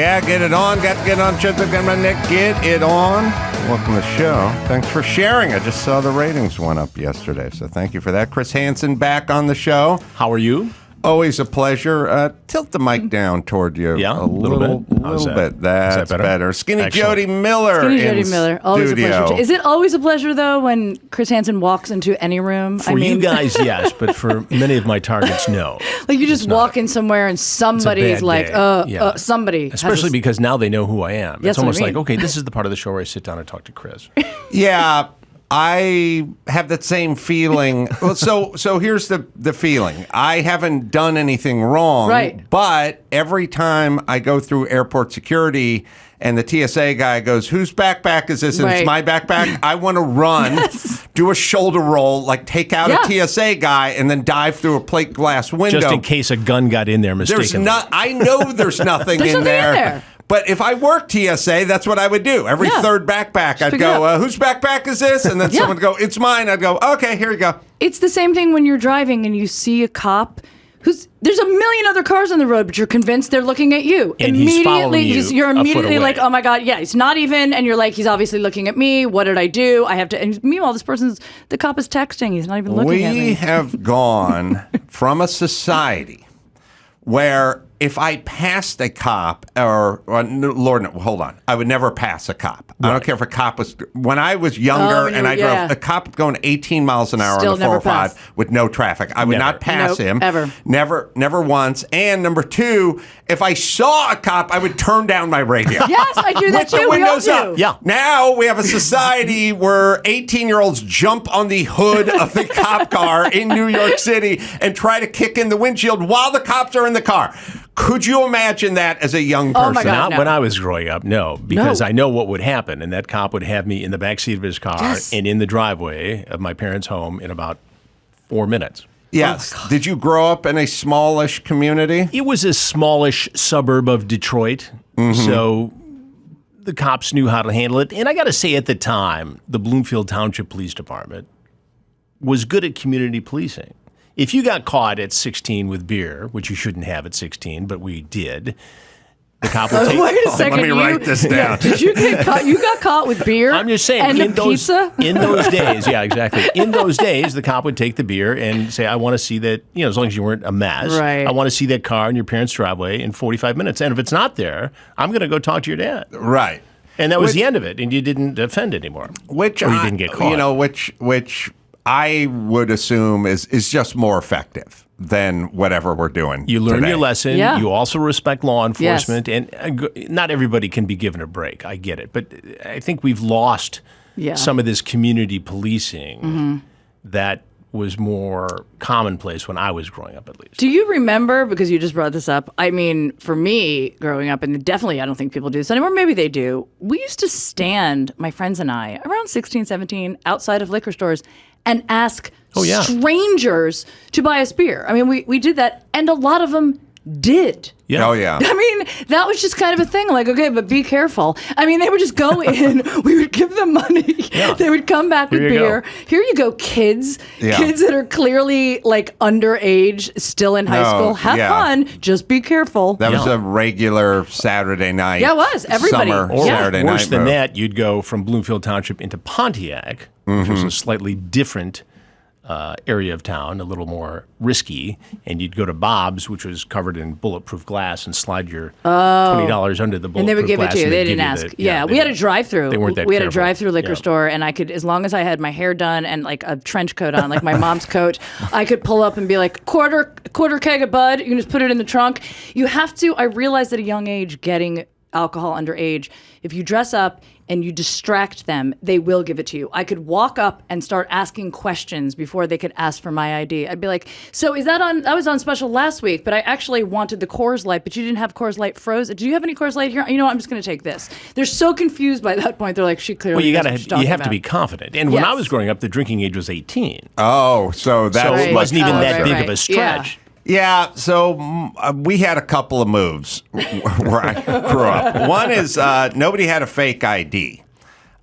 Yeah, get it on. Got to get on. Get it on. Welcome to the show. Thanks for sharing. I just saw the ratings went up yesterday, so thank you for that. Chris Hansen back on the show. How are you? Always a pleasure. Tilt the mic down toward you. Yeah, a little bit. That's better. Skinny Jodi Miller. Skinny Jodi Miller. Always studio. a pleasure. Is it always a pleasure, though, when Chris Hansen walks into any room? For you guys, yes, but for many of my targets, no. Like you just walk in somewhere and somebody's like, somebody. Especially because now they know who I am. Yes, it's almost what I mean. like, okay, this is the part of the show where I sit down and talk to Chris. Yeah. I have that same feeling. Well, so here's the feeling. I haven't done anything wrong, right? But every time I go through airport security and the TSA guy goes, "Whose backpack is this?" and Right. it's my backpack. I want to run, do a shoulder roll, like take out a TSA guy, and then dive through a plate glass window, just in case a gun got in there mistakenly. I know there's nothing in there. But if I worked TSA, that's what I would do. Every third backpack, I'd go, whose backpack is this? And then someone would go, it's mine. I'd go, okay, here you go. It's the same thing when you're driving and you see a cop there's a million other cars on the road, but you're convinced they're looking at you. And he's following you you're immediately a foot like, away. oh my God, yeah, he's not even. And you're like, he's obviously looking at me. What did I do? I have to. And meanwhile, the cop is texting. He's not even looking at me. We have gone from a society where if I passed a cop, Lord, no, hold on, I would never pass a cop. Right. I don't care if a cop was, when I was younger and I drove, a cop going 18 miles an hour Still on the 405 with no traffic, I would not pass him. Ever. Never once. And number two, if I saw a cop, I would turn down my radio. Yes, I do that with too. the windows we all do. up. Yeah. Now we have a society where 18-year-olds jump on the hood of the cop car in New York City and try to kick in the windshield while the cops are in the car. Could you imagine that as a young person? Oh my God, Not no. when I was growing up, no, because I know what would happen, and that cop would have me in the backseat of his car and in the driveway of my parents' home in about 4 minutes. Yes. Did you grow up in a smallish community? It was a smallish suburb of Detroit, so the cops knew how to handle it. And I got to say, at the time, the Bloomfield Township Police Department was good at community policing. If you got caught at 16 with beer, which you shouldn't have at 16, but we did, the cop would take... Wait a second. Let me write this down. Yeah, did you get caught? You got caught with beer? I'm just saying, and pizza? In those days, yeah, exactly. In those days, the cop would take the beer and say, I want to see that, as long as you weren't a mess, right. I want to see that car in your parents' driveway in 45 minutes. And if it's not there, I'm going to go talk to your dad. Right. And that was the end of it, and you didn't offend anymore. Or you didn't get caught. Which I would assume is just more effective than whatever we're doing. You learn today. your lesson. Yeah. You also respect law enforcement. Yes. And not everybody can be given a break. I get it. But I think we've lost some of this community policing that was more commonplace when I was growing up, at least. Do you remember, because you just brought this up, I mean, for me, growing up, and definitely I don't think people do this anymore, maybe they do, we used to stand, my friends and I, around 16, 17, outside of liquor stores and ask strangers to buy us beer. I mean, we did that, and a lot of them did. Yeah. Oh, yeah. I mean, that was just kind of a thing. Like, okay, but be careful. I mean, they would just go in. We would give them money. Yeah. They would come back with beer. Here you go, kids. Yeah. Kids that are clearly, like, underage, still in high school. Have fun. Just be careful. That was a regular Saturday night. Yeah, it was. Everybody. Summer Or Saturday night worse than move. that, you'd go from Bloomfield Township into Pontiac, which was a slightly different area of town, a little more risky, and you'd go to Bob's, which was covered in bulletproof glass, and slide your $20 under the bulletproof glass. And they would give it to you. They didn't ask. We had a drive-through. They weren't that We had a careful. drive-through liquor store, and I could, as long as I had my hair done and like a trench coat on, like my mom's coat, I could pull up and be like, quarter keg of Bud. You can just put it in the trunk. You have to. I realized at a young age, getting alcohol underage, if you dress up and you distract them, they will give it to you. I could walk up and start asking questions before they could ask for my ID. I'd be like, so is that on, I was on special last week, but I actually wanted the Coors Light, but you didn't have Coors Light frozen. Do you have any Coors Light here? You know what, I'm just going to take this. They're so confused by that point. They're like, she clearly you have to be confident. And when I was growing up, the drinking age was 18. Oh, so that it wasn't even that big of a stretch. Yeah, so we had a couple of moves where I grew up. One is nobody had a fake ID.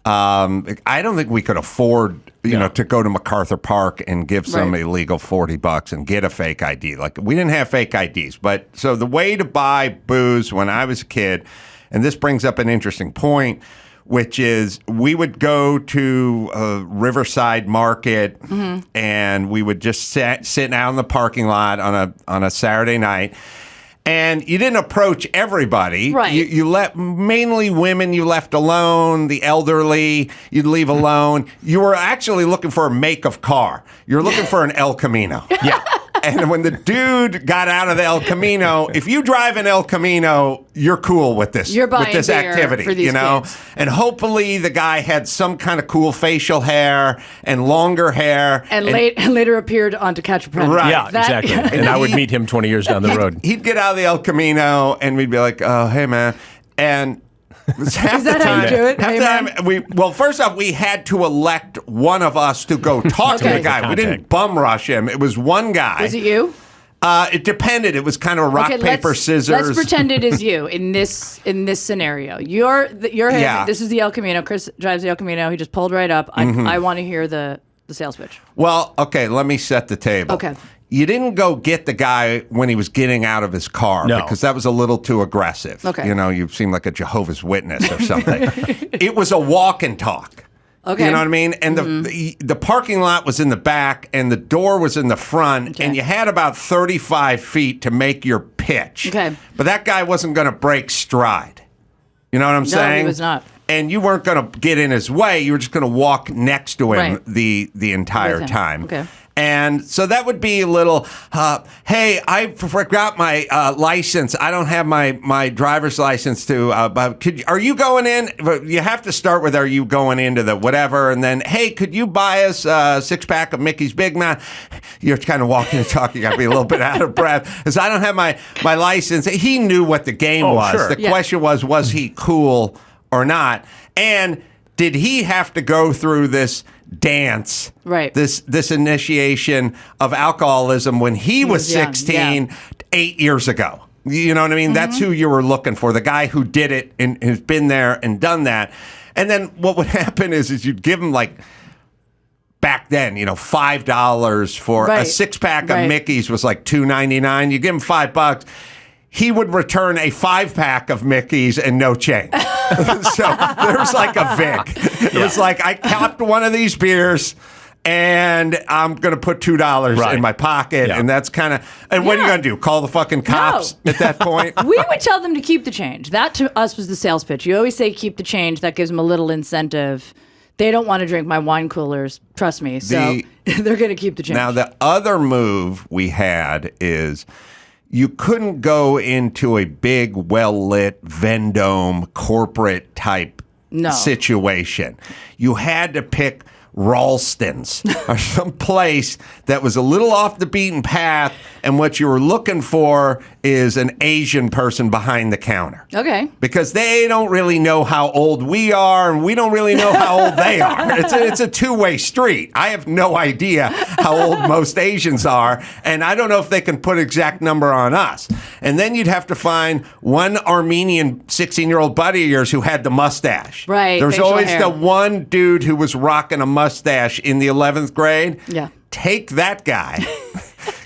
I don't think we could afford, to go to MacArthur Park and give some illegal $40 and get a fake ID. Like, we didn't have fake IDs. But so the way to buy booze when I was a kid, and this brings up an interesting point, which is we would go to a Riverside Market and we would just sit out in the parking lot on a Saturday night. And you didn't approach everybody. Right. You let mainly women you left alone, the elderly you'd leave alone. You were actually looking for a make of car. You're looking for an El Camino. Yeah. And when the dude got out of the El Camino, if you drive an El Camino, you're cool with this. You're buying with this beer activity, for these kids. And hopefully the guy had some kind of cool facial hair and longer hair. And later appeared on To Catch a Predator. Right. Yeah, exactly. And I would meet him 20 years down the road. He'd get out of the El Camino, and we'd be like, "Oh, hey, man," and. Is that how you do it? Half the time, first off, we had to elect one of us to go talk to the guy. We didn't bum rush him. It was one guy. Was it you? It depended. It was kind of a rock, paper, scissors. Let's pretend it is you in this scenario. You're him. This is the El Camino. Chris drives the El Camino. He just pulled right up. I want to hear the sales pitch. Well, okay, let me set the table. Okay. You didn't go get the guy when he was getting out of his car because that was a little too aggressive. Okay. You seemed like a Jehovah's Witness or something. It was a walk and talk. Okay. You know what I mean? And the parking lot was in the back and the door was in the front, and you had about 35 feet to make your pitch. Okay. But that guy wasn't going to break stride. You know what I'm saying? No, he was not. And you weren't going to get in his way. You were just going to walk next to him the entire time. Okay. And so that would be a little, hey, I forgot my license. I don't have my driver's license to, are you going in? You have to start with, are you going into the whatever? And then, hey, could you buy us a 6-pack of Mickey's Big Mouth? You're kind of walking and talking. You got to be a little bit out of breath because I don't have my license. He knew what the game was. Sure. The question was he cool or not? And did he have to go through this dance, this initiation of alcoholism when he was 16, 8 years ago? You know what I mean? That's who you were looking for, the guy who did it and has been there and done that. And then what would happen is you'd give him, like, back then, $5 for a 6-pack of Mickey's was like $2.99. You give him $5. He would return a 5-pack of Mickey's and no change. So there's like a Vic. It was like, I copped one of these beers and I'm going to put $2 in my pocket. And that's kind of, and what are you going to do? Call the fucking cops at that point? We would tell them to keep the change. That to us was the sales pitch. You always say keep the change. That gives them a little incentive. They don't want to drink my wine coolers. Trust me. So they're going to keep the change. Now, the other move we had is, you couldn't go into a big, well-lit Vendome corporate type situation. You had to pick Ralston's or some place that was a little off the beaten path, and what you were looking for is an Asian person behind the counter. Okay. Because they don't really know how old we are, and we don't really know how old they are. It's a two-way street. I have no idea how old most Asians are, and I don't know if they can put exact number on us. And then you'd have to find one Armenian 16-year-old buddy of yours who had the mustache. Right. There was facial always hair. the one dude who was rocking a mustache in the 11th grade. Yeah. Take that guy,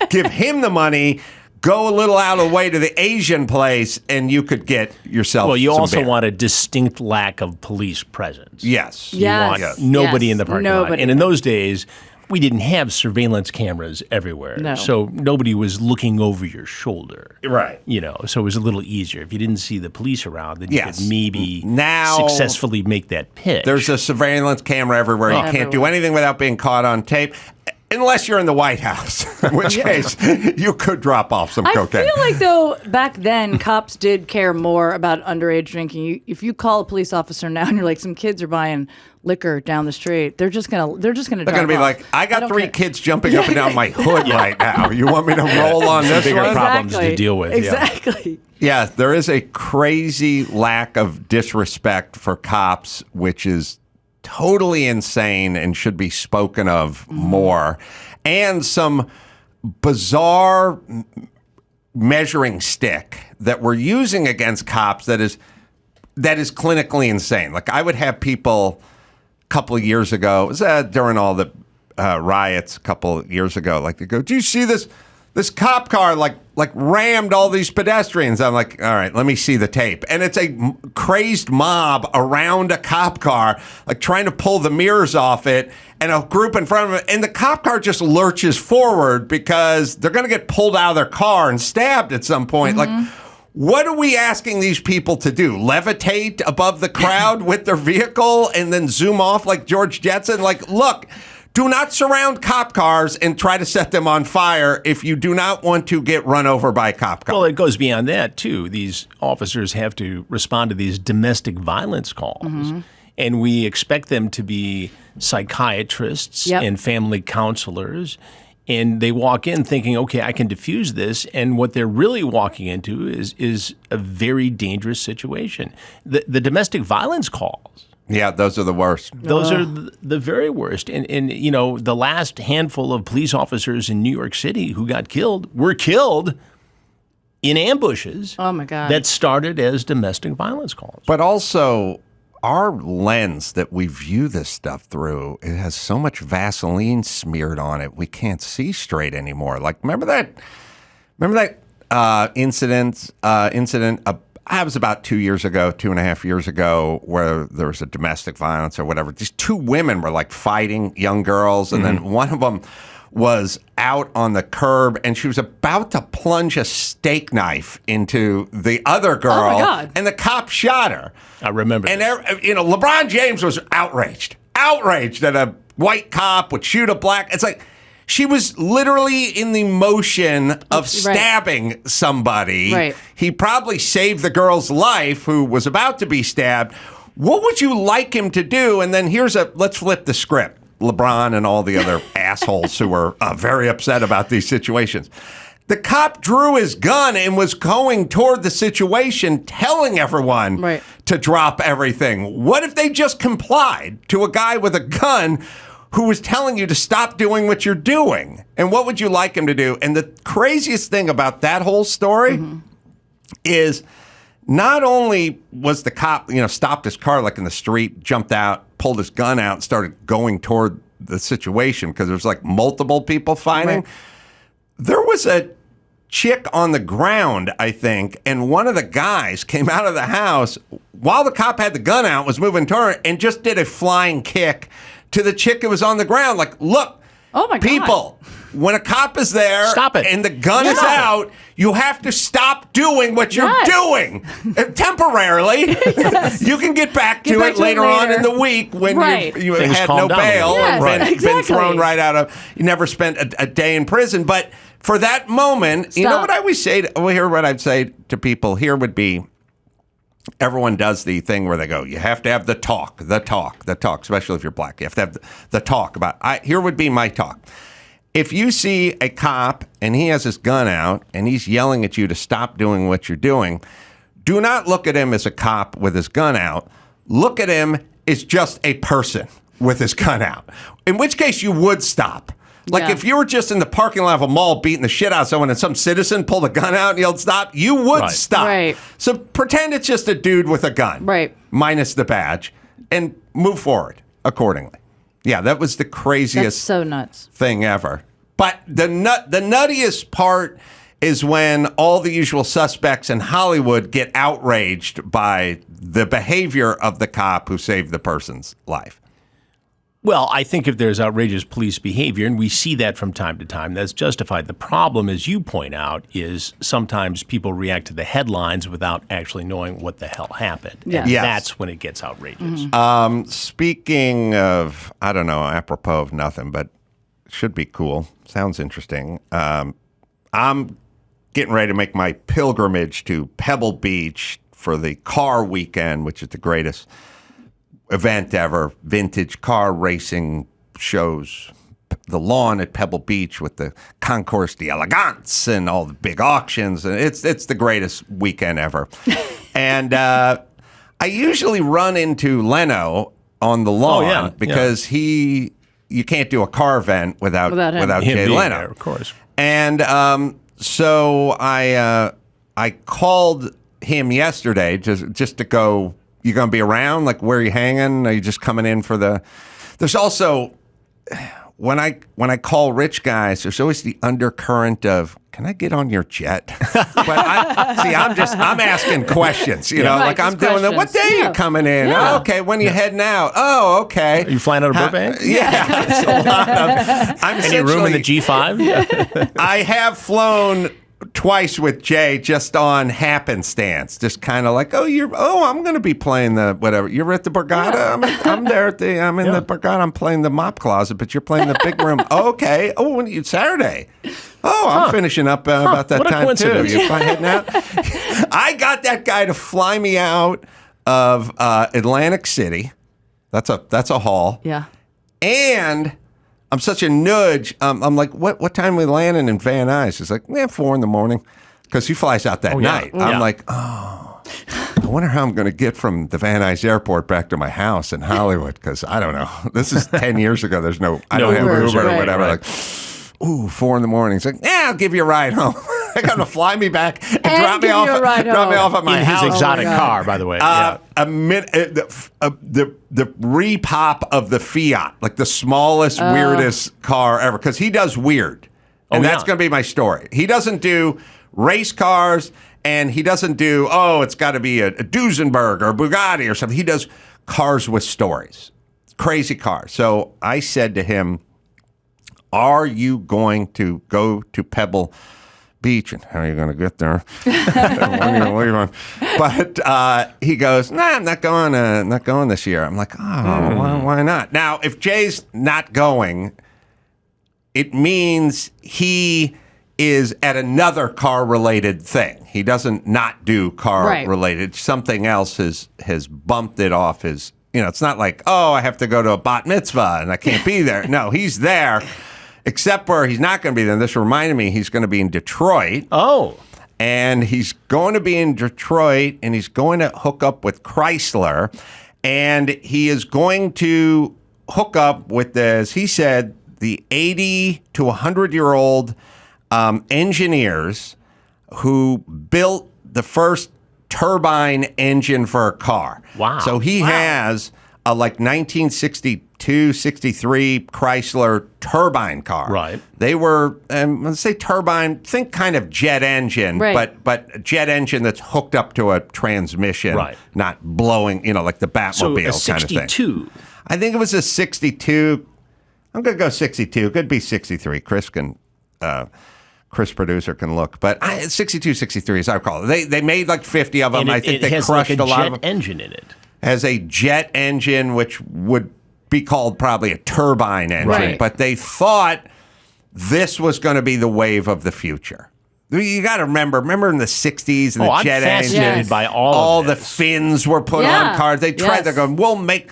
give him the money, go a little out of the way to the Asian place, and you could get yourself Well, you some also beer. want a distinct lack of police presence. Yes. You want nobody in the parking lot. And in those days, we didn't have surveillance cameras everywhere. No. So nobody was looking over your shoulder. Right. So it was a little easier. If you didn't see the police around, then you Yes. could maybe Now- successfully make that pitch. There's a surveillance camera everywhere. You can't do anything without being caught on tape. Unless you're in the White House, in which case you could drop off some cocaine. I feel like, though, back then, cops did care more about underage drinking. If you call a police officer now and you're like, some kids are buying liquor down the street, they're just gonna They're gonna be like, I got 3 care. kids jumping up and down my hood right now. You want me to roll on this bigger one? problems to deal with. Exactly. Yeah, there is a crazy lack of disrespect for cops, which is totally insane and should be spoken of more. And some bizarre measuring stick that we're using against cops that is clinically insane. Like, I would have people couple of years ago. It was during all the riots a couple of years ago. Like they go, do you see this cop car like rammed all these pedestrians? I'm like, all right, let me see the tape. And it's a crazed mob around a cop car, like trying to pull the mirrors off it, and a group in front of it. And the cop car just lurches forward because they're going to get pulled out of their car and stabbed at some point. Like, what are we asking these people to do? Levitate above the crowd with their vehicle and then zoom off like George Jetson? Like, look, do not surround cop cars and try to set them on fire if you do not want to get run over by a cop car. Well, it goes beyond that, too. These officers have to respond to these domestic violence calls, and we expect them to be psychiatrists and family counselors. And they walk in thinking, okay, I can diffuse this. And what they're really walking into is a very dangerous situation. The domestic violence calls. Yeah, those are the worst. Those are the very worst. And, you know, the last handful of police officers in New York City who got killed were killed in ambushes. Oh, my God. That started as domestic violence calls. But also, our lens that we view this stuff through, it has so much Vaseline smeared on it, we can't see straight anymore. Like, remember that incident? I was about 2 years ago, 2.5 years ago, where there was a domestic violence or whatever. These two women were like fighting, young girls, and then one of them was out on the curb, and she was about to plunge a steak knife into the other girl. Oh, my God. And the cop shot her. I remember And this. LeBron James was outraged that a white cop would shoot a black. It's like she was literally in the motion of stabbing somebody. Right. He probably saved the girl's life who was about to be stabbed. What would you like him to do? And then let's flip the script. LeBron and all the other assholes who were very upset about these situations. The cop drew his gun and was going toward the situation, telling everyone to drop everything. What if they just complied to a guy with a gun who was telling you to stop doing what you're doing? And what would you like him to do? And the craziest thing about that whole story is not only was the cop, stopped his car like in the street, jumped out, pulled his gun out, and started going toward the situation because there was like multiple people fighting. Right. There was a chick on the ground, I think, and one of the guys came out of the house while the cop had the gun out, was moving toward her, and just did a flying kick to the chick who was on the ground. Like, look, oh my God. People, when a cop is there stop it. And the gun is out, you have to stop doing what you're doing temporarily. You can get back to it later on in the week when you had no bail and been thrown right out of, you never spent a day in prison. But for that moment, you know what I always say, what I'd say to people here would be, everyone does the thing where they go, you have to have the talk, especially if you're black. You have to have the talk about, here would be my talk. If you see a cop and he has his gun out and he's yelling at you to stop doing what you're doing, do not look at him as a cop with his gun out. Look at him as just a person with his gun out, in which case you would stop. Like if you were just in the parking lot of a mall beating the shit out of someone and some citizen pulled a gun out and yelled stop, you would stop. Right. So pretend it's just a dude with a gun, minus the badge, and move forward accordingly. Yeah, that was the craziest so nuts thing ever. But the nuttiest part is when all the usual suspects in Hollywood get outraged by the behavior of the cop who saved the person's life. Well, I think if there's outrageous police behavior, and we see that from time to time, that's justified. The problem, as you point out, is sometimes people react to the headlines without actually knowing what the hell happened. Yeah. And that's when it gets outrageous. Speaking of, I don't know, apropos of nothing, but should be cool. Sounds interesting. I'm getting ready to make my pilgrimage to Pebble Beach for the car weekend, which is the greatest event ever. Vintage car racing shows the lawn at Pebble Beach with the Concours d'Elegance and all the big auctions, and it's the greatest weekend ever. And I usually run into Leno on the lawn because you can't do a car event without Jay Leno, there, of course. And so I called him yesterday just to go You going to be around? Like, where are you hanging? Are you just coming in for the? There's also when I call rich guys, there's always the undercurrent of, can I get on your jet? But I'm asking questions, you know, Right, like I'm just doing questions. what day are you coming in? Yeah. Oh, okay, when you heading out? Oh, okay. Are you flying out of Burbank? Yeah, it's a lot of. I'm Any room in the essentially- G5? I have flown twice with Jay just on happenstance, just kind of like, I'm going to be playing the whatever. You're at the Borgata. I'm there at the. I'm in the Borgata. I'm playing the mop closet, but you're playing the big room. Okay. Oh, when it's Saturday. Oh, I'm finishing up about that What a time too. coincidence. You heading out? I got that guy to fly me out of Atlantic City. That's a haul. Yeah. And I'm such a nudge. I'm like, what time are we landing in Van Nuys? He's like, 4 a.m. Because he flies out that night. Yeah. I'm like, I wonder how I'm going to get from the Van Nuys airport back to my house in Hollywood. Because I don't know. This is 10 years ago. There's I don't have Uber, Uber or right. whatever. Right. Like, 4 a.m. He's like, I'll give you a ride home. They're going to fly me back and drop me give off you a ride drop me home. off at my In house. his exotic God. car, by the way. The repop of the Fiat, like the smallest, weirdest car ever, because he does weird, and that's going to be my story. He doesn't do race cars, and he doesn't do it's got to be a Duesenberg or a Bugatti or something. He does cars with stories, crazy cars. So I said to him, "Are you going to go to Pebble Beach, and how are you going to get there? When are you going to leave on?" But he goes, "Nah, I'm not going this year." I'm like, why not? Now, if Jay's not going, it means he is at another car-related thing. He doesn't not do car-related. Something else has bumped it off his. It's not like, I have to go to a bat mitzvah and I can't be there. No, he's there. Except where he's not going to be there. This reminded me he's going to be in Detroit. Oh. And he's going to be in Detroit, and he's going to hook up with Chrysler. And he is going to hook up with, as he said, the 80 to 100-year-old engineers who built the first turbine engine for a car. Wow. So he has a 1962, 63 Chrysler turbine car. Right. They were, let's say turbine, think kind of jet engine, Right. but jet engine that's hooked up to a transmission, Right. not blowing, like the Batmobile So a kind of thing. 62. I think it was a 62. I'm going to go 62. Could be 63. Chris producer can look, but 62, 63 as I recall. They made like 50 of them. And I think it they has crushed like a a lot jet of them. engine in it. Has a jet engine, which would be called probably a turbine engine, Right. but they thought this was going to be the wave of the future. You got to remember in the 60s and the I'm jet engine, fascinated by all of the this. fins were put Yeah. on cars. They tried, Yes. they're going, we'll make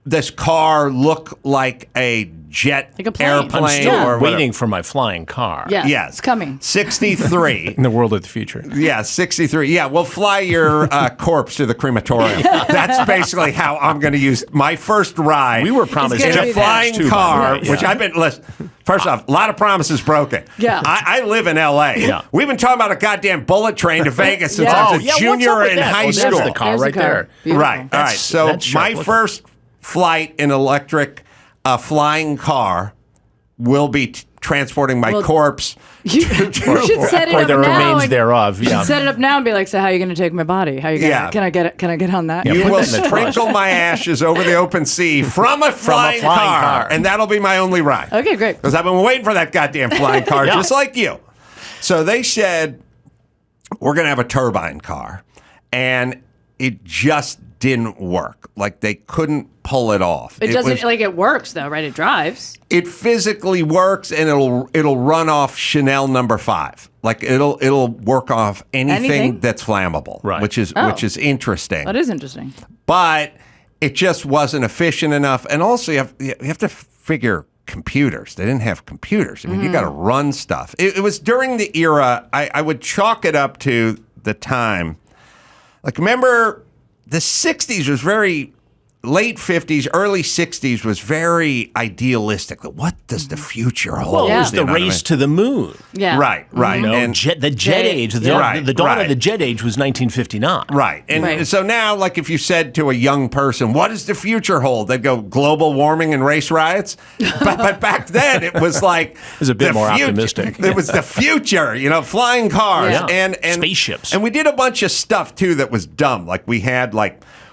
this car look like a jet Like a plane. airplane I'm still or whatever. waiting for my flying car. Yeah. Yes. It's coming. 63. In the world of the future. Yeah, 63. Yeah, we'll fly your corpse to the crematorium. That's basically how I'm going to use my first ride. We were promised It's in gonna a be that. flying too, by the car, way, yeah. which I've been. Listen, first off, a lot of promises broken. Yeah. I live in L.A. Yeah. We've been talking about a goddamn bullet train to Vegas since Yeah. I Oh, was a yeah, what's up junior with in that? high Oh, there's school. the car There's right the car. there. Beautiful. Right. All right. So that's sharp my looking. first flight in electric flying car will be transporting my corpse. You should set it Or up the now. remains and- thereof. You Yeah. should set it up now and be like, so how are you going to take my body? How are you gonna, Yeah. Can I get it? Can I get on that? Yeah, You put will that in the trunk. sprinkle my ashes over the open sea from a flying car, and that'll be my only ride. Okay, great. Because I've been waiting for that goddamn flying car, Yeah. just like you. So they said, we're going to have a turbine car, and it just didn't work. Like, they couldn't pull it off. It doesn't was- like it works though, right? It drives. it physically works, and it'll run off Chanel number 5. Like it'll work off anything, Anything? that's flammable, Right. which is interesting. That is interesting. But it just wasn't efficient enough. And also, you have to figure computers. They didn't have computers. I mean, you got to run stuff. It was during the era. I would chalk it up to the time. Like, remember, the '60s was very late 50s, early 60s was very idealistic. What does the future hold? Well, it Yeah. was the race to the moon. Yeah. Right. You know, And the jet age, the dawn of the jet age was 1959. Right. And Right. so now, like if you said to a young person, what does the future hold? They'd go global warming and race riots. But back then it was like it was a bit more optimistic. It was the future, flying cars Yeah. and spaceships. And we did a bunch of stuff too that was dumb. Like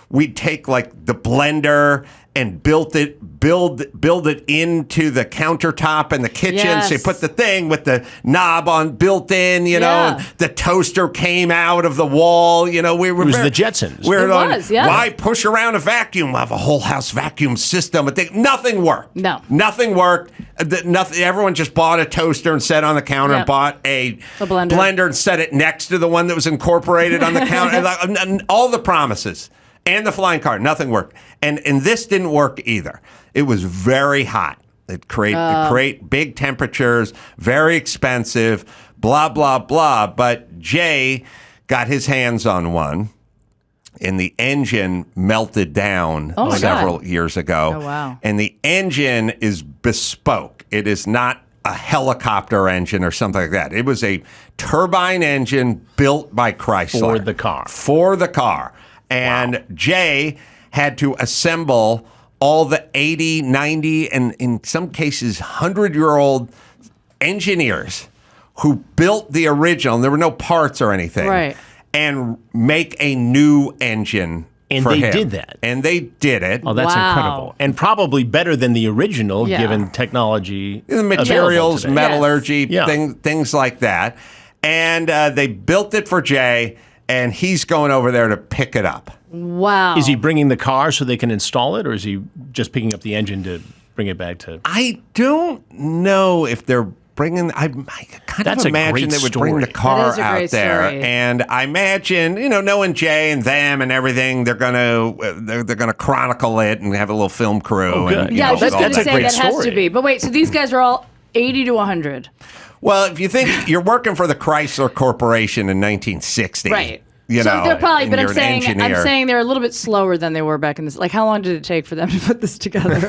we'd take like the blender and build it into the countertop in the kitchen. Yes. So you put the thing with the knob on built in, Yeah. and the toaster came out of the wall. We were It was the Jetsons. We were It going, was, yeah. why push around a vacuum? We'll have a whole house vacuum system. But nothing worked. No. Nothing worked. Nothing. Everyone just bought a toaster and set it on the counter and Yep. bought a blender. and set it next to the one that was incorporated on the counter. And all the promises. And the flying car, nothing worked. And this didn't work either. It was very hot. It create big temperatures, very expensive, blah, blah, blah. But Jay got his hands on one, and the engine melted down several years ago. Oh, wow. And the engine is bespoke. It is not a helicopter engine or something like that. It was a turbine engine built by Chrysler. For the car. And Jay had to assemble all the 80, 90, and in some cases 100-year-old engineers who built the original, and there were no parts or anything, right, and make a new engine for him. And they did that. And they did it. Oh, that's Wow. incredible. And probably better than the original, given technology. The materials, available today. metallurgy, Yes. things like that. And they built it for Jay, and he's going over there to pick it up. Wow. Is he bringing the car so they can install it, or is he just picking up the engine to bring it back to? I don't know if they're bringing. I kind That's of a imagine great they would bring the story. car That is a out great there, story. and I imagine knowing Jay and them and everything, they're gonna chronicle it and have a little film crew. Oh, good. And, Yeah, I was all just going to that's a say great that has story. to be. But wait, so these guys are all 80 to 100. Well, if you think you're working for the Chrysler Corporation in 1960, Right. So they're probably, and but you're I'm an saying engineer. they're a little bit slower than they were back in this. Like, how long did it take for them to put this together?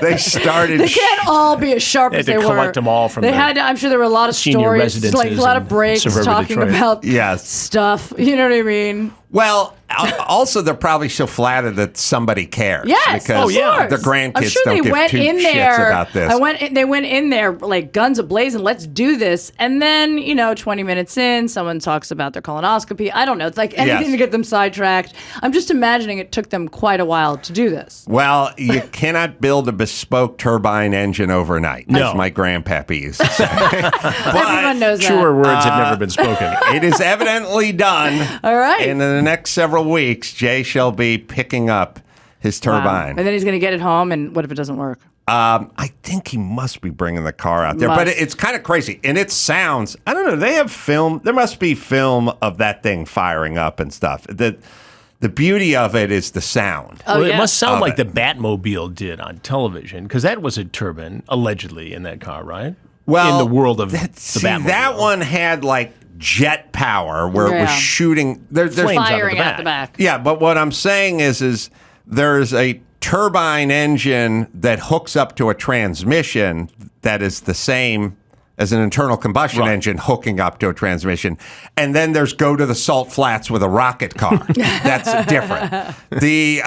They started. They can't all be as sharp They as had they to were. collect them all from They the had. I'm sure there were a lot of senior stories, like a residences lot of in breaks suburban talking Detroit. about Yes. stuff. You know what I mean? Well, also they're probably so flattered that somebody cares. Yes, because of course. the grandkids I'm sure don't they give went two in shits there. about this. They went in there like guns ablazing. Let's do this. And then 20 minutes in, someone talks about their colonoscopy. I don't know. It's like anything to get them sidetracked. I'm just imagining it took them quite a while to do this. Well, you cannot build a bespoke turbine engine overnight, No. as my grandpappy used to say. Everyone knows that. Truer words have never been spoken. It is evidently done. All right. And in the next several weeks, Jay shall be picking up his Wow. turbine. And then he's going to get it home. And what if it doesn't work? I think he must be bringing the car out there, but Must. it's kind of crazy. And it sounds, I don't know, they have film. There must be film of that thing firing up and stuff. The beauty of it is the sound. Oh, Well, yeah. it must sound Of like it. the Batmobile did on television, because that was a turbine, allegedly, in that car, right? Well, in the world of the see, Batmobile. that one had like jet power where it was Yeah. shooting. There's Flames out of the Firing out the back. Yeah, but what I'm saying is there's a turbine engine that hooks up to a transmission that is the same as an internal combustion engine hooking up to a transmission. And then there's go to the salt flats with a rocket car. That's different. The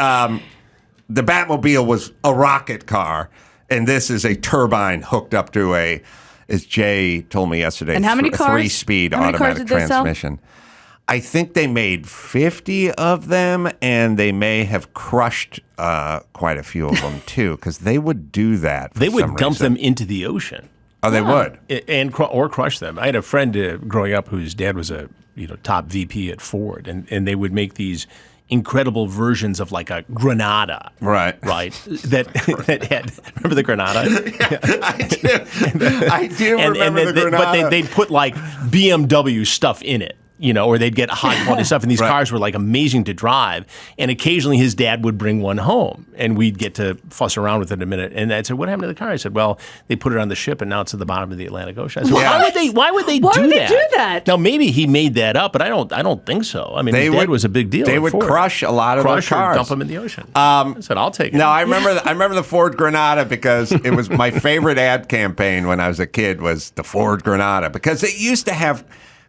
Batmobile was a rocket car, and this is a turbine hooked up to as Jay told me yesterday, And how many cars? 3-speed How many cars automatic did they sell? transmission. I think they made 50 of them, and they may have crushed quite a few of them, too, because they would do that for They would some dump reason. them into the ocean. Oh, they would? Or crush them. I had a friend growing up whose dad was a top VP at Ford, and they would make these incredible versions of like a Granada. Right. That had, remember the Granada? I do remember the Granada. But they'd put like BMW stuff in it. or they'd get high quality stuff. And these cars were like amazing to drive. And occasionally his dad would bring one home and we'd get to fuss around with it a minute. And I'd say, what happened to the car? I said, well, they put it on the ship and now it's at the bottom of the Atlantic Ocean. I said, why would they do that? Now, maybe he made that up, but I don't think so. I mean, his dad was a big deal. They would crush a lot of their cars. Or dump them in the ocean. I said, I'll take it. No, I remember the Ford Granada because it was my favorite ad campaign when I was a kid was the Ford Granada because it used to have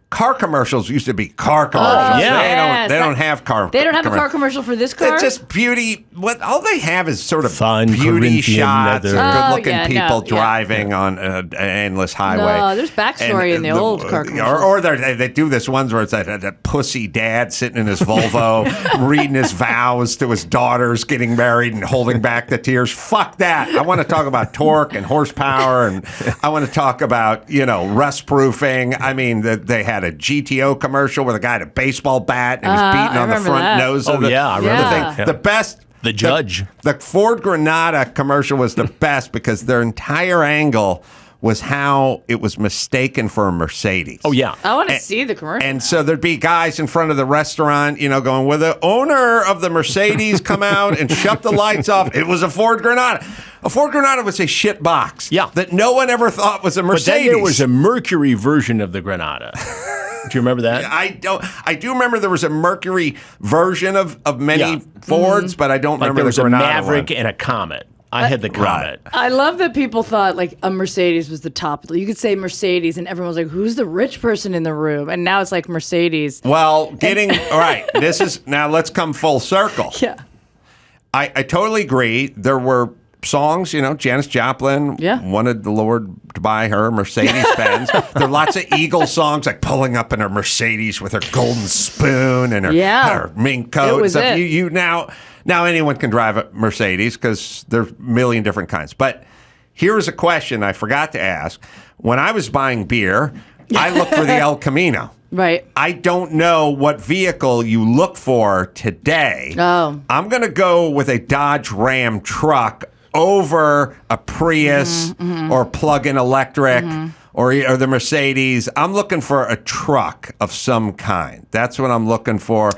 car commercials. Used to be car commercials. They don't have car. They don't have a car commercial for this car. It's just beauty. What all they have is sort of fun beauty Corinthian shots leather. of good-looking people driving on an endless highway. No, there's backstory in the old car commercials. Or they do this ones where it's that pussy dad sitting in his Volvo reading his vows to his daughters getting married and holding back the tears. Fuck that. I want to talk about torque and horsepower, and I want to talk about rust proofing. I mean, they had a GTO commercial where the guy had a baseball bat and was beating on the front nose of the I remember thing. Yeah. The best. The judge. The Ford Granada commercial was the best because their entire angle was how it was mistaken for a Mercedes. Oh, yeah. I want to see the commercial. And so there'd be guys in front of the restaurant, going, will the owner of the Mercedes come out and shut the lights off? It was a Ford Granada. A Ford Granada was a shit box that no one ever thought was a Mercedes. But then there was a Mercury version of the Granada. Do you remember that? I do remember there was a Mercury version of many Fords, but I don't remember the Granada. There was a Maverick one. and a Comet. I had the Comet. I love that people thought like a Mercedes was the top. You could say Mercedes, and everyone was like, "Who's the rich person in the room?" And now it's like Mercedes. Well, all right. Now let's come full circle. Yeah, I totally agree. There were songs, Janis Joplin wanted the Lord to buy her Mercedes Benz. There are lots of Eagles songs like pulling up in her Mercedes with her golden spoon and her mink coat. It was it. You now anyone can drive a Mercedes because there's a million different kinds. But here's a question I forgot to ask. When I was buying beer, I looked for the El Camino. Right. I don't know what vehicle you look for today. Oh. I'm going to go with a Dodge Ram truck over a Prius or plug-in electric or the Mercedes. I'm looking for a truck of some kind. That's what I'm looking for.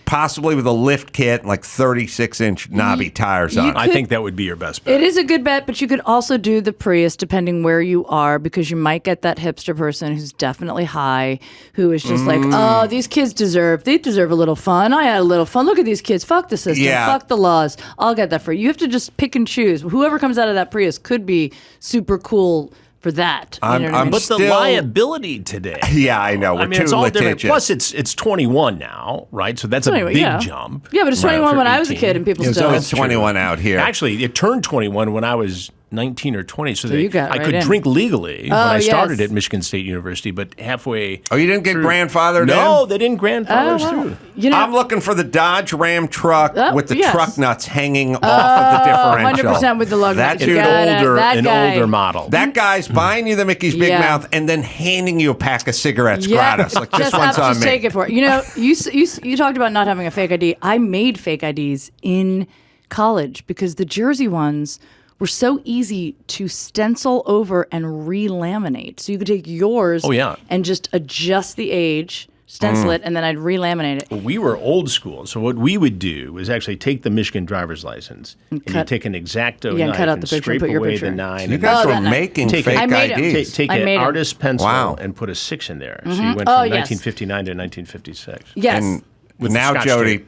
Possibly with a lift kit, like 36-inch knobby tires on it. I think that would be your best bet. It is a good bet, but you could also do the Prius depending where you are because you might get that hipster person who's definitely high, who is just like, oh, these kids deserve a little fun. I had a little fun. Look at these kids. Fuck the system. Fuck the laws. I'll get that for you. You have to just pick and choose. Whoever comes out of that Prius could be super cool for that. You know what I mean? But the liability today. Yeah, I know. I mean, it's all different. Plus, it's 21 now, right? So that's a big jump. Yeah, but it's 21 when I was a kid, and people still. It's 21 out here. Actually, it turned 21 when I was 19 or 20, so I could drink legally when I started at Michigan State University, but halfway. Oh, you didn't get grandfathered in? No, they didn't grandfather us through. I'm looking for the Dodge Ram truck with the truck nuts hanging off of the differential. 100% with the lug That nuts. dude, an older model. That guy's buying you the Mickey's Big Mouth and then handing you a pack of cigarettes gratis. Like, this one's on me. Just take it for it. You talked about not having a fake ID. I made fake IDs in college because the Jersey ones were so easy to stencil over and re-laminate. So you could take yours and just adjust the age, stencil it, and then I'd re-laminate it. We were old school. So what we would do was actually take the Michigan driver's license and you take an X-Acto knife cut out and the picture and scrape put your away picture. the 9. You guys were making fake IDs. Take an artist pencil and put a 6 in there. So you went from 1959 to 1956. Yes. And now Jodi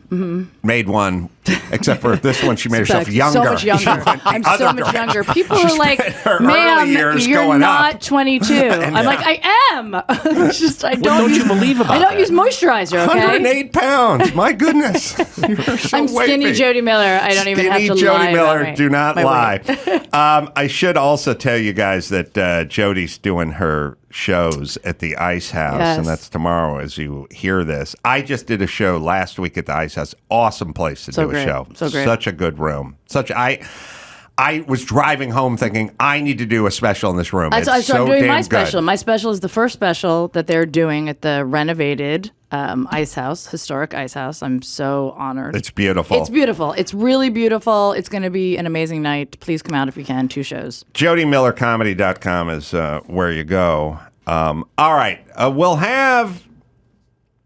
made one, except for this one, she made herself younger. So much younger. I'm so much younger. People are like, "Ma'am, you're not 22." I'm like, I am. It's just I don't. You believe about I don't use moisturizer. Okay. 108 pounds. My goodness. You're so I'm skinny wavy. Jodi Miller. I don't even have to Skinny lie. Jodi Miller. About Do not my lie. weight. I should also tell you guys that Jodi's doing her shows at the Ice House, and that's tomorrow as you hear this. I just did a show last week at the Ice House. Awesome place to do a show. So great. Such a good room. I was driving home thinking, I need to do a special in this room. So I'm doing my good. special. My special is the first special that they're doing at the renovated Ice House, historic Ice House. I'm so honored. It's beautiful. It's beautiful. It's really beautiful. It's going to be an amazing night. Please come out if you can. 2 shows. JodiMillerComedy.com is where you go. All right. We'll have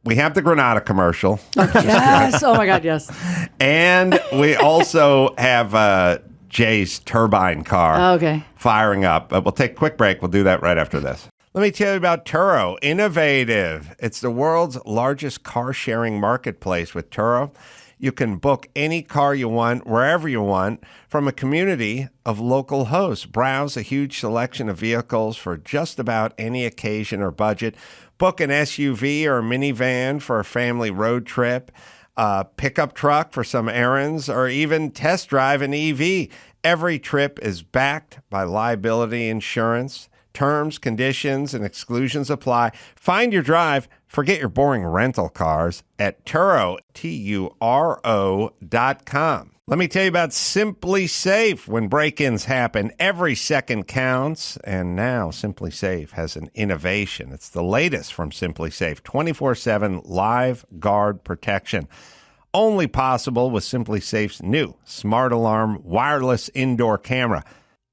we have the Granada commercial. Yes. Oh my God. Yes. And we also have Jay's Turbine car firing up. But we'll take a quick break. We'll do that right after this. Let me tell you about Turo, Innovative. It's the world's largest car-sharing marketplace with Turo. You can book any car you want, wherever you want, from a community of local hosts. Browse a huge selection of vehicles for just about any occasion or budget. Book an SUV or a minivan for a family road trip, a pickup truck for some errands, or even test drive an EV. Every trip is backed by liability insurance. Terms, conditions, and exclusions apply. Find your drive. Forget your boring rental cars at Turo, Turo.com. Let me tell you about Simply Safe. When break-ins happen, every second counts. And now Simply Safe has an innovation. It's the latest from Simply Safe, 24/7 live guard protection. Only possible with Simply Safe's new Smart Alarm wireless indoor camera.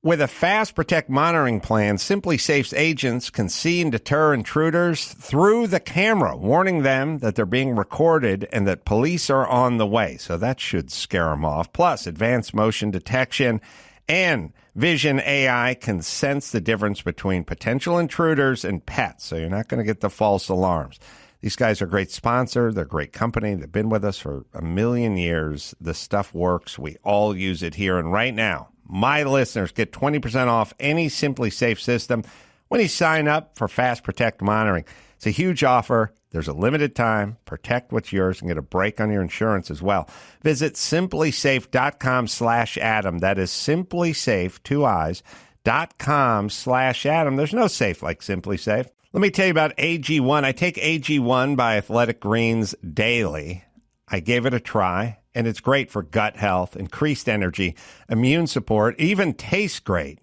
With a Fast Protect monitoring plan, Simply Safe's agents can see and deter intruders through the camera, warning them that they're being recorded and that police are on the way. So that should scare them off. Plus, advanced motion detection and Vision AI can sense the difference between potential intruders and pets, so you're not going to get the false alarms. These guys are a great sponsor. They're a great company. They've been with us for 1 million years. The stuff works. We all use it here. And right now, my listeners get 20% off any Simply Safe system when you sign up for Fast Protect monitoring. It's a huge offer. There's a limited time. Protect what's yours and get a break on your insurance as well. Visit simplysafe.com/Adam. That is simplysafe, 2 I's, .com/Adam. There's no safe like Simply Safe. Let me tell you about AG1. I take AG1 by Athletic Greens daily. I gave it a try, and it's great for gut health, increased energy, immune support, even tastes great.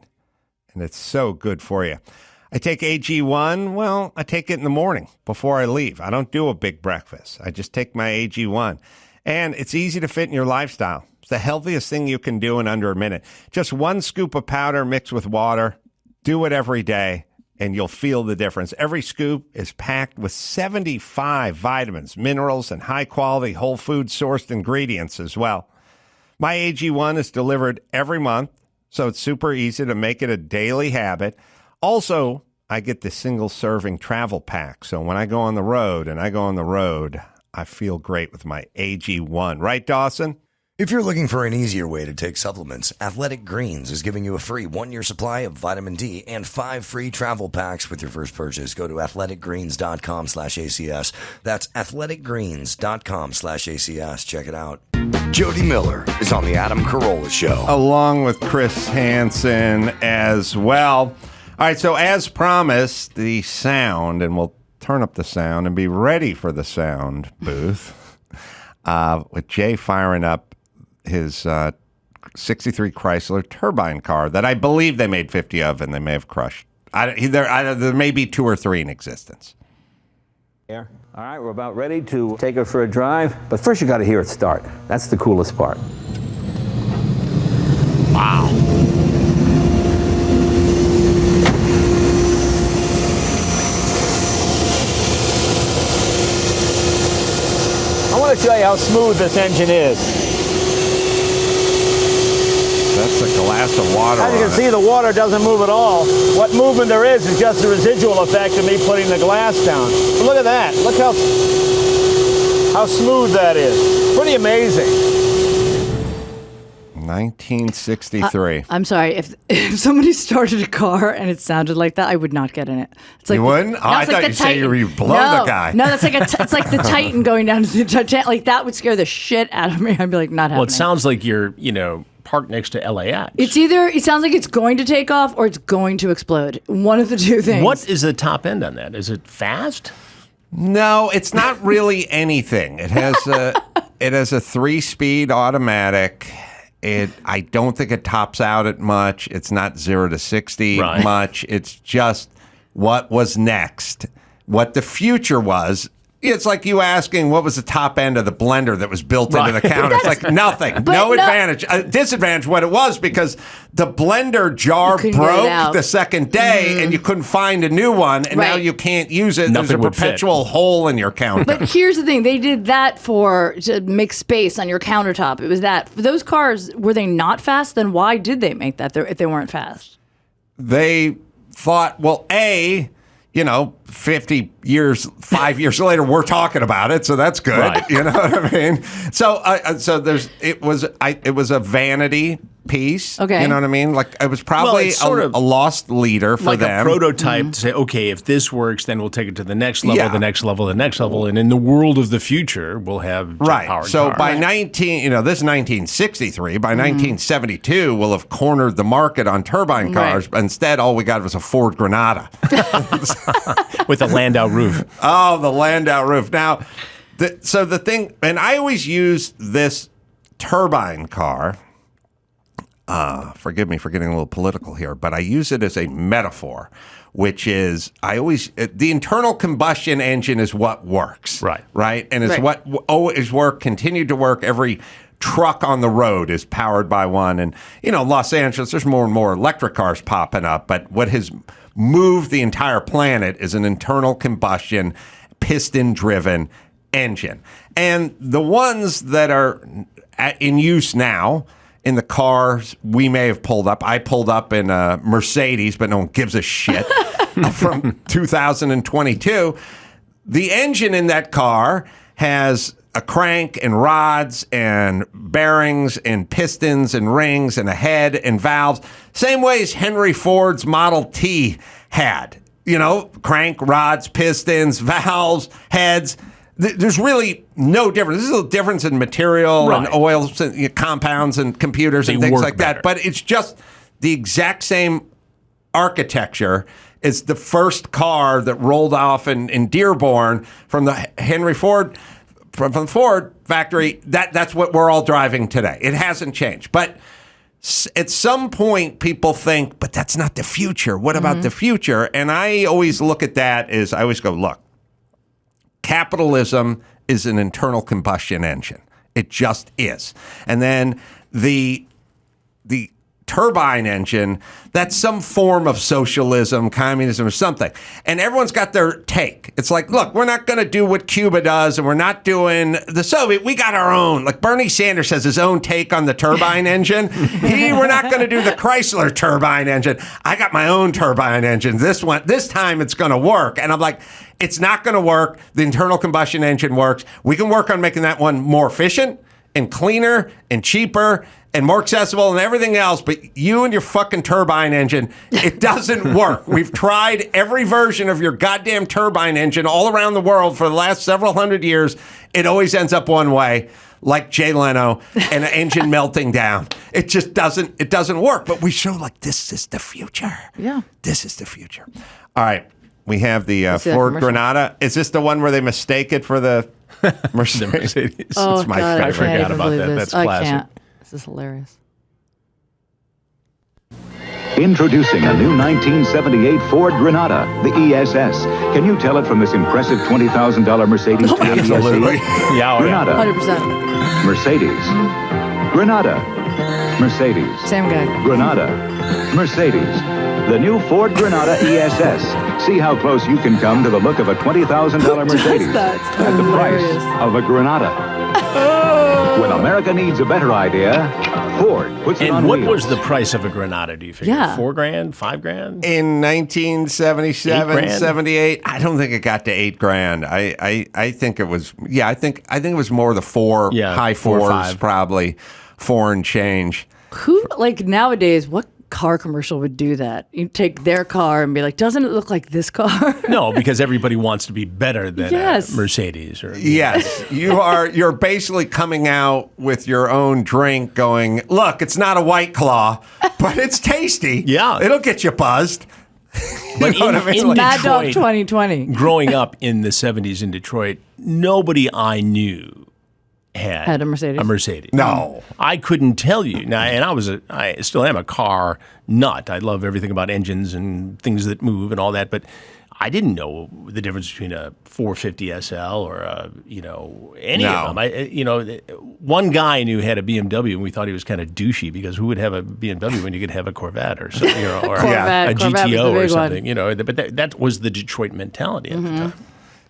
And it's so good for you. I take AG1, well, I take it in the morning before I leave. I don't do a big breakfast. I just take my AG1. And it's easy to fit in your lifestyle. It's the healthiest thing you can do in under a minute. Just 1 scoop of powder mixed with water. Do it every day, and you'll feel the difference. Every scoop is packed with 75 vitamins, minerals, and high-quality whole food sourced ingredients as well. My AG1 is delivered every month, so it's super easy to make it a daily habit. Also, I get the single-serving travel pack, so when I go on the road, I feel great with my AG1. Right, Dawson? If you're looking for an easier way to take supplements, Athletic Greens is giving you a free 1-year supply of vitamin D and 5 free travel packs with your first purchase. Go to athleticgreens.com/ACS. That's athleticgreens.com/ACS. Check it out. Jodi Miller is on the Adam Carolla Show. Along with Chris Hansen as well. All right, so as promised, the sound, and we'll turn up the sound and be ready for the sound booth with Jay firing up his 63 Chrysler Turbine car that I believe they made 50 of and they may have crushed. There may be 2 or 3 in existence. All right, we're about ready to take her for a drive, but first you got to hear it start. That's the coolest part. Wow. I want to show you how smooth this engine is. That's a glass of water. As you can see, the water doesn't move at all. What movement there is just the residual effect of me putting the glass down. But look at that. Look how smooth that is. Pretty amazing. 1963. I'm sorry. If somebody started a car and it sounded like that, I would not get in it. It's like you wouldn't? I thought you'd say you blow the guy. No, that's like it's like the Titan going down to the Titanic. Like that would scare the shit out of me. I'd be like, not happening. Well, it sounds like you're, parked next to LAX. It's either it sounds like it's going to take off or it's going to explode. One of the two things. What is the top end on that? Is it fast? No, it's not really anything. It has a 3-speed automatic. I don't think it tops out at much. It's not 0 to 60 much. It's just what was next. What the future was It's like you asking what was the top end of the blender that was built into the counter. It's like nothing, no advantage. Disadvantage what it was because the blender jar broke the second day and you couldn't find a new one, and now you can't use it. There's a perpetual hole in your counter. But here's the thing: they did that to make space on your countertop. It was that. For those cars, were they not fast? Then why did they make that if they weren't fast? They thought, well, 5 years later, we're talking about it, so that's good. Right. You know what I mean? So it was a vanity piece. Okay. You know what I mean? Like it was probably a lost leader for like them. a prototype to say, okay, if this works, then we'll take it to the next level, the next level, the next level, and in the world of the future, we'll have jet-powered So cars. by this is 1963. By 1972, we'll have cornered the market on turbine cars. But instead, all we got was a Ford Granada with a Landau roof. Oh, the Landau roof. Now, the thing, and I always use this turbine car. Forgive me for getting a little political here, but I use it as a metaphor, which is the internal combustion engine is what works. Right? And it's what always continued to work. Every truck on the road is powered by one. And, Los Angeles, there's more and more electric cars popping up, but what has moved the entire planet is an internal combustion, piston-driven engine. And the ones that are in use now, in the cars we may have pulled up. I pulled up in a Mercedes, but no one gives a shit, from 2022. The engine in that car has a crank and rods and bearings and pistons and rings and a head and valves. Same way as Henry Ford's Model T had. Crank, rods, pistons, valves, heads. There's really no difference. This is a difference in material and oils and compounds and computers and things like that. But it's just the exact same architecture. It's the first car that rolled off in Dearborn from the Henry Ford, from the Ford factory. That's what we're all driving today. It hasn't changed. But at some point, people think, but that's not the future. What about the future? And I always look at that as I always go, look. Capitalism is an internal combustion engine. It just is. And then the turbine engine, that's some form of socialism, communism, or something. And everyone's got their take. It's like, look, we're not going to do what Cuba does, and we're not doing the Soviet. We got our own. Like Bernie Sanders has his own take on the turbine engine. We're not going to do the Chrysler turbine engine. I got my own turbine engine. This time it's going to work. And I'm like, it's not going to work. The internal combustion engine works. We can work on making that one more efficient and cleaner and cheaper and more accessible and everything else, but you and your fucking turbine engine, it doesn't work. We've tried every version of your goddamn turbine engine all around the world for the last several hundred years. It always ends up one way, like Jay Leno and an engine melting down. It just doesn't work. But we show like this is the future. Yeah. This is the future. All right. We have the Ford Granada. Is this the one where they mistake it for the Mercedes? Oh, it's my God, favorite. I forgot about that. That's classic. I can't. This is hilarious. Introducing a new 1978 Ford Granada, the ESS. Can you tell it from this impressive $20,000 Mercedes TADSE? Absolutely. Yeah, Granada. 100%. Mercedes. Granada. Mercedes. Same guy. Granada. Mercedes. The new Ford Granada ESS. See how close you can come to the look of a $20,000 Mercedes that? at the price Hilarious. of a Granada. When America needs a better idea, Ford puts it on And what wheels. was the price of a Granada, do you figure? Yeah. $4,000, $5,000? In 1977, $8,000? 78, I don't think it got to $8,000. I think it was, I think it was more the high four or fours, five. probably, four and change. Who, nowadays, what car commercial would do that? You take their car and be like, doesn't it look like this car? No, because everybody wants to be better than Yes. a Mercedes. Or Yes, you're basically coming out with your own drink going, look, it's not a White Claw, but it's tasty. Yeah. It'll get you buzzed. But You know what I mean? in Like- Mad Dog Detroit, 2020. growing up in the 70s in Detroit, nobody I knew had a Mercedes? A Mercedes. No. I couldn't tell you. Now, and I still am a car nut. I love everything about engines and things that move and all that. But I didn't know the difference between a 450 SL or any of them. One guy knew had a BMW, and we thought he was kind of douchey because who would have a BMW when you could have a Corvette or something, or Corvette, a Corvette GTO was or the something, big one. But that was the Detroit mentality at the time.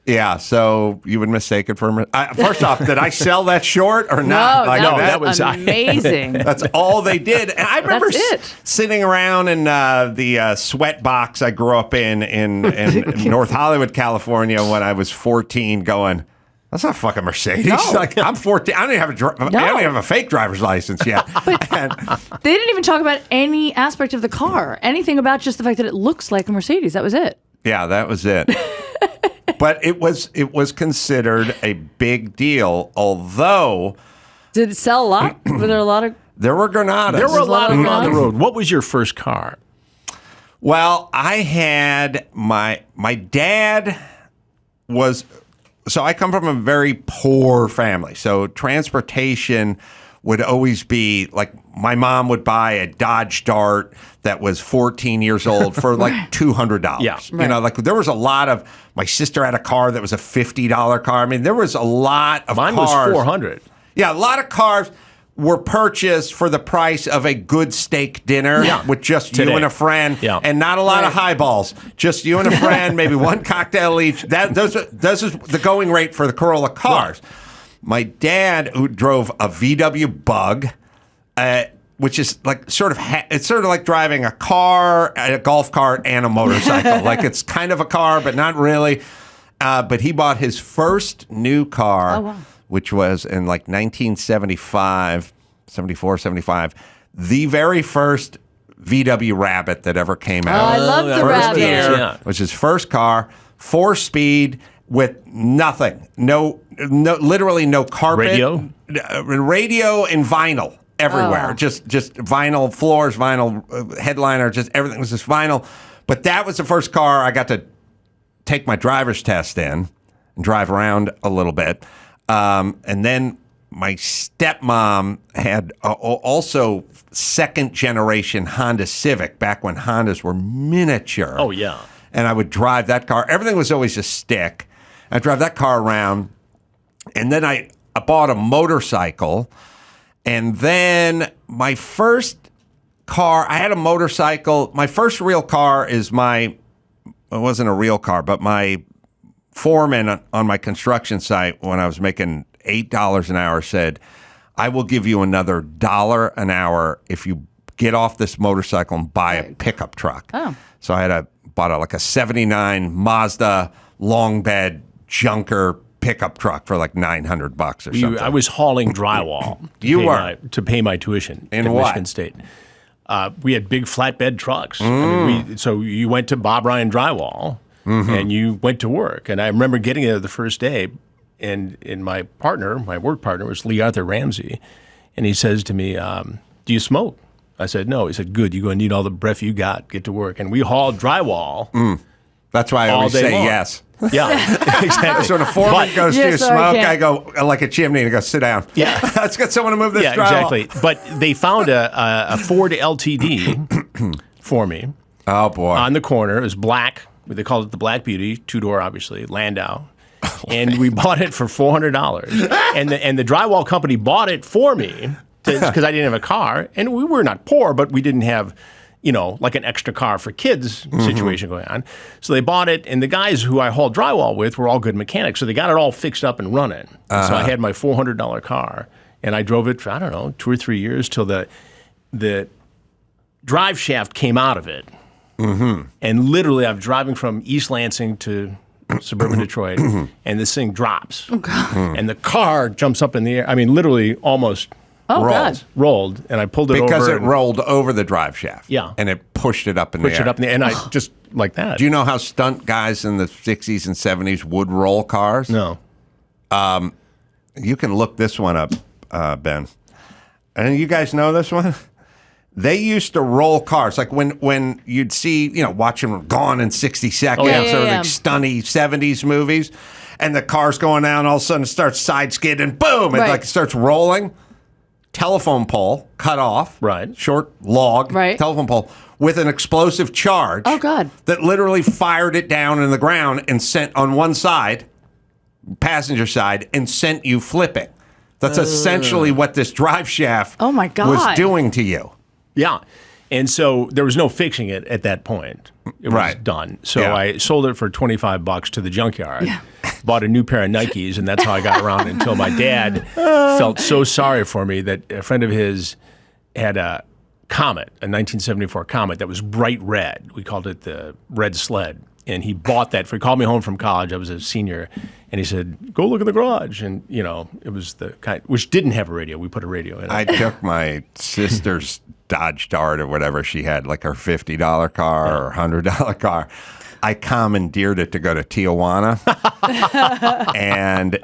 Yeah, so you would mistake it for first off, did I sell that short or No, not? that was was amazing. That's all they did. And I remember That's it. sitting around in the sweat box I grew up in North Hollywood, California, when I was 14, going, that's not fucking Mercedes. No. Like, I'm 14. I don't even have a fake driver's license yet. And They didn't even talk about any aspect of the car, anything about just the fact that it looks like a Mercedes. That was it. yeah, that was it. But it was considered a big deal, although Did it sell a lot? Were there a lot of? there were Granadas. There were a lot of them on the Granadas? road. What was your first car? Well, I had my dad was, so I come from a very poor family. So transportation would always be like, my mom would buy a Dodge Dart that was 14 years old for like $200. Yeah. You know, like there was a lot of, my sister had a car that was a $50 car. I mean, there was a lot of Mine cars. was $400. Yeah, a lot of cars were purchased for the price of a good steak dinner with just Today. you and a friend, Yeah. and not a lot of highballs. Just you and a friend, maybe one cocktail each. Those is the going rate for the Carolla cars. My dad, who drove a VW Bug, which is like sort of it's sort of like driving a car, a golf cart, and a motorcycle. Like it's kind of a car, but not really. But he bought his first new car, which was in like 1975, 74, 75, the very first VW Rabbit that ever came out. I love the First Rabbit. year, Yeah. was his first car, 4-speed with nothing, literally no carpet, radio and vinyl everywhere, just vinyl floors, vinyl headliner, just everything was just vinyl. But that was the first car I got to take my driver's test in and drive around a little bit. And then my stepmom had also second generation Honda Civic back when Hondas were miniature. Oh, yeah. And I would drive that car. Everything was always a stick. I'd drive that car around. And then I bought a motorcycle. And then my first car, I had a motorcycle. My first real car is it wasn't a real car, but my foreman on my construction site when I was making $8 an hour said, I will give you another $1 an hour if you get off this motorcycle and buy a pickup truck. Oh. So I bought a 79 Mazda long bed junker pickup truck for like $900 or something. I was hauling drywall to pay my tuition In at what? Michigan State. We had big flatbed trucks. I mean, so you went to Bob Ryan Drywall and you went to work. And I remember getting there the first day, and my work partner was Lee Arthur Ramsey, and he says to me, do you smoke? I said, no. He said, good, you're going to need all the breath you got, get to work. And we hauled drywall. That's why I all always day say long. yes. Yeah, exactly. So when a foreman goes, do you Yes, I smoke? can. I go, like a chimney, and I go, sit down. Yeah. Let's get someone to move this Yeah, drywall. exactly. But they found a Ford LTD for me Oh, boy. on the corner. It was black. They called it the Black Beauty, two-door, obviously, Landau. And we bought it for $400. And the drywall company bought it for me because I didn't have a car. And we were not poor, but we didn't have, like an extra car for kids situation going on. So they bought it, and the guys who I hauled drywall with were all good mechanics. So they got it all fixed up and running. So I had my $400 car, and I drove it for, 2 or 3 years till the drive shaft came out of it. And literally, I'm driving from East Lansing to suburban Detroit, and this thing drops. Oh, God. And the car jumps up in the air. I mean, literally almost rolled, and I pulled it over. Because it rolled over the drive shaft. Yeah. And it pushed it up in the air. And I just like that. Do you know how stunt guys in the 60s and 70s would roll cars? No. You can look this one up, Ben. And you guys know this one? They used to roll cars. Like when you'd see, watching Gone in 60 Seconds yeah, or yeah. like stunny 70s movies, and the car's going down, all of a sudden it starts side skidding, boom, and Right. like it starts rolling. Telephone pole cut off, Right. short log, Right. telephone pole, with an explosive charge. Oh, God. That literally fired it down in the ground and sent on one side, passenger side, and sent you flipping. That's essentially what this drive shaft Oh, my God. was doing to you. Yeah. And so there was no fixing it at that point. It was Right. done. So Yeah. I sold it for $25 to the junkyard, bought a new pair of Nikes, and that's how I got around until my dad felt so sorry for me that a friend of his had a Comet, a 1974 Comet that was bright red. We called it the Red Sled. And he bought that. He called me home from college. I was a senior. And he said, go look in the garage. And, it was the kind, which didn't have a radio. We put a radio in it. I took my sister's Dodge Dart or whatever she had, like her $50 car or $100 car. I commandeered it to go to Tijuana. And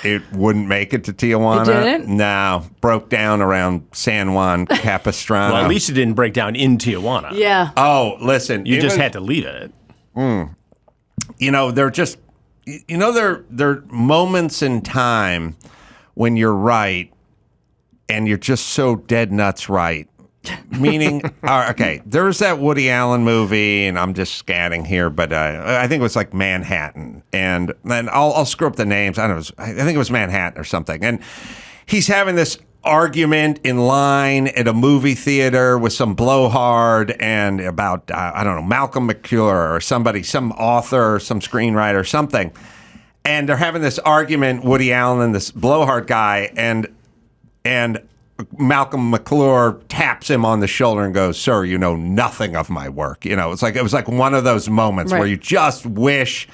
it wouldn't make it to Tijuana. It didn't? No, broke down around San Juan Capistrano. Well, at least it didn't break down in Tijuana. Yeah. Oh, listen. You just even- had to leave it. they're just, there are moments in time when you're right and you're just so dead nuts right. Meaning, okay, there's that Woody Allen movie, and I'm just scanning here, but I think it was like Manhattan, and then I'll screw up the names. I don't know. I think it was Manhattan or something, and he's having this argument in line at a movie theater with some blowhard and about I don't know, Malcolm McClure or somebody, some author, or some screenwriter, or something, and they're having this argument, Woody Allen and this blowhard guy, and Malcolm McClure taps him on the shoulder and goes, "Sir, you know nothing of my work." It was like one of those moments where you just wish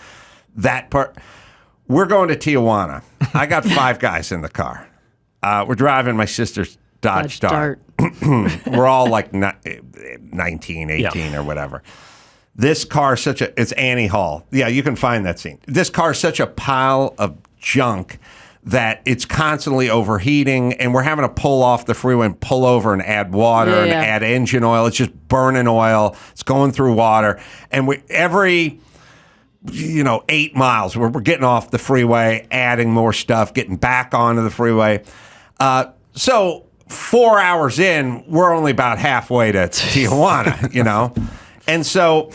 that part. We're going to Tijuana. I got 5 guys in the car. We're driving my sister's Dodge Dart. We're all like 19, 18 or whatever. This car it's Annie Hall. Yeah, you can find that scene. This car is such a pile of junk that it's constantly overheating, and we're having to pull off the freeway and pull over and add water and add engine oil. It's just burning oil. It's going through water. And every 8 miles, we're getting off the freeway, adding more stuff, getting back onto the freeway. So 4 hours in, we're only about halfway to Tijuana, And so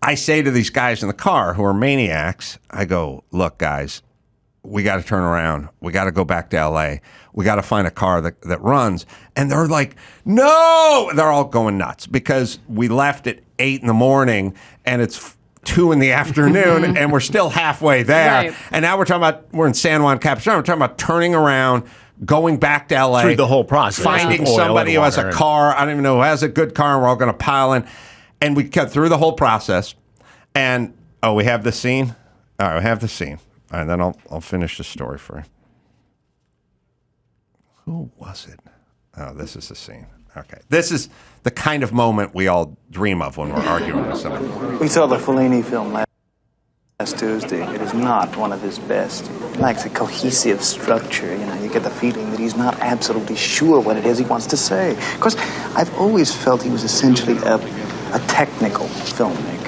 I say to these guys in the car who are maniacs, I go, "Look, guys, we got to turn around. We got to go back to L.A. We got to find a car that runs." And they're like, "No!" They're all going nuts because we left at 8 in the morning and it's 2 in the afternoon and we're still halfway there. Right. And now we're in San Juan Capistrano. We're talking about turning around, going back to L.A. Through the whole process. Finding Oil somebody and who has a water. car. I don't even know who has a good car, and we're all going to pile in. And we cut through the whole process. And, we have the scene? All right, we have the scene. All right, then I'll finish the story for you. Who was it? Oh, this is the scene. Okay. This is the kind of moment we all dream of when we're arguing with somebody. We saw the Fellini film last Tuesday. It is not one of his best. It lacks a cohesive structure. You get the feeling that he's not absolutely sure what it is he wants to say. Of course, I've always felt he was essentially a technical filmmaker.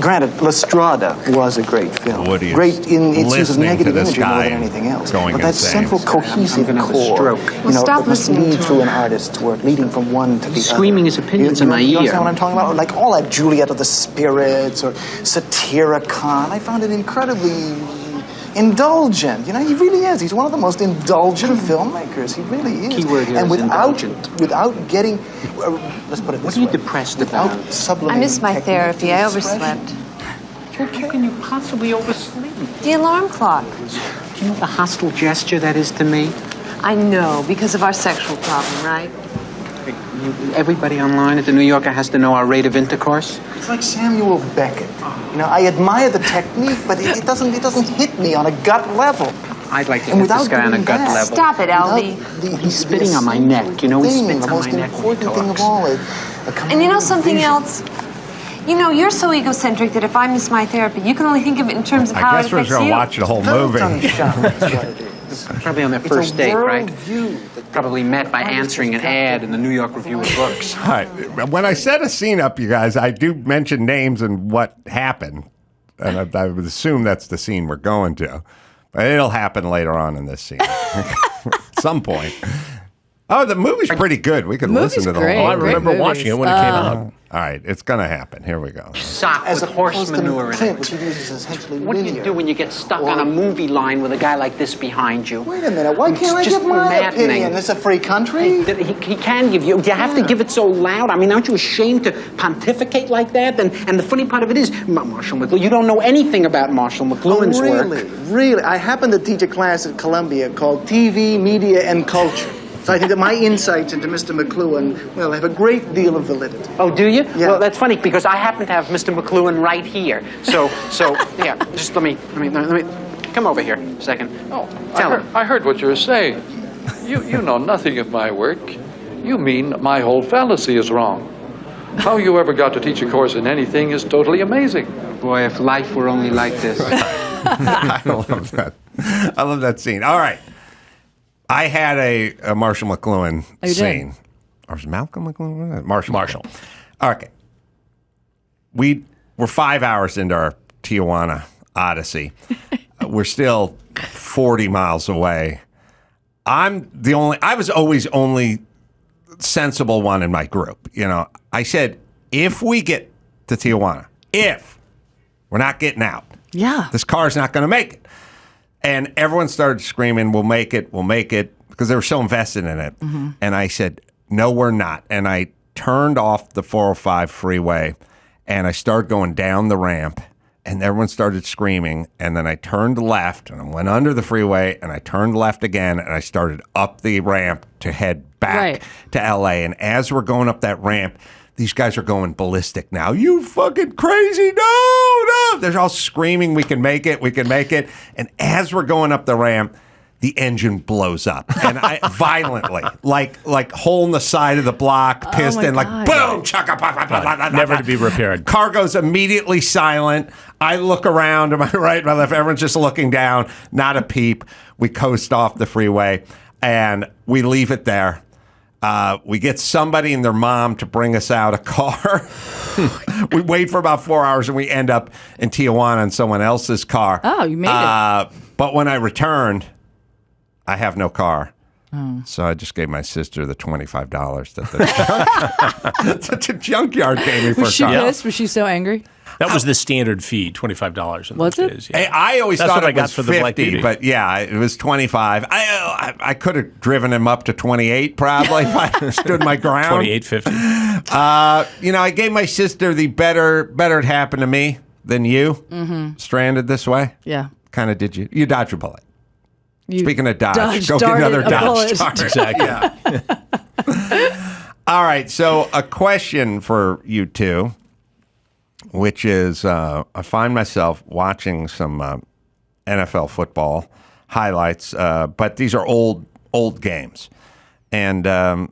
Granted, La Strada was a great film. Woody is great in its use of listening to negative this imagery more guy than anything else. going But that insane. central cohesive I'm gonna have a core, stroke. that Stop must listening lead to through him. an artist's work, leading from one to the other. Screaming his opinions in my You ear. understand what I'm talking about? Like all that Juliet of the Spirits or Satyricon. I found it incredibly indulgent. He really is. He's one of the most indulgent filmmakers. He really is. Keyword here and is indulgent. without getting, let's put it this What are you way. depressed without about? sublimating I missed my technique therapy. to I expression. overslept. How can you possibly oversleep? The alarm clock. Do you know what a hostile gesture that is to me? I know, because of our sexual problem, right? Everybody online at the New Yorker has to know our rate of intercourse. It's like Samuel Beckett. I admire the technique, but it doesn't hit me on a gut level. I'd like to And hit this without guy on a doing gut that- level. Stop it, Aldi. He's spitting on my neck. He spits The on most my neck when he important thing of talks. all, And you know something else? You're so egocentric that if I miss my therapy, you can only think of it in terms of how I it guess we're affects going you. to watch the whole movie. Probably on their It's first a date, right? worldview that Probably met by answering an ad in the New York Review of Books. All right. When I set a scene up, you guys, I do mention names and what happened. And I would assume that's the scene we're going to. But it'll happen later on in this scene. At some point. Oh, the movie's pretty good. We could Movie's listen to the great. whole Oh, I movie. remember watching it when it came out. All right, it's going to happen. Here we go. Sock with horse manure in it. What do you do when you get stuck on a movie line with a guy like this behind you? Wait a minute, why can't I It's just give my maddening. opinion? This is a free country. He can give you. Do you have to give it so loud? I mean, aren't you ashamed to pontificate like that? And the funny part of it is, Marshall McLuhan, you don't know anything about Marshall McLuhan's work. Really? I happen to teach a class at Columbia called TV, Media, and Culture. So I think that my insights into Mr. McLuhan, well, have a great deal of validity. Oh, do you? Yeah. Well, that's funny because I happen to have Mr. McLuhan right here. So yeah. Just let me come over here a second. Oh, Tell him. I heard what you were saying. You know nothing of my work. You mean my whole fallacy is wrong. How you ever got to teach a course in anything is totally amazing. Boy, if life were only like this. I love that. I love that scene. All right. I had a Marshall McLuhan scene. Or was it Malcolm McLuhan? Marshall. Okay. We're 5 hours into our Tijuana odyssey. We're still 40 miles away. I was always only sensible one in my group. You know, I said, if we get to Tijuana, we're not getting out. Yeah. This car's not going to make it. And everyone started screaming, we'll make it, because they were so invested in it. Mm-hmm. And I said, no, we're not. And I turned off the 405 freeway, and I started going down the ramp, and everyone started screaming. And then I turned left, and I went under the freeway, and I turned left again, and I started up the ramp to head back to L.A. And as we're going up that ramp, these guys are going ballistic now. You fucking crazy. No. They're all screaming, we can make it. And as we're going up the ramp, the engine blows up. And I violently, like hole in the side of the block, piston, like boom, chaka, pop, pop, pop, pop, Never to be repaired. Car goes immediately silent. I look around to my right, my left. Everyone's just looking down. Not a peep. We coast off the freeway and we leave it there. We get somebody and their mom to bring us out a car. We wait for about 4 hours and we end up in Tijuana in someone else's car. Oh, you made it. But when I returned, I have no car. Oh. So I just gave my sister the $25 that the junkyard gave me for Was she a car. pissed? Was she so angry? That was the standard fee, $25 in those days. Yeah. Hey, I always That's thought what it I got was for the Black 50, Beauty. but yeah, it was 25. I could have driven him up to 28 probably if I stood my ground. 28.50. I gave my sister the better it happened to me than you. Mm-hmm. Stranded this way. Yeah. Kind of did you? You dodged a bullet. You Speaking of Dodge, go get darted another a Dodge. bullet. Exactly. Yeah. All right, so a question for you two, which is I find myself watching some NFL football highlights, but these are old games. And I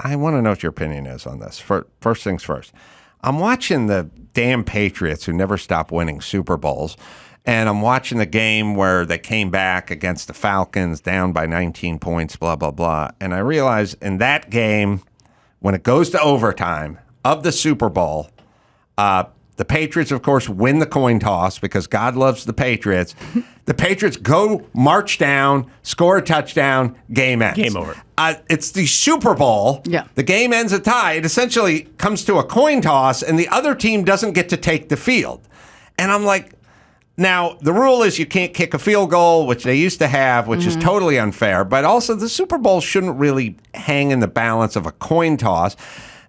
want to know what your opinion is on this. First things first. I'm watching the damn Patriots who never stop winning Super Bowls. And I'm watching the game where they came back against the Falcons down by 19 points, blah, blah, blah. And I realize in that game, when it goes to overtime of the Super Bowl, the Patriots, of course, win the coin toss because God loves the Patriots. The Patriots go march down, score a touchdown, game ends. Game over. It's the Super Bowl. Yeah. The game ends a tie. It essentially comes to a coin toss, and the other team doesn't get to take the field. And I'm like, now, the rule is you can't kick a field goal, which they used to have, which is totally unfair. But also, the Super Bowl shouldn't really hang in the balance of a coin toss.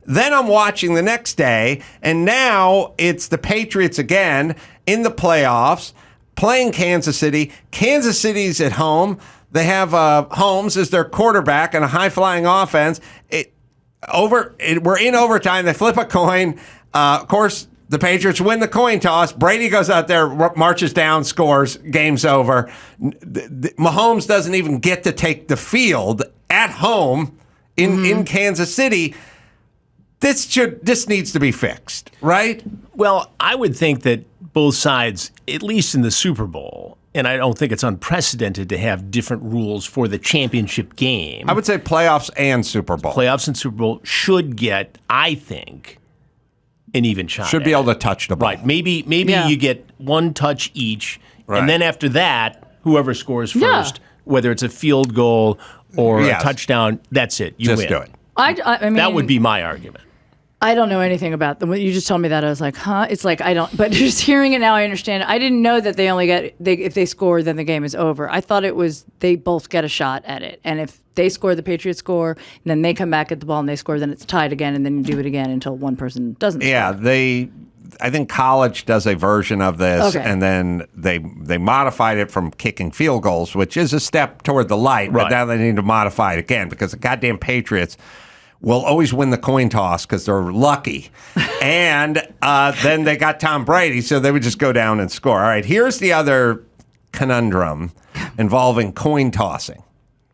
Then I'm watching the next day, and now it's the Patriots again in the playoffs, playing Kansas City. Kansas City's at home. They have Holmes as their quarterback and a high-flying offense. We're in overtime. They flip a coin. Of course, the Patriots win the coin toss. Brady goes out there, marches down, scores, game's over. Mahomes doesn't even get to take the field at home in Kansas City. This needs to be fixed, right? Well, I would think that both sides, at least in the Super Bowl, and I don't think it's unprecedented to have different rules for the championship game. I would say playoffs and Super Bowl. Playoffs and Super Bowl should get, I think, an even shot. Should be able to touch the ball. Right. Maybe you get one touch each, and then after that, whoever scores first, whether it's a field goal or Yes. a touchdown, that's it. You Just win. do it. I mean, That would be my argument. I don't know anything about them. When you just told me that, I was like, huh? It's like, I don't, but just hearing it now, I understand. I didn't know that they only get, if they score, then the game is over. I thought it was, they both get a shot at it. And if they score, the Patriots score, and then they come back at the ball and they score, then it's tied again, and then you do it again until one person doesn't Yeah, score. I think college does a version of this, Okay. and then they modified it from kicking field goals, which is a step toward the light, but Right. now they need to modify it again because the goddamn Patriots will always win the coin toss because they're lucky. And then they got Tom Brady, so they would just go down and score. All right, here's the other conundrum involving coin tossing.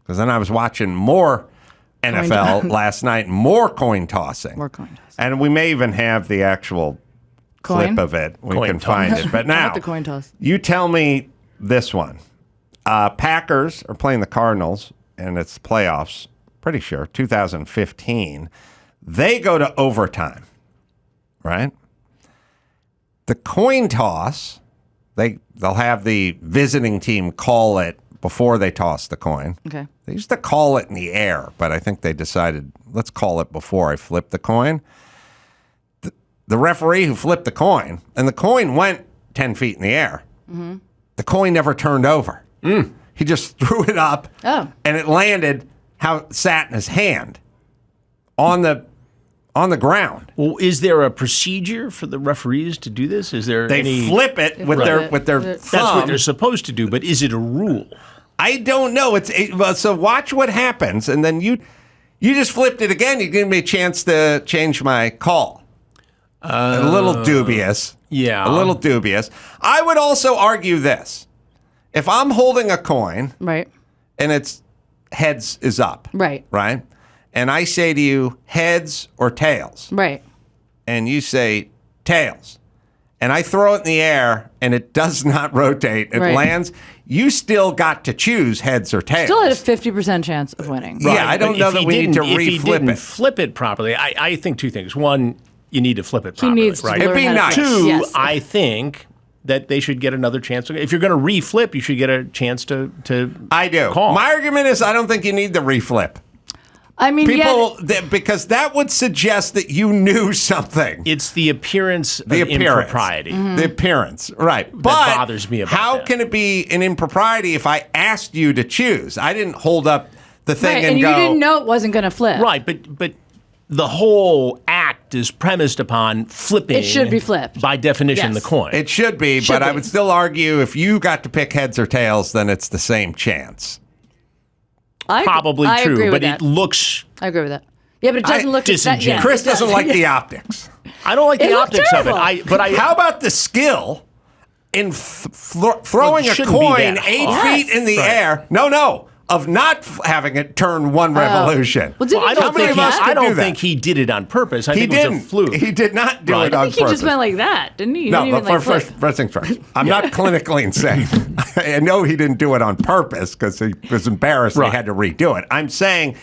Because then I was watching more NFL last night, more coin tossing. More coin tossing. And we may even have the actual Coin? clip of it. We Coin can toss. find it. But I now, want the coin toss. you tell me this one. Packers are playing the Cardinals, and it's playoffs, pretty sure, 2015. They go to overtime, right? The coin toss, they'll have the visiting team call it before they toss the coin. Okay. They used to call it in the air, but I think they decided, let's call it before I flip the coin. The referee who flipped the coin, and the coin went 10 feet in the air. Mm-hmm. The coin never turned over. He just threw it up, Oh. and it landed how it sat in his hand on the ground. Well, is there a procedure for the referees to do this? Is there They any? flip it with their That's thumb. what they're supposed to do, but is it a rule? I don't know. So watch what happens, and then you just flipped it again. You give me a chance to change my call. A little dubious. Yeah. A little dubious. I would also argue this. If I'm holding a coin Right. and it's heads is up, Right. right? And I say to you, heads or tails, Right. and you say tails, and I throw it in the air and it does not rotate, it Right. lands, you still got to choose heads or tails. Still had a 50% chance of winning. Yeah, I don't But know if that he we need to didn't- If he re-flip didn't it. flip it properly, I think two things. One, you need to flip it He properly, needs to right? learn It'd be how to nice. flip. Two, Yes. I think that they should get another chance. If you're going to re-flip, you should get a chance to I do. call. My argument is I don't think you need the reflip. I mean, People, because that would suggest that you knew something. It's the appearance of The appearance. impropriety. The appearance, right. But bothers me about how that. can it be an impropriety if I asked you to choose? I didn't hold up the thing right, and and go, you didn't know it wasn't going to flip. Right, but the whole act is premised upon flipping. It should be flipped. By definition, Yes. the coin. it should be, Should but I be. would still argue if you got to pick heads or tails, then it's the same chance. Probably I true, agree with but that. it looks. I agree with that. Yeah, but it doesn't look disingenuous. Chris it does. doesn't like the optics. I don't like It the looked optics of it. terrible. How about the skill in throwing Well, it a shouldn't be coin that 8 hard. feet in the Right. air? No, of not having it turn one revolution. Well, did Well, he I just don't do think many of he, us that? could I don't do that? think he did it on purpose. I He think it didn't. was a fluke. He did not do Right. it I on think he purpose. just went like that, didn't he? He No, didn't even, but like, flip. first things first. I'm not clinically insane. I know he didn't do it on purpose because he was embarrassed and Right. he had to redo it. I'm saying,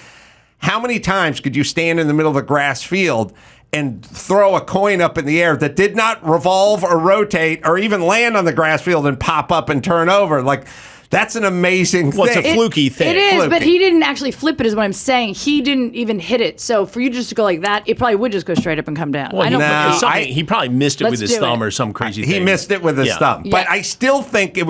how many times could you stand in the middle of a grass field and throw a coin up in the air that did not revolve or rotate or even land on the grass field and pop up and turn over? Like, that's an amazing Well, it's thing. a fluky thing. It is, Fluky. but he didn't actually flip it, is what I'm saying. He didn't even hit it. So for you just to go like that, it probably would just go straight up and come down. Well, I don't. No, it's something- he probably missed it Let's with his do thumb it. or some crazy He thing. missed it with his Yeah. thumb, but Yeah. I still think it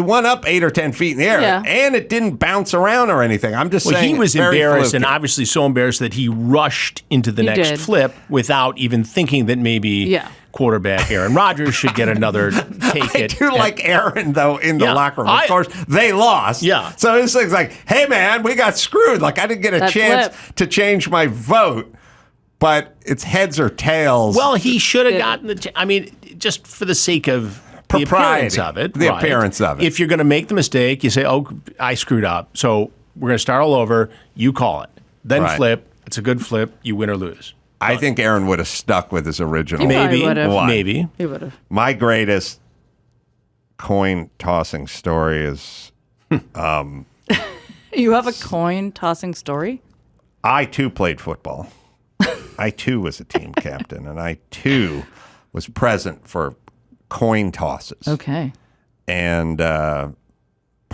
went up 8 or 10 feet in the air, Yeah. and it didn't bounce around or anything. I'm just Well, saying he was it's very embarrassed and fluky. obviously so embarrassed that he rushed into the He next did. flip without even thinking that maybe Yeah. quarterback Aaron Rodgers should get another take I it. do like Aaron though in the Yeah, locker room. Of course, they lost. Yeah. So this thing's like, hey man, we got screwed. Like I didn't get a That chance flip. to change my vote. But it's heads or tails. Well, he should have Yeah. gotten the. I mean, just for the sake of the Propriety. appearance of it. The right. appearance of it. If you're going to make the mistake, you say, "Oh, I screwed up, so we're going to start all over." You call it, then Right. flip. It's a good flip. You win or lose. I think Aaron would have stuck with his original. Probably Maybe, would've. Why? maybe. He would have. My greatest coin tossing story is You have a coin tossing story? I too played football. I too was a team captain, and I too was present for coin tosses. Okay. And part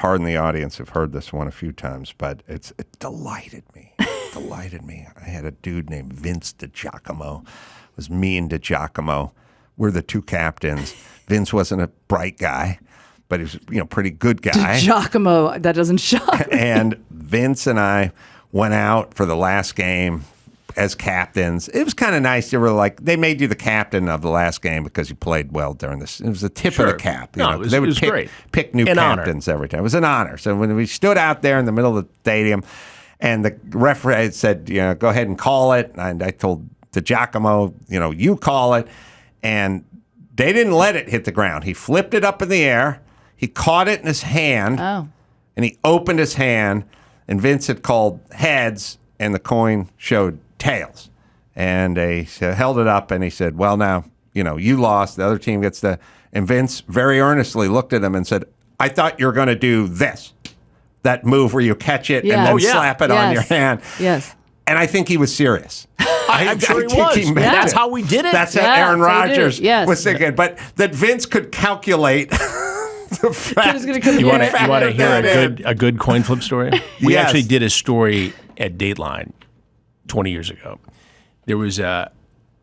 pardon the audience who've heard this one a few times, but it delighted me. It delighted me. I had a dude named Vince DiGiacomo. It was me and DiGiacomo. We're the two captains. Vince wasn't a bright guy, but he was, pretty good guy. DiGiacomo, that doesn't shock me. And Vince and I went out for the last game as captains. It was kind of nice. They made you the captain of the last game because you played well during this. It was the tip of the cap. It was great. Pick new captains every time. It was an honor. So when we stood out there in the middle of the stadium, and the referee said, go ahead and call it, and I told DiGiacomo, you call it, and they didn't let it hit the ground. He flipped it up in the air. He caught it in his hand, and he opened his hand, and Vince had called heads, and the coin showed tails. And they held it up, and he said, well, now, you lost. The other team gets the... And Vince very earnestly looked at him and said, I thought you were going to do this, that move where you catch it and then slap it on your hand. Yes. And I think he was serious. I'm sure he was. That's how we did it. That's how Aaron Rodgers was thinking. But that Vince could calculate... the fact. You want to hear a good coin flip story? We actually did a story at Dateline 20 years ago. There was a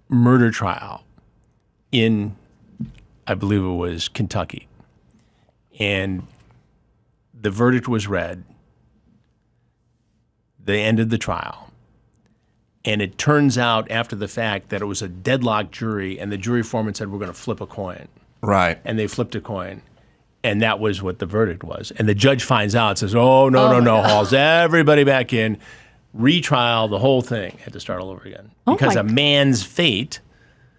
murder trial in, I believe it was Kentucky, and the verdict was read. They ended the trial, and it turns out after the fact that it was a deadlocked jury, and the jury foreman said, we're going to flip a coin. Right. And they flipped a coin. And that was what the verdict was. And the judge finds out, says, no, hauls everybody back in, retrial, the whole thing. Had to start all over again. Because a man's fate...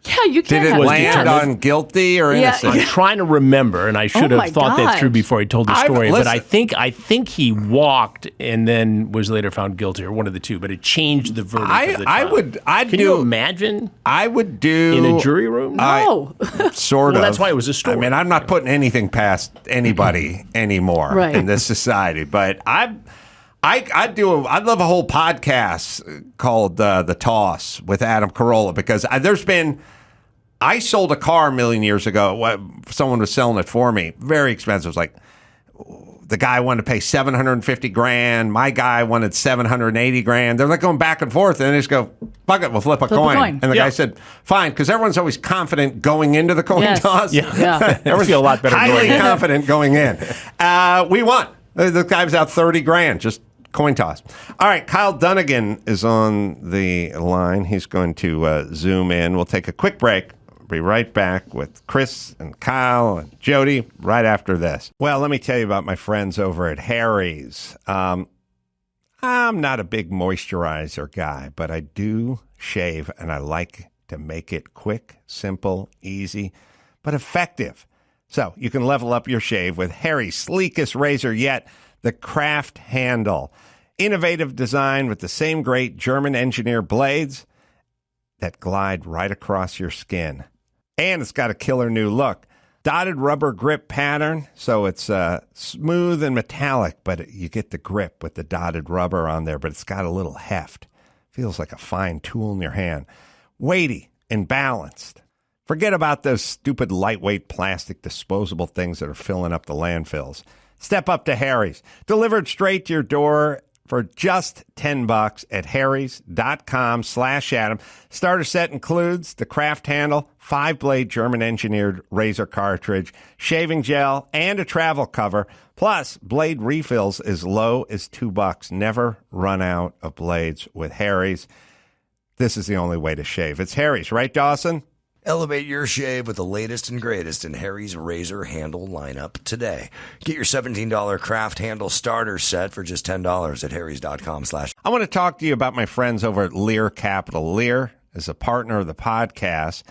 Yeah, you can't. Did it land on guilty or innocent? I'm trying to remember, and I should have thought that through before I told the story. But I think he walked and then was later found guilty, or one of the two. But it changed the verdict of the trial. Can you imagine? I would do in a jury room. No, sort of. That's why it was a story. I mean, I'm not putting anything past anybody anymore in this society. But I'd love a whole podcast called The Toss with Adam Carolla, because I sold a car a million years ago. Someone was selling it for me. Very expensive. It was like the guy wanted to pay $750,000. My guy wanted $780,000. They're like going back and forth, and they just go, fuck it, we'll flip a coin. And the guy said, fine, because everyone's always confident going into the coin toss. Yeah. Everyone feel a lot better highly going in. confident going in. We won. The guy was out $30,000, just coin toss. All right, Kyle Dunnigan is on the line. He's going to zoom in. We'll take a quick break. Be right back with Chris and Kyle and Jodi right after this. Well, let me tell you about my friends over at Harry's. I'm not a big moisturizer guy, but I do shave, and I like to make it quick, simple, easy, but effective. So you can level up your shave with Harry's sleekest razor yet, the Craft Handle. Innovative design with the same great German engineer blades that glide right across your skin. And it's got a killer new look. Dotted rubber grip pattern, so it's smooth and metallic, but you get the grip with the dotted rubber on there, but it's got a little heft. Feels like a fine tool in your hand. Weighty and balanced. Forget about those stupid lightweight plastic disposable things that are filling up the landfills. Step up to Harry's. Delivered straight to your door for just $10 at harrys.com/Adam. Starter set includes the Craft Handle, 5-blade German-engineered razor cartridge, shaving gel, and a travel cover. Plus, blade refills as low as $2. Never run out of blades with Harry's. This is the only way to shave. It's Harry's, right, Dawson? Elevate your shave with the latest and greatest in Harry's razor handle lineup today. Get your $17 Craft Handle starter set for just $10 at harrys.com/. I want to talk to you about my friends over at Lear Capital. Lear is a partner of the podcast,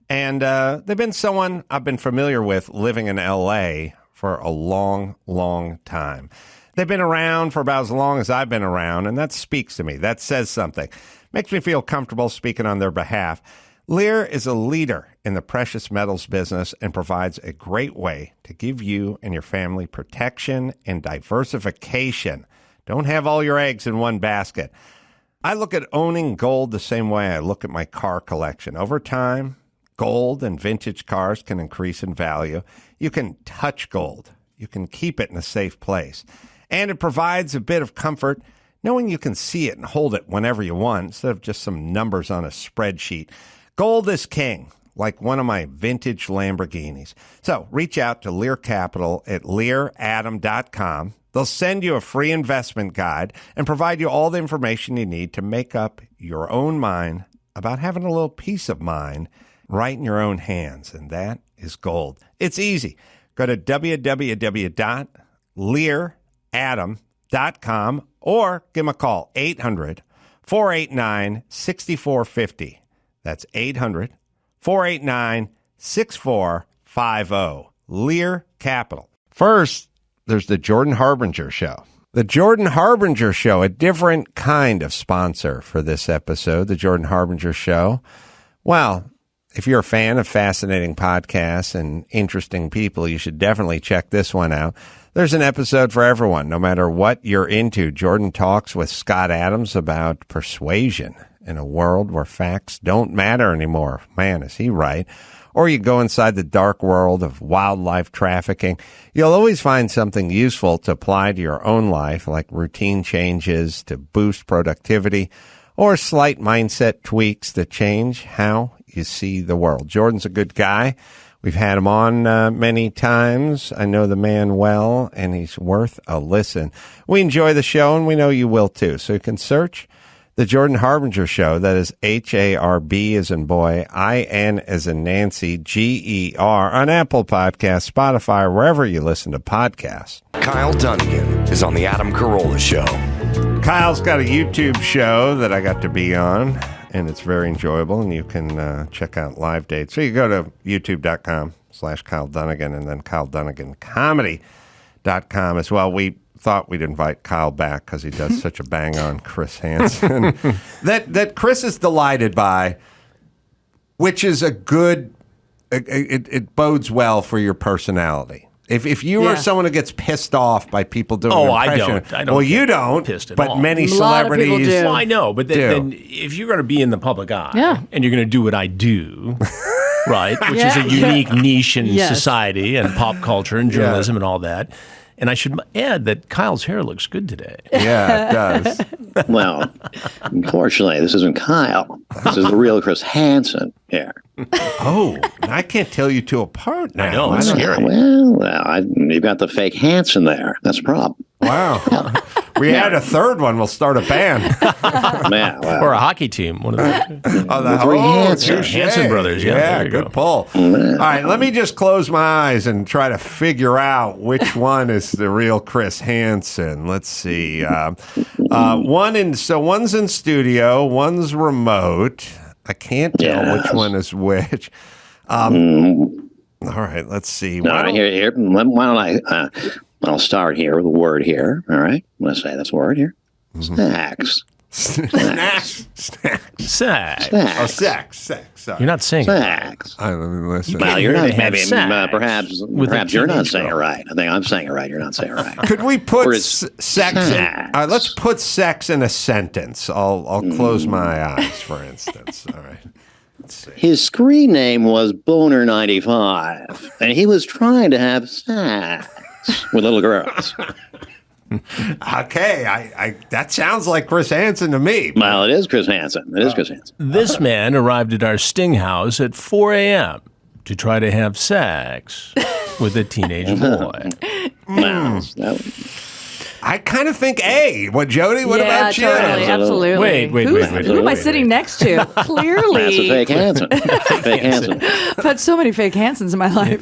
and they've been someone I've been familiar with living in L.A. for a long, long time. They've been around for about as long as I've been around, and that speaks to me. That says something. Makes me feel comfortable speaking on their behalf. Lear is a leader in the precious metals business and provides a great way to give you and your family protection and diversification. Don't have all your eggs in one basket. I look at owning gold the same way I look at my car collection. Over time, gold and vintage cars can increase in value. You can touch gold. you can keep it in a safe place. And it provides a bit of comfort knowing you can see it and hold it whenever you want instead of just some numbers on a spreadsheet. Gold is king, like one of my vintage Lamborghinis. So reach out to Lear Capital at learadam.com. They'll send you a free investment guide and provide you all the information you need to make up your own mind about having a little peace of mind right in your own hands. And that is gold. It's easy. Go to www.learadam.com or give them a call, 800-489-6450. That's 800-489-6450. Lear Capital. First, there's the Jordan Harbinger Show. The Jordan Harbinger Show, a different kind of sponsor for this episode, the Jordan Harbinger Show. Well, if you're a fan of fascinating podcasts and interesting people, you should definitely check this one out. There's an episode for everyone, no matter what you're into. Jordan talks with Scott Adams about persuasion in a world where facts don't matter anymore. Man, is he right. Or you go inside the dark world of wildlife trafficking. You'll always find something useful to apply to your own life, like routine changes to boost productivity or slight mindset tweaks to change how you see the world. Jordan's a good guy. We've had him on many times. I know the man well, and he's worth a listen. We enjoy the show, and we know you will too. So you can search The Jordan Harbinger Show. That is HARB as in boy, IN as in Nancy, GER on Apple Podcasts, Spotify, or wherever you listen to podcasts. Kyle Dunnigan is on the Adam Carolla Show. Kyle's got a YouTube show that I got to be on, and it's very enjoyable, and you can check out live dates. So you go to youtube.com/Kyle Dunnigan and then KyleDunniganComedy.com as well. We thought we'd invite Kyle back because he does such a bang on Chris Hansen that Chris is delighted by, which is a good, it bodes well for your personality. If you are someone who gets pissed off by people doing impression, I don't. Well, you don't. Pissed at but all. many A lot of people celebrities. do. Well, I know, but then if you're going to be in the public eye and you're going to do what I do, right, which is a unique niche in society and pop culture and journalism and all that. And I should add that Kyle's hair looks good today. Yeah, it does. Well, unfortunately, this isn't Kyle. This is the real Chris Hansen here. Oh, I can't tell you two apart now. I know, it's scary. Well, you've got the fake Hansen there. That's a problem. Wow. We had a third one. We'll start a band. Yeah, well, Or a hockey team. One of the three Hansen. Hansen brothers. Yeah, there you good go. pull. All right, let me just close my eyes and try to figure out which one is the real Chris Hansen. Let's see. One's in studio, one's remote. I can't tell which one is which. All right, let's see. All right, here. Why don't I'll start here with a word here. All right, let's say that's a word here. Snacks. Snacks. Sex. Oh, sex. Sorry. You're not saying Snacks. All right, let me listen. Well, you're here not. to have Maybe, sex perhaps with a you're not teenage saying it girl. right. I think I'm saying it right. You're not saying it right. Could we put Or it's sex in, sex. let's put sex in a sentence. I'll close my eyes, for instance. All right. Let's see. His screen name was Boner95, and he was trying to have sex with little girls. Okay, I that sounds like Chris Hansen to me. Well, it is Chris Hansen. It is Chris Hansen. This man arrived at our sting house at 4 a.m. to try to have sex with a teenage boy. Well, I kind of think A. What, Jody? What about you? Totally, absolutely. Wait. Who am I sitting next to? Clearly. that's a fake Hansen. Fake Hansen. I've had so many fake Hansens in my life.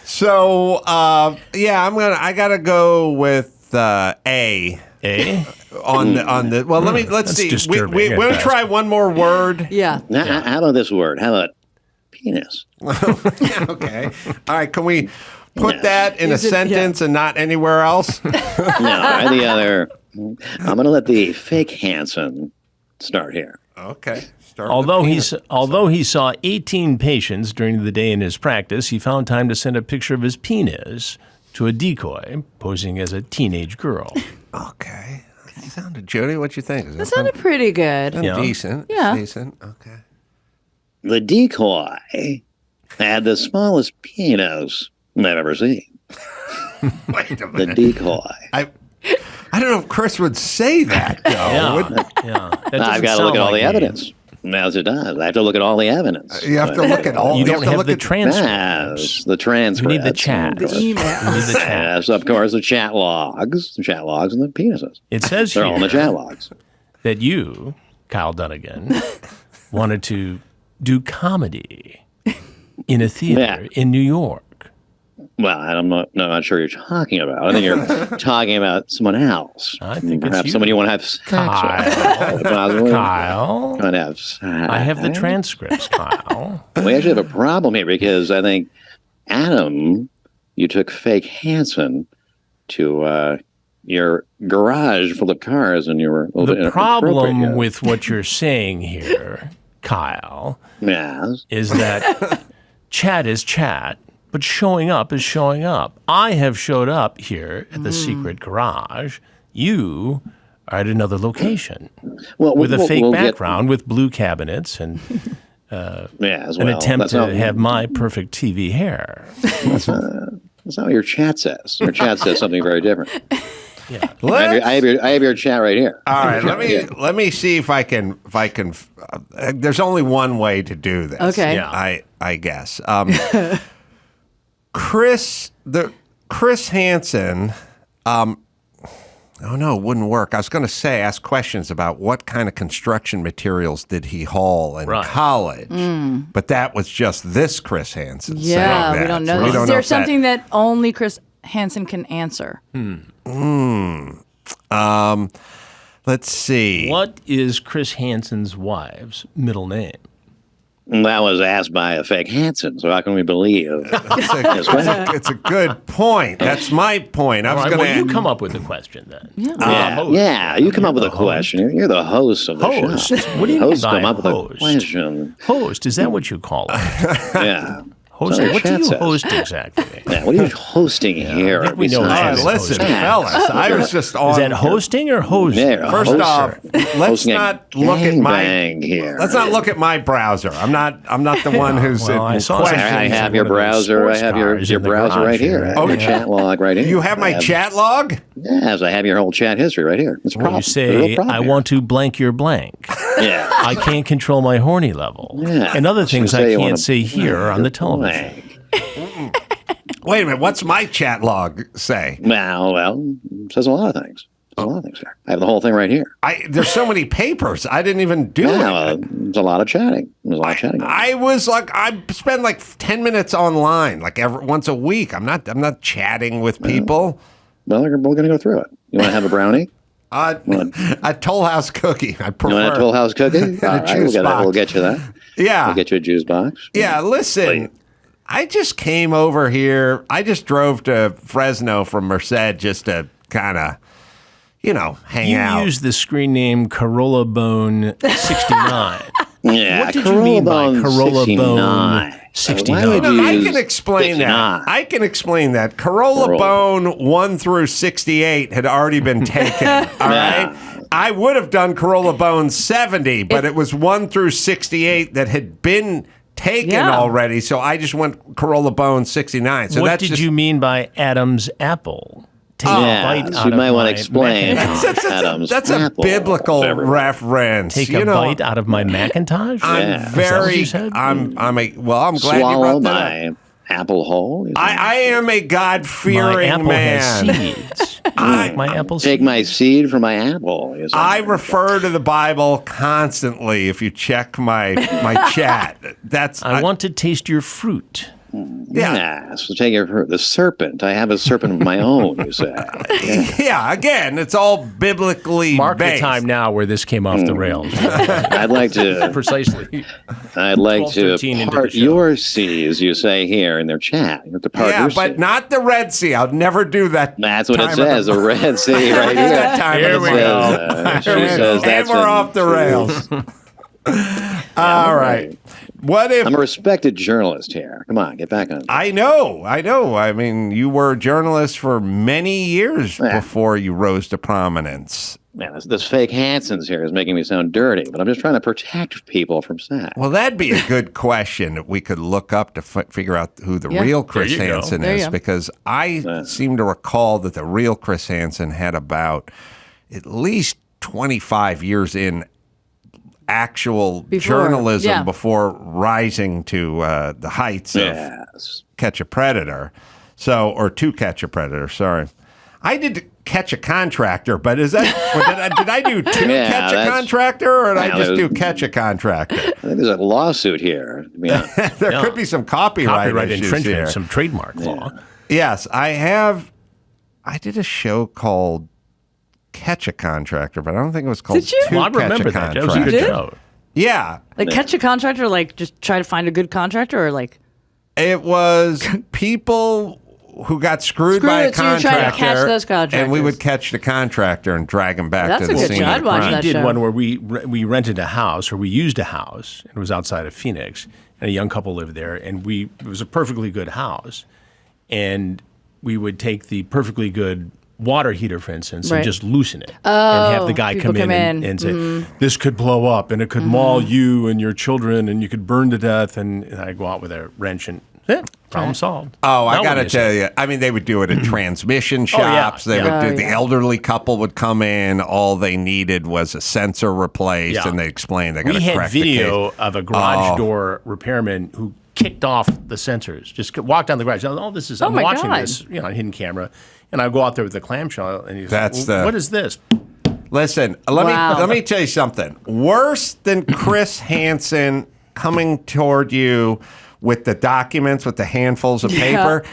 So, I gotta go with A. A? On the well, let's That's see. disturbing We're at going to best. try one more word. Yeah. Now, how about this word? How about penis? Okay. All right. Can we put that in a Is it- sentence and not anywhere else? No, the other. I'm going to let the fake Hansen start here. Okay. Start Although with the he saw 18 patients during the day in his practice, he found time to send a picture of his penis to a decoy posing as a teenage girl. Okay. That sounded, Jody, what you think? Is That sounded pretty good. decent? Yeah. Decent. Okay. The decoy had the smallest penis I've ever seen. Wait a The minute. decoy. I don't know if Chris would say that, though. I've got to look at all the evidence. As it does. I have to look at all the evidence. You have to look at all. You don't have the transcripts. transcripts. The transcripts. You need the chat. The emails. You need the chat. Yes, of course, the chat logs. The chat logs and the penises. It says They're here all in the chat logs. that you, Kyle Dunnigan, wanted to do comedy in a theater in New York. Well, I'm not sure you're talking about. I think you're talking about someone else. I think perhaps it's you. someone you want to have sex with. Kyle. Want to have sex. I have the transcripts, Kyle. We actually have a problem here because I think, Adam, you took fake Hansen to your garage full of cars and you were a little bit The problem inappropriate. with what you're saying here, Kyle, is that chat is chat, but showing up is showing up. I have showed up here at the secret garage. You are at another location with a fake background with blue cabinets and an attempt to have my perfect TV hair. That's not what your chat says. Your chat says something very different. Yeah. I have your chat right here. All right, let me see if I can. There's only one way to do this. Okay. Yeah. I guess. Chris Hansen. Oh no, it wouldn't work. I was going to ask questions about what kind of construction materials did he haul in college, but that was just this Chris Hansen. Yeah, saying we don't know. So we don't Is know there if that- something that only Chris Hansen can answer? Let's see. What is Chris Hansen's wife's middle name? That was asked by a fake Hansen, so how can we believe? It's a good point. That's my point. I was going you come up with the question then. Yeah, you come up with a question. You're the host of the Host? show. What do you mean Host by come up with a host? question. Host, is that what you call it? Yeah. Host, So what do chat you says. host exactly? Yeah, what are you hosting here? I think we know All right, Hansen listen, hosting. fellas. I was just on. Is that hosting or host? Yeah, First hoster. off, let's Hosting a not look at my. gangbang here. Let's not look at my browser. I'm not the one who's Well, I in saw question. I have One your of those browser. I sports have your cars in the browser garage right here. here. I have your chat log right here. You have my chat log? Yes, I have your whole chat history right here. It's a Well, problem. you There's a real say, problem I here. want to blank your blank. Yeah. I can't control my horny level. Yeah. And other things say I you wanna can't say here blank on the your television. blank. Wait a minute. What's my chat log say? Well, it says a lot of things. There's a lot of things here. I have the whole thing right here. There's so many papers. I didn't even do Yeah, it. there's a lot of chatting. There's a lot of chatting. I spend like 10 minutes online, like once a week. I'm not chatting with people. Well, we're going to go through it. You want to have a brownie? A Toll House cookie. I prefer. You want a Toll House cookie? And a All right, juice box. we'll get you that. Yeah. We'll get you a juice box. Yeah, listen. I just came over here. I just drove to Fresno from Merced just to kind of, hang out. You used the screen name Carolla Bone 69. Yeah, What did you mean by Bone Carolla 69. Bone 69? Why would you I use can explain 69? that. I can explain that. Carolla Bone 1 through 68 had already been taken. All right. I would have done Carolla Bone 70, but it was 1 through 68 that had been taken already. So I just went Carolla Bone 69. So What that's did just, you mean by Adam's apple? Take a bite so out you of might want my to explain. Macintosh. Adam's That's a apple. biblical Whatever. reference. Take a bite out of my Macintosh? I'm Yeah. Is that what very. you said? I'm glad Swallow you brought that up. my apple whole. I am a My God-fearing apple man. has seeds. You like my apple Take seeds? my seed from my apple. You say. I refer to the Bible constantly. If you check my chat, I want to taste your fruit. Yeah. So take the serpent. I have a serpent of my own, you say. Yeah, again, it's all biblically Mark based. the time now where this came off the rails. I'd like to Precisely. I'd like 12, to 13 into part the show. your seas, you say here in their chat. You have to part Yeah, your but seas. not the Red Sea. I'll never do that. That's what it time of says. the- The Red Sea right here. That time Here of the we month. go. She says And that's we're when- off the rails. All right. What if I'm a respected journalist here. Come on, get back on. I know. I mean, you were a journalist for many years before you rose to prominence. Man, this fake Hansen's here is making me sound dirty, but I'm just trying to protect people from sex. Well, that'd be a good question that we could look up to figure out who the real Chris Hansen is, because I seem to recall that the real Chris Hansen had about at least 25 years in actual journalism before rising to the heights of Catch a Predator. So, or To Catch a Predator, sorry. I did Catch a Contractor, but is that did I do Catch a Contractor, or did I just do Catch a Contractor? I think there's a lawsuit here. There could be some copyright issues infringement, here. some trademark law. Yes, I did a show called Catch a Contractor, but I don't think it was called Did you? To Well, I Catch remember a that. Contractor. That was a good show. Yeah. Like catch a contractor, like just try to find a good contractor, or like it was people who got screwed by a so you try to catch those contractors. and we would catch the contractor and drag him back to the scene of the crime. We did one where we rented a house, or we used a house, and it was outside of Phoenix, and a young couple lived there, and it was a perfectly good house, and we would take the perfectly good water heater, for instance, and just loosen it, and have the guy come in and say, this could blow up, and it could maul you and your children, and you could burn to death, and I go out with a wrench and problem solved. Oh, I got to tell you, I mean, they would do it at transmission shops. They would do the elderly couple would come in. All they needed was a sensor replaced, and they explained they got to correct the case. We had video of a garage door repairman who kicked off the sensors, just walked down the garage. I'm watching this, on hidden camera, and I go out there with the clamshell, and he's like, what is this? Listen, let me tell you something. Worse than Chris Hansen coming toward you with the documents, with the handfuls of paper,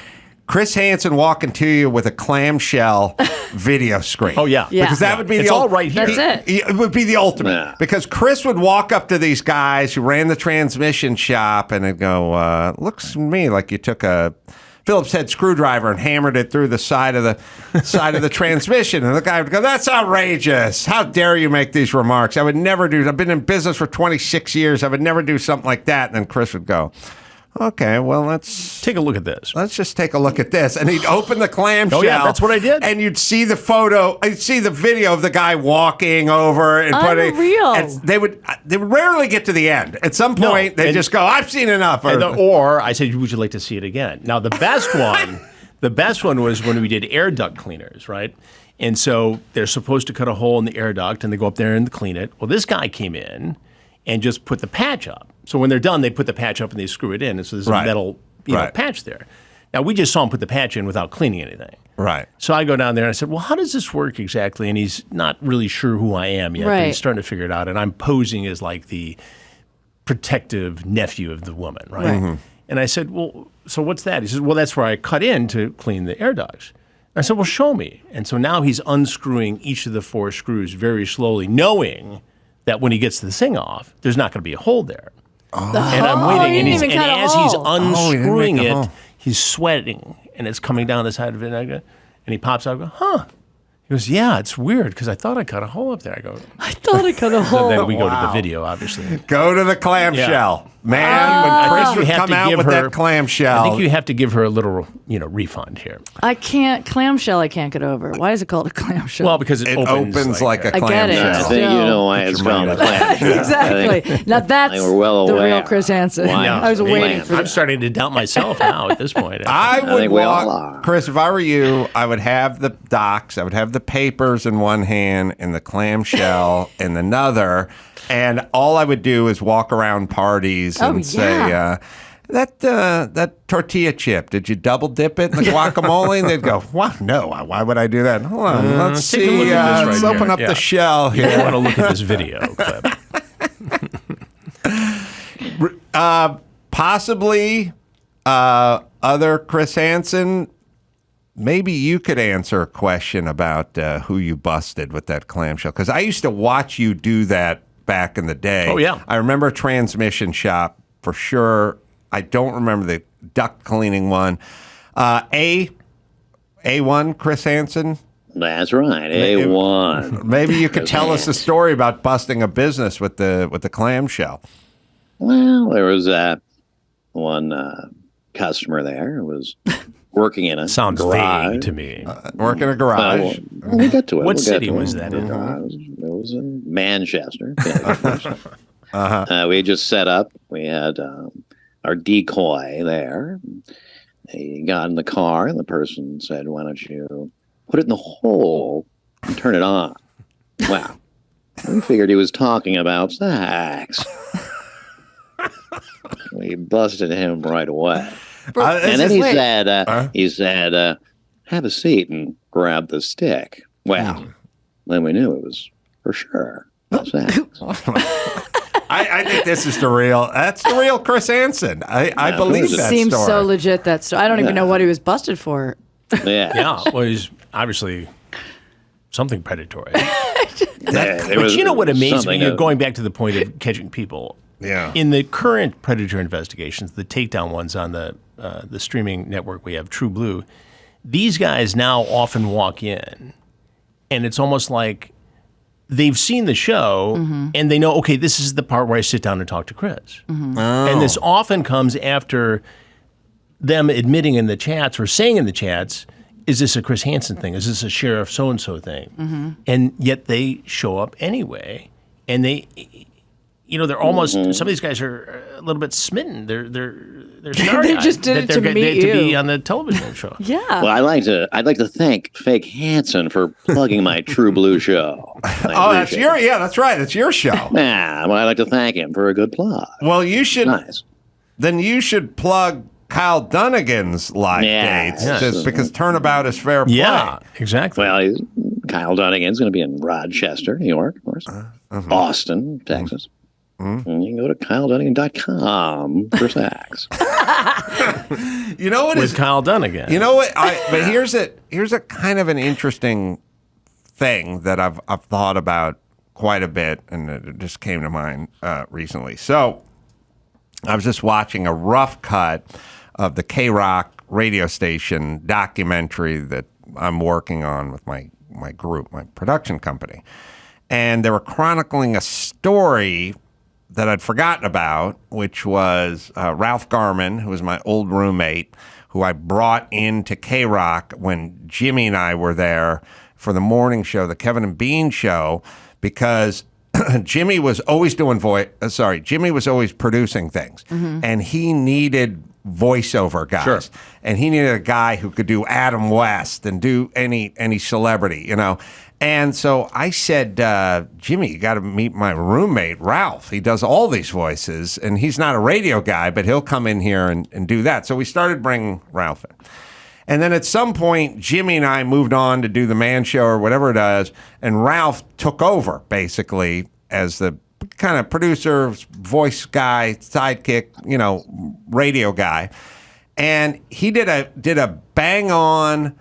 Chris Hansen walking to you with a clamshell video screen. Oh, yeah. Because that would be it's all right here. That's it. It would be the ultimate. Yeah. Because Chris would walk up to these guys who ran the transmission shop and they'd go, looks to me like you took a Phillips head screwdriver and hammered it through the side of the transmission. And the guy would go, that's outrageous. How dare you make these remarks? I would never do. I've been in business for 26 years. I would never do something like that. And then Chris would go, okay, well, let's take a look at this. Let's just take a look at this. And he'd open the clamshell. Oh, yeah, that's what I did. And you'd see the photo, you'd see the video of the guy walking over and Unreal. And they would rarely get to the end. At some point, they'd just go, I've seen enough. Or I said, would you like to see it again? Now, the best one was when we did air duct cleaners, right? And so they're supposed to cut a hole in the air duct, and they go up there and clean it. Well, this guy came in and just put the patch up. So when they're done, they put the patch up and they screw it in. And so there's a metal patch there. Now, we just saw him put the patch in without cleaning anything. Right. So I go down there and I said, well, how does this work exactly? And he's not really sure who I am yet, but he's starting to figure it out. And I'm posing as like the protective nephew of the woman, right? Mm-hmm. And I said, well, so what's that? He says, well, that's where I cut in to clean the air ducts. I said, well, show me. And so now he's unscrewing each of the 4 screws very slowly, knowing that when he gets the thing off, there's not going to be a hole there. And I'm waiting, and as he's unscrewing it, he's sweating, and it's coming down the side of it. And he pops out and I go, huh. He goes, yeah, it's weird, because I thought I cut a hole up there. I go, I thought I cut a hole. So then we go to the video, obviously. Go to the clamshell. Man, when Chris would come out with that clamshell. I think you have to give her a little, refund here. I can't get over. Why is it called a clamshell? Well, because it opens like a clamshell. I get it. I think you know why it's called a clamshell. Exactly. Now that's the real Chris Hansen. I was waiting for that. I'm starting to doubt myself now at this point. I would walk, Chris, if I were you, I would have the docs, I would have the papers in one hand and the clamshell in another. And all I would do is walk around parties and say, that tortilla chip, did you double dip it in the guacamole? And they'd go, what? No, why would I do that? Hold on, let's see. Let's open up the shell here. I want to look at this video clip. Possibly other Chris Hansen. Maybe you could answer a question about who you busted with that clamshell. Because I used to watch you do that back in the day. Oh, yeah. I remember a transmission shop for sure. I don't remember the duct cleaning one. A1, Chris Hansen? That's right, A1. Maybe you could tell us a story about busting a business with the clamshell. Well, there was one customer there who was working in a Sounds garage. vague to me. Work in a garage. We'll get to it. What We'll city get to was it. that in? It was in Manchester. We had just set up. We had our decoy there. He got in the car, and the person said, "Why don't you put it in the hole and turn it on?" Wow. We figured he was talking about sex. We busted him right away. And then he said, have a seat and grab the stick. Well, then we knew it was for sure sex. I think this is that's the real Chris Hansen. I believe that Seems story. so legit, that story. I don't even know what he was busted for. Yeah, well, he's obviously something predatory. But you know what amazed me? You're going back to the point of catching people. Yeah. In the current predator investigations, the takedown ones on the streaming network we have, True Blue, these guys now often walk in, and it's almost like they've seen the show and they know, okay, this is the part where I sit down and talk to Chris. And this often comes after them admitting in the chats or saying in the chats, is this a Chris Hansen thing? Is this a Sheriff so-and-so thing? And yet they show up anyway, and they, they're almost, some of these guys are a little bit smitten. They're They just did it to meet you. To be on the television show. Yeah. Well, I'd like to thank Fake Hansen for plugging my True Blue show. That's right. It's your show. Yeah, well, I'd like to thank him for a good plug. Well, you should. Nice. Then you should plug Kyle Dunnigan's live dates because turnabout is fair play. Yeah, exactly. Well, Kyle Dunnigan's going to be in Rochester, New York, of course. Austin, Texas. And you can go to KyleDunnigan.com for sex. You know what? With Kyle Dunnigan. You know what? But here's a kind of an interesting thing that I've thought about quite a bit, and it just came to mind recently. So I was just watching a rough cut of the K-Rock radio station documentary that I'm working on with my group, my production company. And they were chronicling a story that I'd forgotten about, which was Ralph Garman, who was my old roommate, who I brought into K-Rock when Jimmy and I were there for the morning show, the Kevin and Bean show, because Jimmy was always Jimmy was always producing things, and he needed voiceover guys. Sure. And he needed a guy who could do Adam West and do any celebrity, And so I said, Jimmy, you got to meet my roommate, Ralph. He does all these voices, and he's not a radio guy, but he'll come in here and do that. So we started bringing Ralph in. And then at some point, Jimmy and I moved on to do the Man Show or whatever it is, and Ralph took over, basically, as the kind of producer, voice guy, sidekick, radio guy. And he did a bang-on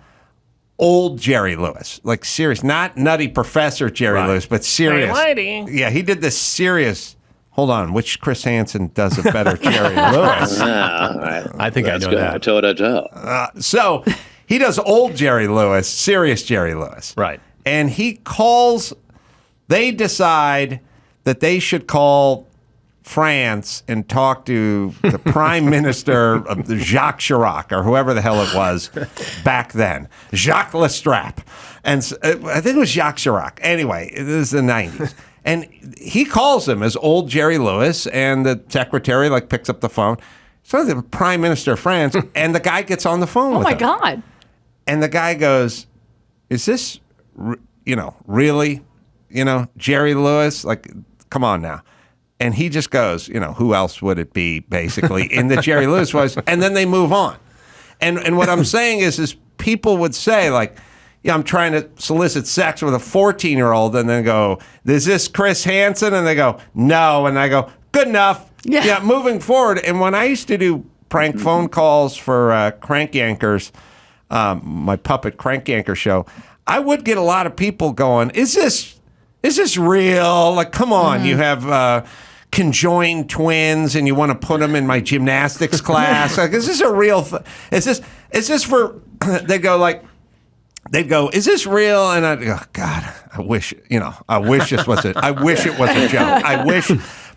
old Jerry Lewis, like serious, not Nutty Professor Jerry Lewis, but serious. Hey, lady. Yeah, he did this serious. Hold on, which Chris Hansen does a better Jerry Lewis? I think I know that. Toe-to-toe. So he does old Jerry Lewis, serious Jerry Lewis. Right. And they decide that they should call France and talk to the Prime Minister of Jacques Chirac or whoever the hell it was back then, Jacques Lestrap, and I think it was Jacques Chirac. Anyway, it was the 90s, and he calls him as old Jerry Lewis, and the secretary picks up the phone. So the Prime Minister of France, and the guy gets on the phone. with him. God! And the guy goes, "Is this, really, Jerry Lewis? Come on now." And he just goes, who else would it be, basically, in the Jerry Lewis voice? And then they move on. And what I'm saying is people would say, I'm trying to solicit sex with a 14-year-old, and then go, is this Chris Hansen? And they go, no. And I go, good enough. Yeah, moving forward. And when I used to do prank phone calls for Crank Yankers, my puppet Crank Yanker show, I would get a lot of people going, is this real? Come on, you have conjoined twins and you want to put them in my gymnastics class? Is this a real thing? Is this for, they'd go, is this real? And I'd go, God, I wish it was I wish it was a joke.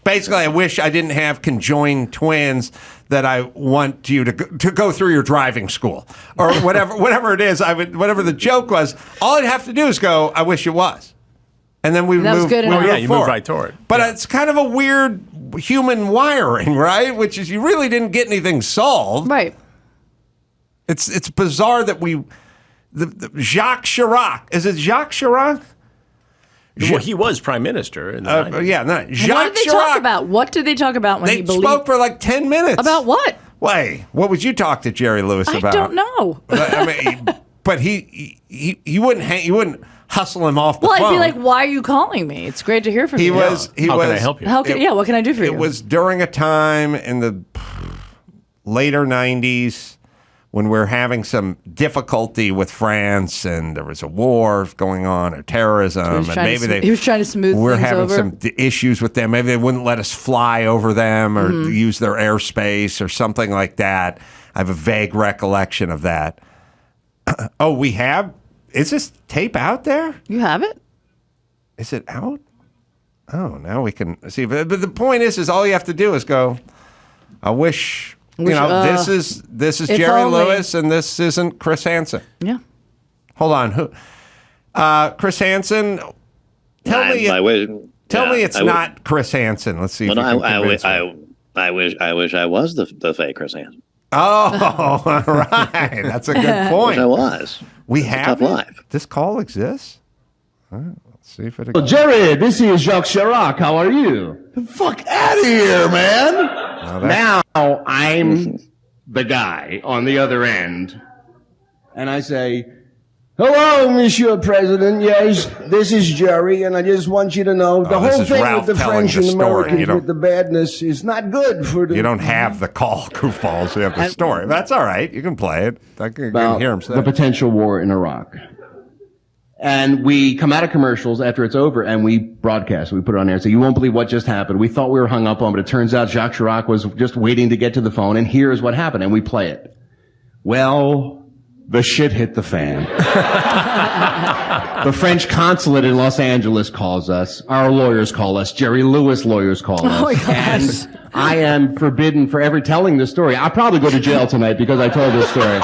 basically, I wish I didn't have conjoined twins that I want you to go through your driving school or whatever it is. Whatever the joke was, all I'd have to do is go, I wish it was. And then we move right toward it. But it's kind of a weird human wiring, right? which is you really didn't get anything solved. Right. It's bizarre that the Jacques Chirac, is it Jacques Chirac? Well, he was prime minister. In the 90s. Yeah, no, Jacques What did they Chirac. talk about? What did they talk about when he They spoke for like 10 minutes. About what? Wait, what would you talk to Jerry Lewis about? I don't know. But he wouldn't hustle him off the phone. Well, I'd be like, why are you calling me? It's great to hear from you. How can I help you? What can I do for you? It was during a time in the later 90s when we were having some difficulty with France and there was a war going on or terrorism. He was trying to smooth we're things having over. some issues with them. Maybe they wouldn't let us fly over them or use their airspace or something like that. I have a vague recollection of that. Oh, we have? Is this tape out there? You have it? Is it out? Oh, now we can see. But the point is all you have to do is go, I wish... this is Jerry Lewis, and this isn't Chris Hansen. Yeah. Hold on, who? Chris Hansen. Tell me it's not Chris Hansen. Let's see. If I wish I was the fake Chris Hansen. Oh, all right. That's a good point. I was. We have tough life. This call exists. All right, let's see if it. Well, Jerry, this is Jacques Chirac. How are you? The fuck out of here, man. Now I'm the guy on the other end. And I say, hello, Monsieur President. Yes, this is Jerry, and I just want you to know the whole thing Ralph with the telling French the and story. Americans with the badness is not good for the... You don't have the call, goofballs. You have the story. That's all right. You can play it. I can hear him say the potential war in Iraq. And we come out of commercials after it's over and we broadcast. We put it on air and say, you won't believe what just happened. We thought we were hung up on, but it turns out Jacques Chirac was just waiting to get to the phone, and here's what happened. And we play it. Well, the shit hit the fan. The French consulate in Los Angeles calls us. Our lawyers call us. Jerry Lewis lawyers call us. Oh my gosh. And I am forbidden for ever telling this story. I'll probably go to jail tonight because I told this story.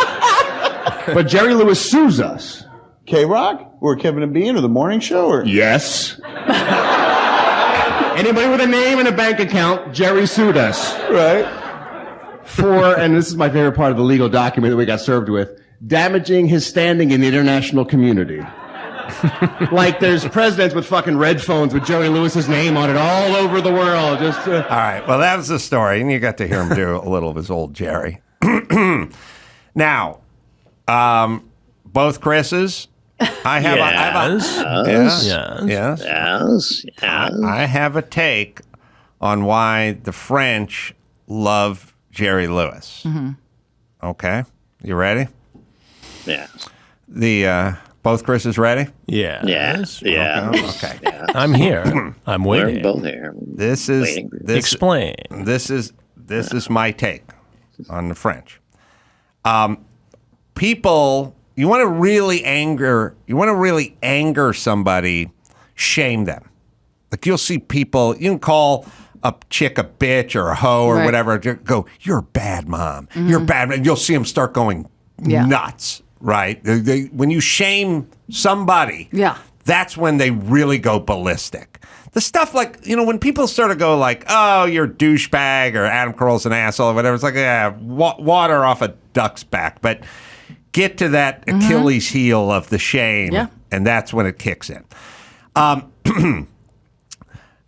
But Jerry Lewis sues us. K-Rock? Or Kevin and Bean or The Morning Show? Or? Yes. Anybody with a name and a bank account, Jerry sued us. Right. For, and this is my favorite part of the legal document that we got served with, damaging his standing in the international community. Like there's presidents with fucking red phones with Jerry Lewis's name on it all over the world. All right. Well, that was the story, and you got to hear him do a little of his old Jerry. Now, both Chris's. I have a take on why the French love Jerry Lewis. Mm-hmm. Okay, you ready? Yes. Both Chris's ready? Yeah. Yes. Yeah. Okay. Yeah. I'm here. I'm waiting. We're both here. Explain. This is my take on the French. People. You want to really anger somebody, shame them. Like you'll see people, you can call a chick a bitch or a hoe or whatever, go, you're a bad mom. Mm-hmm. You're a bad mom. You'll see them start going nuts, right? When you shame somebody, that's when they really go ballistic. The stuff like, when people sort of go like, oh, you're a douchebag or Adam Carolla's an asshole or whatever, it's like, water off a duck's back. But get to that Achilles heel of the shame, and that's when it kicks in.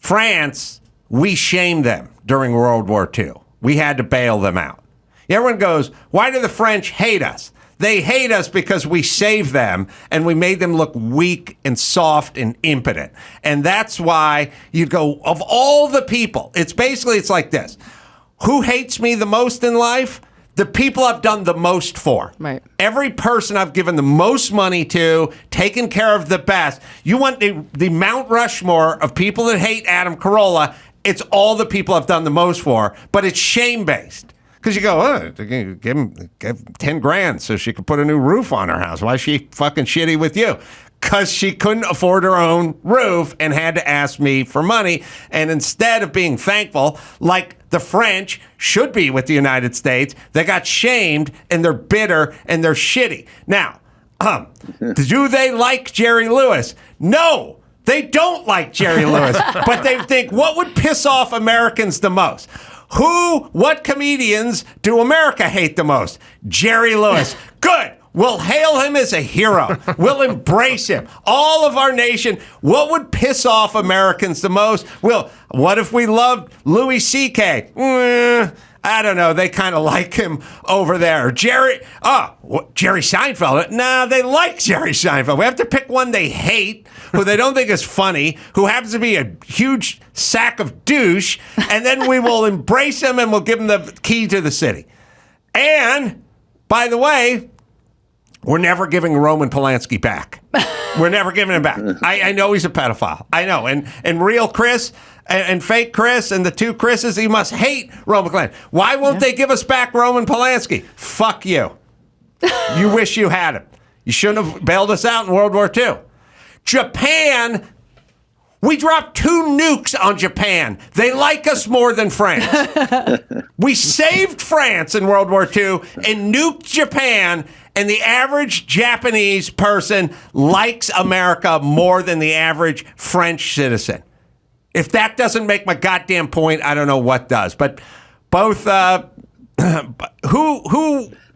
France, we shamed them during World War II. We had to bail them out. Everyone goes, why do the French hate us? They hate us because we saved them, and we made them look weak and soft and impotent. And that's why you go, of all the people, it's like this. Who hates me the most in life? The people I've done the most for. Right. Every person I've given the most money to, taken care of the best. You want the Mount Rushmore of people that hate Adam Carolla, it's all the people I've done the most for, but it's shame-based. Because you go, give 10 grand so she can put a new roof on her house. Why is she fucking shitty with you? because she couldn't afford her own roof and had to ask me for money. And instead of being thankful, like the French should be with the United States, they got shamed and they're bitter and they're shitty. Now, do they like Jerry Lewis? No, they don't like Jerry Lewis, but they think, what would piss off Americans the most? What comedians do America hate the most? Jerry Lewis. Good. We'll hail him as a hero. We'll embrace him. All of our nation. What would piss off Americans the most? Well, what if we loved Louis C.K.? I don't know. They kind of like him over there. Jerry Seinfeld. Nah, they like Jerry Seinfeld. We have to pick one they hate, who they don't think is funny, who happens to be a huge sack of douche, and then we will embrace him and we'll give him the key to the city. And, by the way, we're never giving Roman Polanski back. We're never giving him back. I know he's a pedophile. I know. And real Chris and fake Chris and the two Chris's, he must hate Roman Polanski. Why won't they give us back Roman Polanski? Fuck you. You wish you had him. You shouldn't have bailed us out in World War II. Japan, we dropped 2 nukes on Japan. They like us more than France. We saved France in World War II and nuked Japan, and the average Japanese person likes America more than the average French citizen. If that doesn't make my goddamn point, I don't know what does. But both, what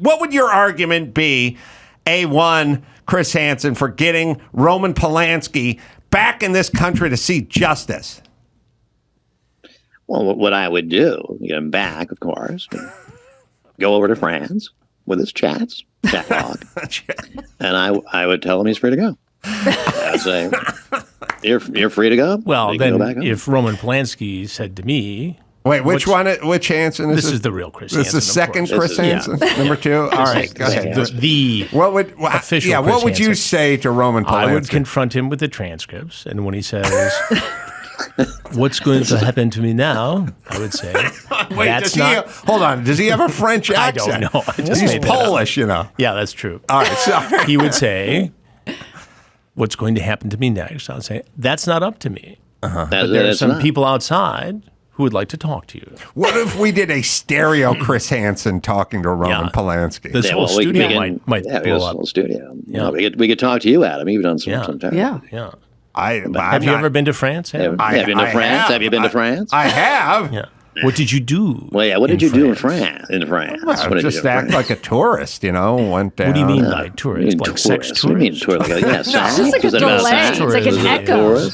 would your argument be, A1, Chris Hansen, for getting Roman Polanski back in this country to see justice? Well, what I would do, get him back, of course, go over to France with his chat log, and I would tell him he's free to go. I would say, you're free to go. Well, then if Roman Polanski said to me, wait, which Hansen is this? Is the real Chris Hansen? This is the second Chris Hansen? Yeah. Number 2? All right, go ahead. Official what would Chris you Hansen. say to Roman Polanski? I would confront him with the transcripts, and when he says, what's going to happen to me now? I would say, wait, hold on. Does he have a French accent? I don't know. He's Polish, you know. Yeah, that's true. All right, sorry. He would say, what's going to happen to me next? I'll say, that's not up to me. But there are some people outside who would like to talk to you. What if we did a stereo Chris Hansen talking to Roman Polanski? This whole studio might blow up. Whole studio. Yeah, we could talk to you, Adam. You've done some time. Yeah. Have you ever been to France? Have you been to France? Have you been to France? I have. Yeah. What did you do? Well, yeah. What did you do in France? Well, just act like a tourist, you know. Went down. What do you mean by tourist? Like sex tourist? What do you mean tourist? It's just like a delay. It's like an echo.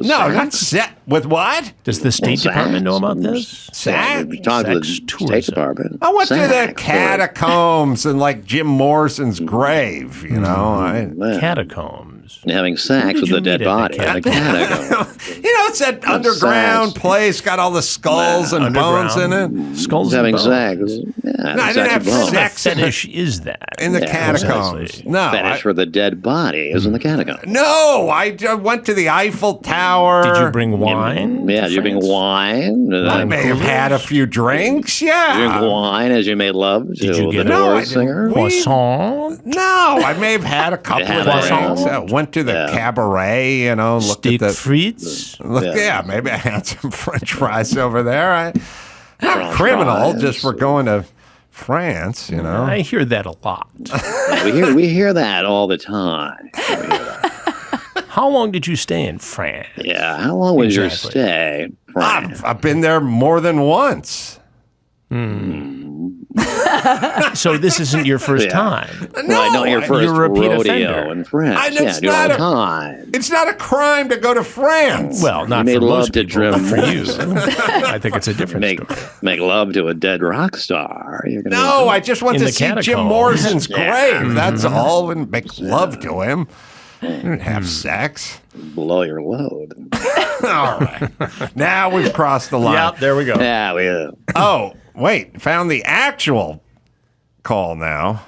Not set with what? Does the State Department know about this? Sex? Talk to the State Department. I went to the catacombs and like Jim Morrison's grave, you know. Catacombs. And having sex with a dead body in a catacomb. It's that underground place, got all the skulls and bones in it. Skulls having and bones. sex. No, I didn't have sex. What fetish is that? In the catacombs. Exactly. No. Fetish for the dead body is in the catacomb. No, I went to the Eiffel Tower. Did you bring wine? Yeah, did you bring wine? I may have had a few drinks, yeah. Did you drink wine as you made love to the Doors singer? Croissant? No, I may have had a couple of drinks. Went to the cabaret, you know, looked Steak at the frites. Yeah, maybe I had some French fries over there. I'm not criminal just for going to France, you know. I hear that a lot. we hear that all the time. How long did you stay in France? Yeah, how long was your stay? I've been there more than once. So this isn't your first time. No, not your first you're a repeat rodeo offender. in France. It's not a crime to go to France. Well, not you for made love most to people, Jim but for you. I think it's a different story. Make love to a dead rock star. No, I just want to see Jim Morrison's grave. That's all, and make love to him. Didn't have sex. Blow your load. All right. Now we've crossed the line. Yep, there we go. Yeah, we have. Oh, wait. Found the actual call now.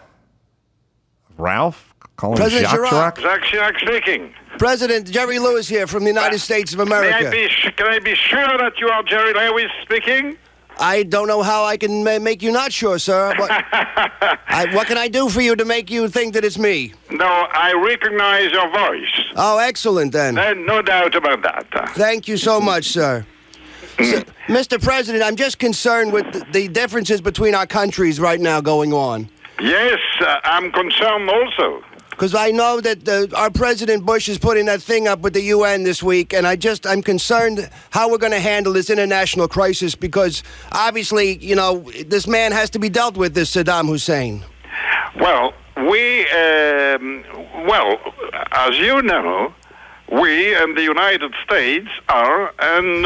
Ralph calling President Jacques Chirac. Jacques Chirac speaking. President Jerry Lewis here from the United States of America. Can I be sure that you are Jerry Lewis speaking? I don't know how I can make you not sure, sir. What can I do for you to make you think that it's me? No, I recognize your voice. Oh, excellent, then. No doubt about that. Thank you so much, sir. Mr. President, I'm just concerned with the differences between our countries right now going on. Yes, I'm concerned also. Because I know that our President Bush is putting that thing up with the UN this week, and I'm concerned how we're going to handle this international crisis because, obviously, this man has to be dealt with, this Saddam Hussein. Well, as you know, we and the United States are, and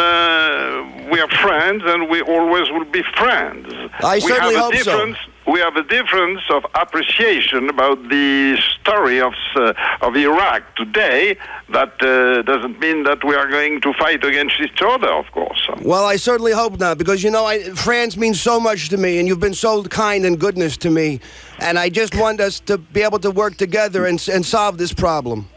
we are friends, and we always will be friends. I certainly hope so. We have a difference of appreciation about the story of Iraq today. That doesn't mean that we are going to fight against each other, of course. Well, I certainly hope not, because, France means so much to me, and you've been so kind and goodness to me, and I just want us to be able to work together and solve this problem.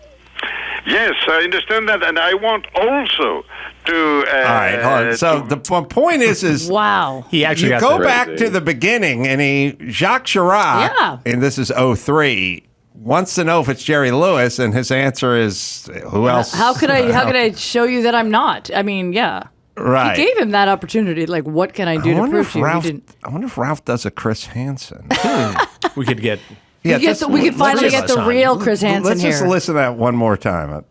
Yes, I understand that, and I want also to... all right, hold on. So the point is wow. He actually you go back to the beginning, and Jacques Chirac, and this is 2003, wants to know if it's Jerry Lewis, and his answer is, who else? How could I show you that I'm not? I mean, yeah. Right. He gave him that opportunity. Like, what can I do to prove to you? He didn't. I wonder if Ralph does a Chris Hansen. We could get... we could finally get the real Chris Hansen Let's here. just listen to that one more time.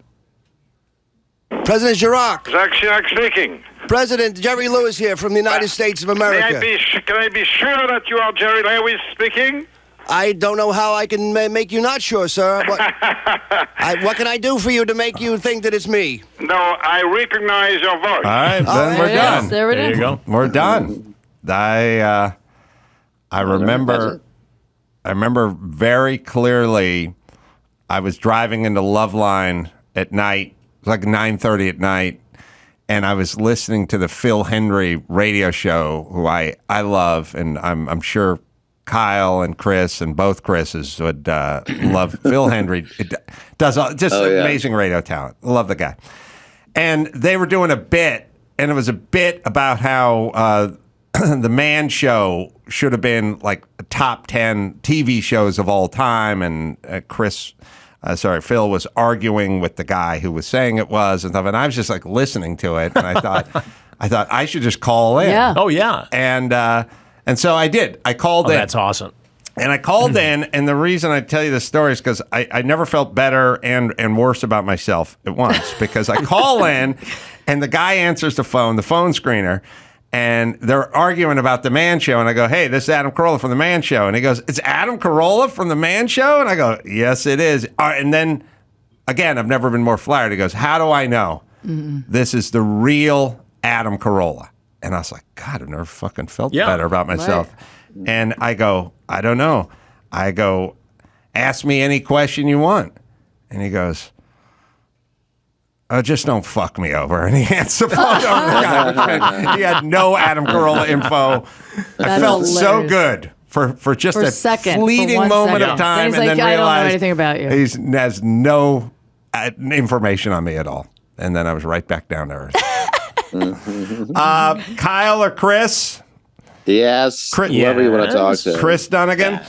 President Chirac. Jacques Chirac speaking. President Jerry Lewis here from the United States of America. Can I be sure that you are Jerry Lewis speaking? I don't know how I can make you not sure, sir. What can I do for you to make you think that it's me? No, I recognize your voice. All right, then we're done. There you go. We're done. I remember very clearly I was driving into Loveline at night, like 9:30 at night, and I was listening to the Phil Hendrie radio show, who I love, and I'm sure Kyle and Chris and both Chris's would love Phil Hendrie. It does just amazing radio talent. Love the guy. And they were doing a bit, and it was a bit about how the Man Show should have been like top 10 TV shows of all time, and Phil was arguing with the guy who was saying it was, and stuff. And I was just like listening to it, and I thought I should just call in. Yeah. Oh yeah. And so I did. I called in. That's awesome. And I called in, and the reason I tell you this story is because I never felt better and worse about myself at once, because I call in, and the guy answers the phone screener, and they're arguing about the Man Show, and I go, hey, this is Adam Carolla from the Man Show, and he goes, it's Adam Carolla from the Man Show? And I go, yes, it is. And then, again, I've never been more flattered. He goes, how do I know this is the real Adam Carolla? And I was like, God, I've never fucking felt better about myself. Right. And I go, I don't know. I go, ask me any question you want. And he goes, oh, just don't fuck me over. And he hands the phone over to the guy. He had no Adam Carolla info. I felt so good for just a second, fleeting moment of time, and then realized I don't know anything about you. He has no information on me at all. And then I was right back down to earth. Kyle or Chris? Yes. Whoever you want to talk to. Chris Dunnigan.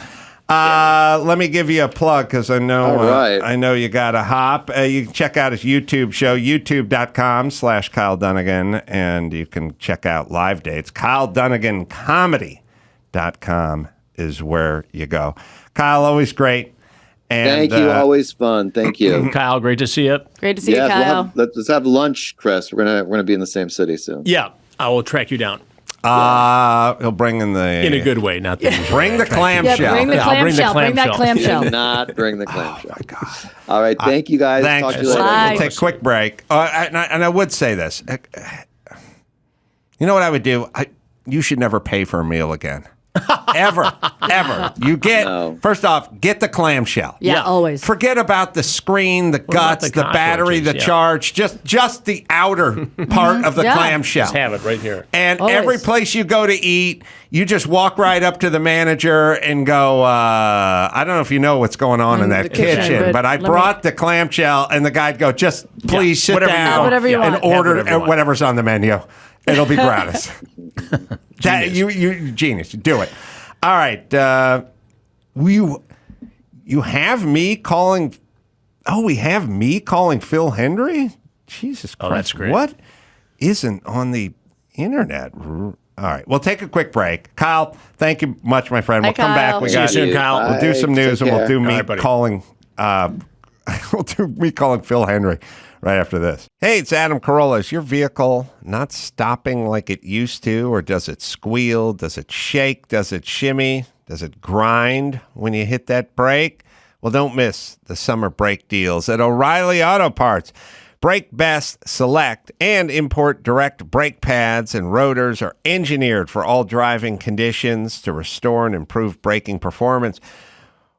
Let me give you a plug, because I know I know you got a hop. You can check out his YouTube show, youtube.com/Kyle Dunnigan, and you can check out live dates. KyleDunniganComedy.com is where you go. Kyle, always great. And, thank you. Always fun. Thank you. Kyle, great to see you. Great to see you, Kyle. Let's have lunch, Chris. We're gonna be in the same city soon. Yeah, I will track you down. He'll bring in a good way, not the bring the clamshell. Yeah, bring the clamshell. Bring that clamshell. Do not bring the clamshell. Oh my God! All right, thank you guys. Thanks. Talk to you later. We'll take a quick break. And I would say this. You know what I would do? You should never pay for a meal again. Ever. You get, first off, get the clamshell. Yeah, always. Forget about the screen, the guts, the battery, the charge, just the outer part of the clamshell. Just have it right here. And every place you go to eat, you just walk right up to the manager and go, I don't know if you know what's going on in that kitchen, but I brought the clamshell, and the guy'd go, just please sit down whatever you want. and order whatever's on the menu. It'll be gratis. That, you genius. Do it. All right. You have me calling. Oh, we have me calling Phil Hendrie? Jesus Christ. Oh, that's great. What isn't on the internet? All right. We'll take a quick break. Kyle, thank you much, my friend. Hi, We'll come Kyle. back. See you soon, Kyle. We'll do some news and we'll do me buddy. calling. We'll do me calling Phil Hendrie right after this. Hey, it's Adam Carolla. Is your vehicle not stopping like it used to, or does it squeal? Does it shake? Does it shimmy? Does it grind when you hit that brake? Well, don't miss the summer brake deals at O'Reilly Auto Parts. Brake Best, Select, and Import Direct brake pads and rotors are engineered for all driving conditions to restore and improve braking performance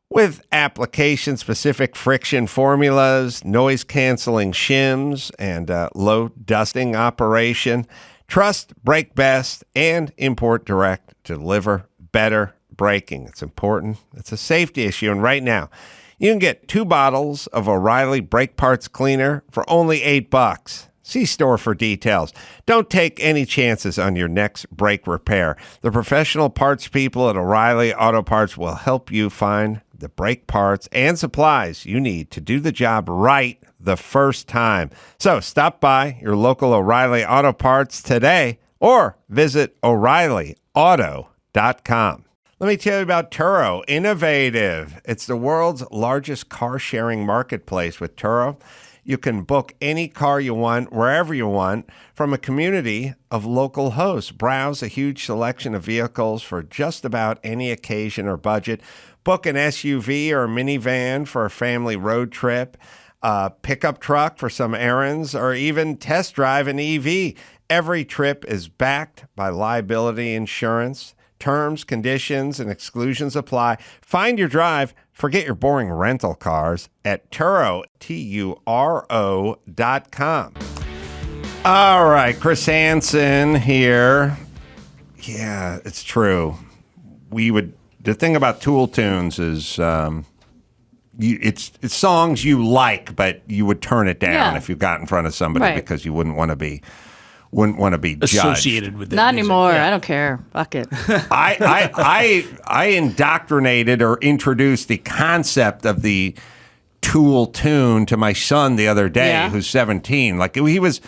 with application-specific friction formulas, noise-canceling shims, and low dusting operation. Trust Brake Best and Import Direct to deliver better braking. It's important. It's a safety issue, and right now, you can get 2 bottles of O'Reilly Brake Parts Cleaner for only $8. See store for details. Don't take any chances on your next brake repair. The professional parts people at O'Reilly Auto Parts will help you find the brake parts and supplies you need to do the job right the first time. So stop by your local O'Reilly Auto Parts today or visit O'ReillyAuto.com. Let me tell you about Turo Innovative. It's the world's largest car-sharing marketplace. With Turo, you can book any car you want, wherever you want, from a community of local hosts. Browse a huge selection of vehicles for just about any occasion or budget. Book an SUV or a minivan for a family road trip, a pickup truck for some errands, or even test drive an EV. Every trip is backed by liability insurance. Terms, conditions, and exclusions apply. Find your drive. Forget your boring rental cars at Turo, Turo.com. All right, Chris Hansen here. Yeah, it's true. The thing about Tool Tunes is it's songs you like, but you would turn it down if you got in front of somebody because you wouldn't want to be judged. Associated with it. Not anymore. I don't care. Fuck it. I indoctrinated or introduced the concept of the Tool tune to my son the other day, who's 17. Like he was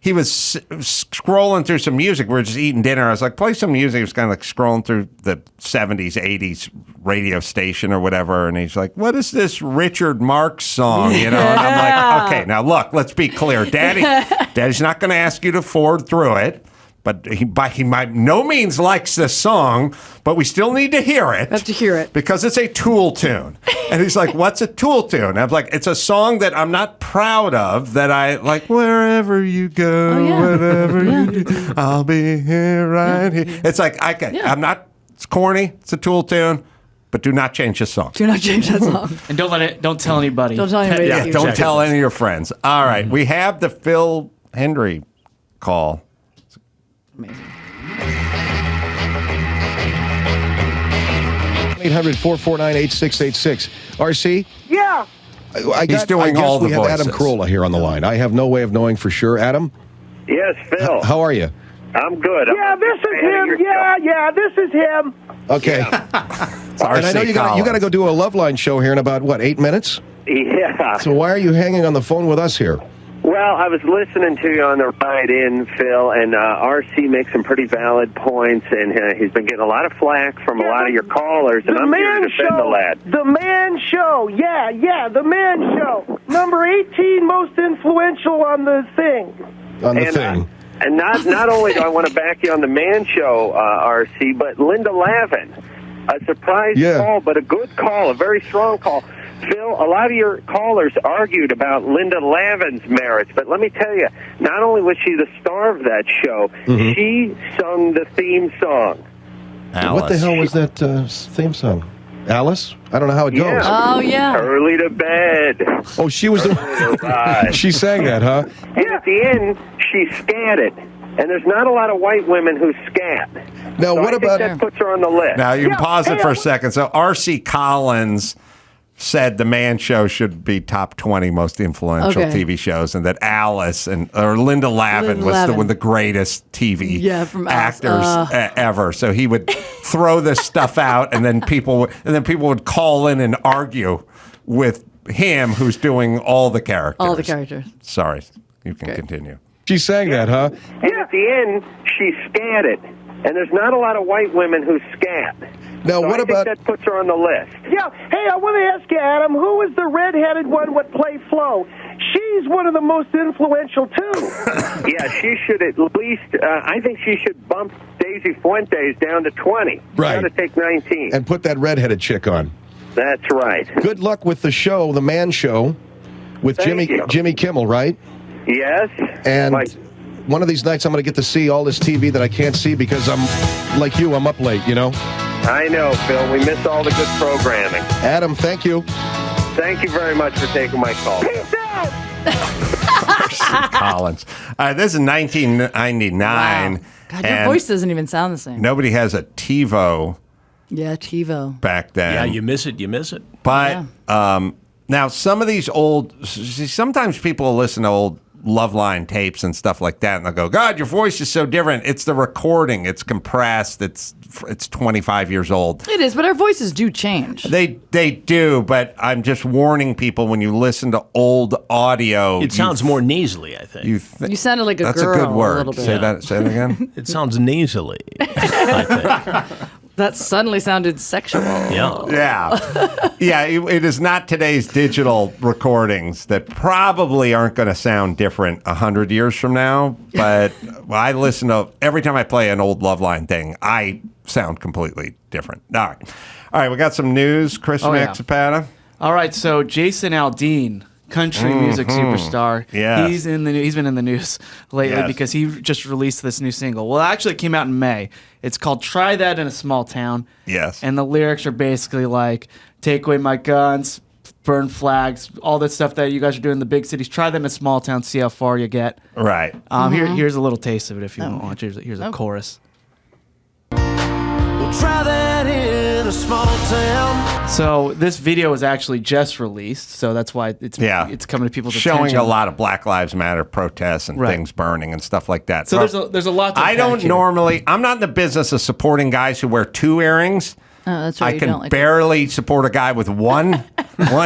scrolling through some music. We were just eating dinner. I was like, play some music. He was kind of like scrolling through the 70s, 80s radio station or whatever. And he's like, what is this Richard Marx song? You know, and I'm like, okay, now look, let's be clear. Daddy's not going to ask you to forward through it. But he by no means likes this song, but we still need to hear it. Have to hear it. Because it's a Tool tune. And he's like, what's a Tool tune? I'm like, it's a song that I'm not proud of, that I like, wherever you go, whatever you do, I'll be here right here. It's like, I'm not, it's corny, it's a Tool tune, but do not change the song. Do not change that song. And don't tell anybody. Don't tell anybody. Yeah, don't tell any of your friends. All right, we have the Phil Hendrie call. Amazing. 800-449-8686. RC? Yeah. He's doing all the voices. We have Adam Carolla here on the line. I have no way of knowing for sure. Adam? Yes, Phil. How are you? I'm good. Yeah, this is him. Yeah, this is him. Okay. And I know you got to go do a Loveline show here in about, 8 minutes? Yeah. So why are you hanging on the phone with us here? Well, I was listening to you on the ride in, Phil, and RC makes some pretty valid points, and he's been getting a lot of flack from a lot of your callers, and I'm here to defend the lad. The Man Show. Yeah, The Man Show. Number 18 most influential on the thing. And not only do I want to back you on the Man Show, RC, but Linda Lavin. A surprise call, but a good call, a very strong call. Phil, a lot of your callers argued about Linda Lavin's merits, but let me tell you, not only was she the star of that show, she sung the theme song. Alice. What the hell was that theme song? Alice? I don't know how it goes. Oh, yeah. Early to bed. Oh, she was the she sang that, huh? And at the end, she scatted. And there's not a lot of white women who scat. Now, so what I about think that puts her on the list? Now, you can pause it for a second. So, R.C. Collins said the Man Show should be top 20 most influential TV shows, and that Alice or Linda Lavin was one of the greatest TV actors ever. So he would throw this stuff out, and then people would call in and argue with him, who's doing all the characters. All the characters. Sorry, you can continue. She sang that, huh? And at the end, she scatted. And there's not a lot of white women who scat. Now, so what about... that puts her on the list. Yeah. Hey, I want to ask you, Adam, who was the redheaded one what play Flo? She's one of the most influential, too. Yeah, she should at least... I think she should bump Daisy Fuentes down to 20. Right. Got to take 19. And put that redheaded chick on. That's right. Good luck with the show, The Man Show, with Jimmy Kimmel, right? Yes. And... one of these nights I'm going to get to see all this TV that I can't see because I'm, like you, I'm up late, you know? I know, Phil. We miss all the good programming. Adam, thank you. Thank you very much for taking my call. Peace out! Collins. This is 1999. Wow. God, your voice doesn't even sound the same. Nobody has a TiVo. Yeah, TiVo. Back then. Yeah, you miss it. But now some of these sometimes people listen to old Loveline tapes and stuff like that, and they'll go, God, your voice is so different. It's the recording. It's compressed. It's 25 years old. It is, but our voices do change. They do, but I'm just warning people, when you listen to old audio, it sounds more nasally, I think. You sounded like a That's girl. That's a good word. A little bit. Say that again. It sounds nasally, I think. That suddenly sounded sexual. Yeah. It is not today's digital recordings that probably aren't going to sound different 100 years from now. But I listen to, every time I play an old Loveline thing, I sound completely different. All right, we got some news. Chris Laxamana. All right, so Jason Aldean, country music superstar. Yes. He's been in the news lately because he just released this new single. Well, actually, it came out in May. It's called Try That in a Small Town. Yes. And the lyrics are basically like, take away my guns, burn flags, all that stuff that you guys are doing in the big cities. Try that in a small town, see how far you get. Right. Here's a little taste of it if you want. Here's a chorus. We'll try that in a small town. So this video was actually just released, so that's why it's coming to people's showing attention. a lot of Black Lives Matter protests and things burning and stuff like that. So there's a lot to I'm not in the business of supporting guys who wear 2 earrings. Oh, that's right. I can barely support a guy with one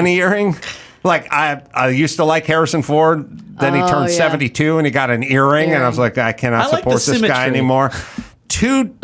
earring. Like I used to like Harrison Ford. Then he turned 72 and he got an earring, and I was like, I cannot support this guy anymore. Dude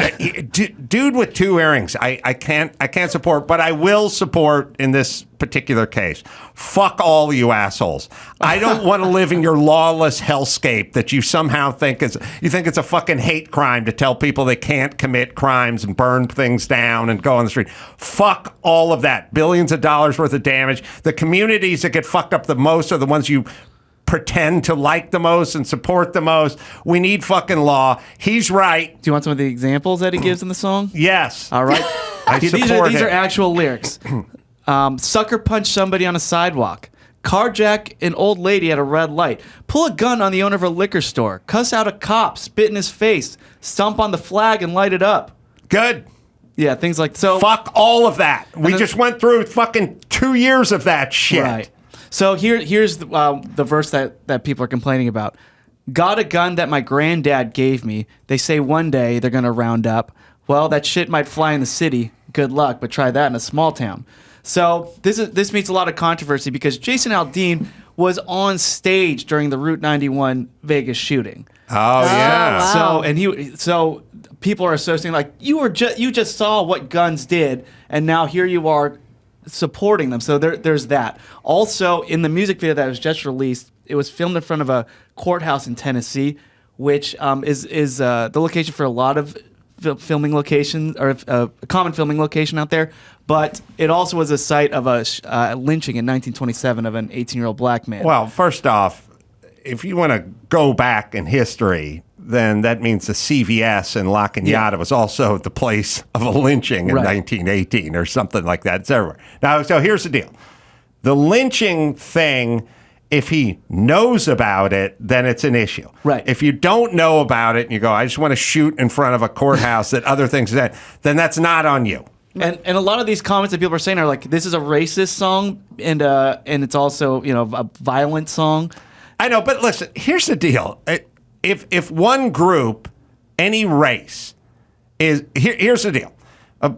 with 2 earrings, I can't support, but I will support in this particular case. Fuck all you assholes. I don't want to live in your lawless hellscape that you somehow think it's a fucking hate crime to tell people they can't commit crimes and burn things down and go on the street. Fuck all of that. Billions of dollars worth of damage. The communities that get fucked up the most are the ones you pretend to like the most and support the most. We need fucking law. He's right. Do you want some of the examples that he gives in the song? Yes. All right. These him. are actual lyrics. Sucker punch somebody on a sidewalk. Carjack an old lady at a red light. Pull a gun on the owner of a liquor store. Cuss out a cop. Spit in his face. Stomp on the flag and light it up. Good. Yeah, things like so. Fuck all of that. We just went through fucking 2 years of that shit. Right. So here's the verse that people are complaining about. Got a gun that my granddad gave me. They say one day they're going to round up. Well, that shit might fly in the city. Good luck, but try that in a small town. So this meets a lot of controversy because Jason Aldean was on stage during the Route 91 Vegas shooting. Oh yeah. Wow. So people are associating like you just saw what guns did, and now here you are supporting them. So there's that. Also, in the music video that was just released, it was filmed in front of a courthouse in Tennessee, which is the location for a lot of filming location, or a common filming location out there. But it also was a site of a lynching in 1927 of an 18-year-old black man. Well, first off, if you want to go back in history, then that means the CVS in La Cañada was also the place of a lynching in 1918 or something like that. It's everywhere. Now, so here's the deal. The lynching thing, if he knows about it, then it's an issue. Right. If you don't know about it and you go, I just want to shoot in front of a courthouse that other things that, then that's not on you. And a lot of these comments that people are saying are like, this is a racist song, and it's also a violent song. I know, but listen, here's the deal. If one group, any race, here's the deal.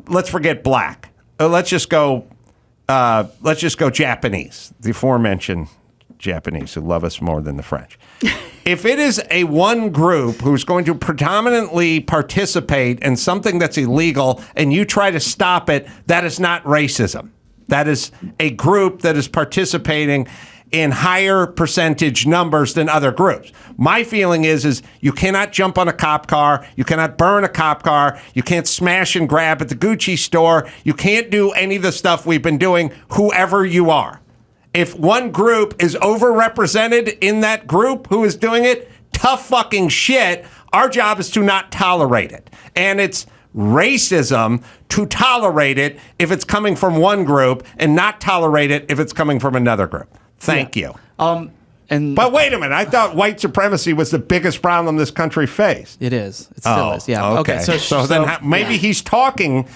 Let's forget black. Let's just go Japanese. The aforementioned Japanese who love us more than the French. If it is a one group who's going to predominantly participate in something that's illegal and you try to stop it, that is not racism. That is a group that is participating in higher percentage numbers than other groups. My feeling is you cannot jump on a cop car, you cannot burn a cop car, you can't smash and grab at the Gucci store, you can't do any of the stuff we've been doing, whoever you are. If one group is overrepresented in that group who is doing it, tough fucking shit. Our job is to not tolerate it. And it's racism to tolerate it if it's coming from one group and not tolerate it if it's coming from another group. Thank you. But wait a minute. I thought white supremacy was the biggest problem this country faced. It is. It still is. Yeah. Okay. So then maybe he's talking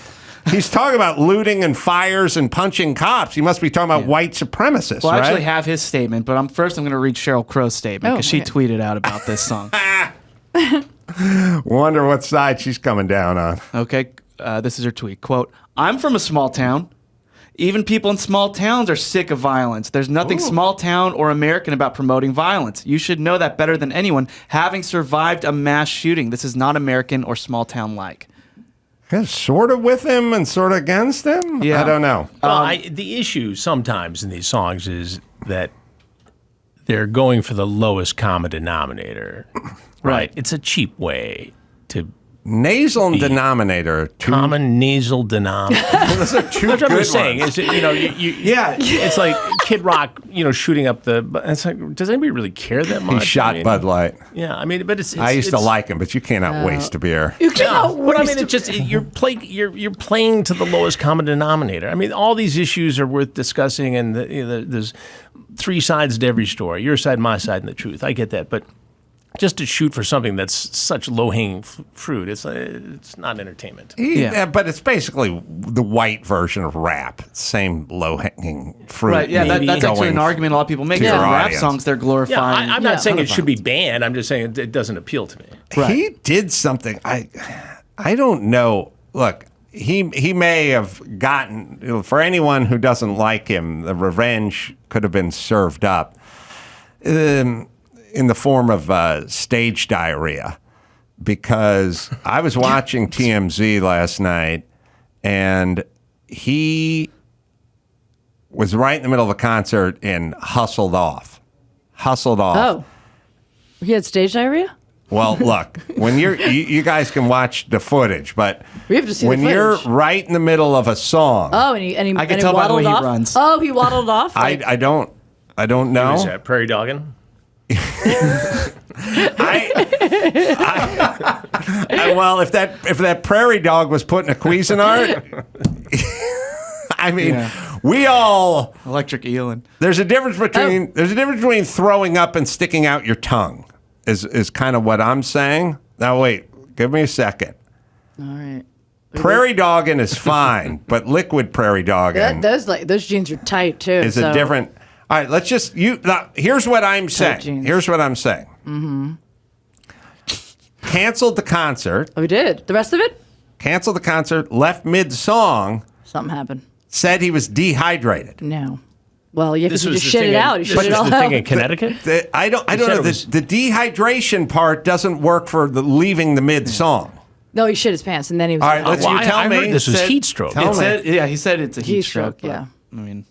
about looting and fires and punching cops. He must be talking about white supremacists, Well, I right? actually have his statement, but I'm going to read Sheryl Crow's statement because she tweeted out about this song. Wonder what side she's coming down on. Okay. This is her tweet. Quote, "I'm from a small town. Even people in small towns are sick of violence. There's nothing small town or American about promoting violence. You should know that better than anyone, having survived a mass shooting. This is not American or small town like." Sort of with him and sort of against him? Yeah. I don't know. Well, the issue sometimes in these songs is that they're going for the lowest common denominator. Right. It's a cheap way to... Nasal and denominator. Common nasal denominator. Those are two That's what I'm good saying. ones. It's like Kid Rock, shooting up the... It's like, does anybody really care that much? He shot Bud Light. Yeah, I mean, but it's I used to like him, but you cannot waste a beer. You cannot But I mean, it's just you're playing to the lowest common denominator. I mean, all these issues are worth discussing, and there's three sides to every story: your side, my side, and the truth. I get that, but just to shoot for something that's such low-hanging fruit, it's not entertainment. Yeah, but it's basically the white version of rap. Same low-hanging fruit. Right, yeah, that's actually an argument a lot of people make. Yeah, rap songs, they're glorifying. Yeah, I'm not saying it should be banned. I'm just saying it doesn't appeal to me. Right. He did something. I don't know. Look, he may have gotten, for anyone who doesn't like him, the revenge could have been served up. In the form of stage diarrhea, because I was watching TMZ last night, and he was right in the middle of a concert and hustled off. Oh, he had stage diarrhea? Well, look, when you guys can watch the footage, but we have to see when the you're footage. right in the middle of a song. Oh, and he I can tell by the way he runs. Oh, he waddled off? I don't know. Who is that, Prairie Dogging? Well, if that prairie dog was put in a Cuisinart, I mean, we all electric eeling. There's a difference between throwing up and sticking out your tongue. Is kind of what I'm saying. Now wait, give me a second. All right. Prairie dogging is fine, but liquid prairie dogging. Those jeans are tight too. Is a different. All right, let's just here's what I'm saying. Here's what I'm saying. Mm-hmm. Canceled the concert. Oh, he did. The rest of it? Canceled the concert, left mid-song. Something happened. Said he was dehydrated. No. Well, yeah, because he just shit it out. He shit it all out. The thing in Connecticut? I don't know. The dehydration part doesn't work for leaving the mid-song. No, he shit his pants, and then he was... All right, let's you tell me. I heard this was heat stroke. Yeah, he said it's a heat stroke. Yeah. I mean...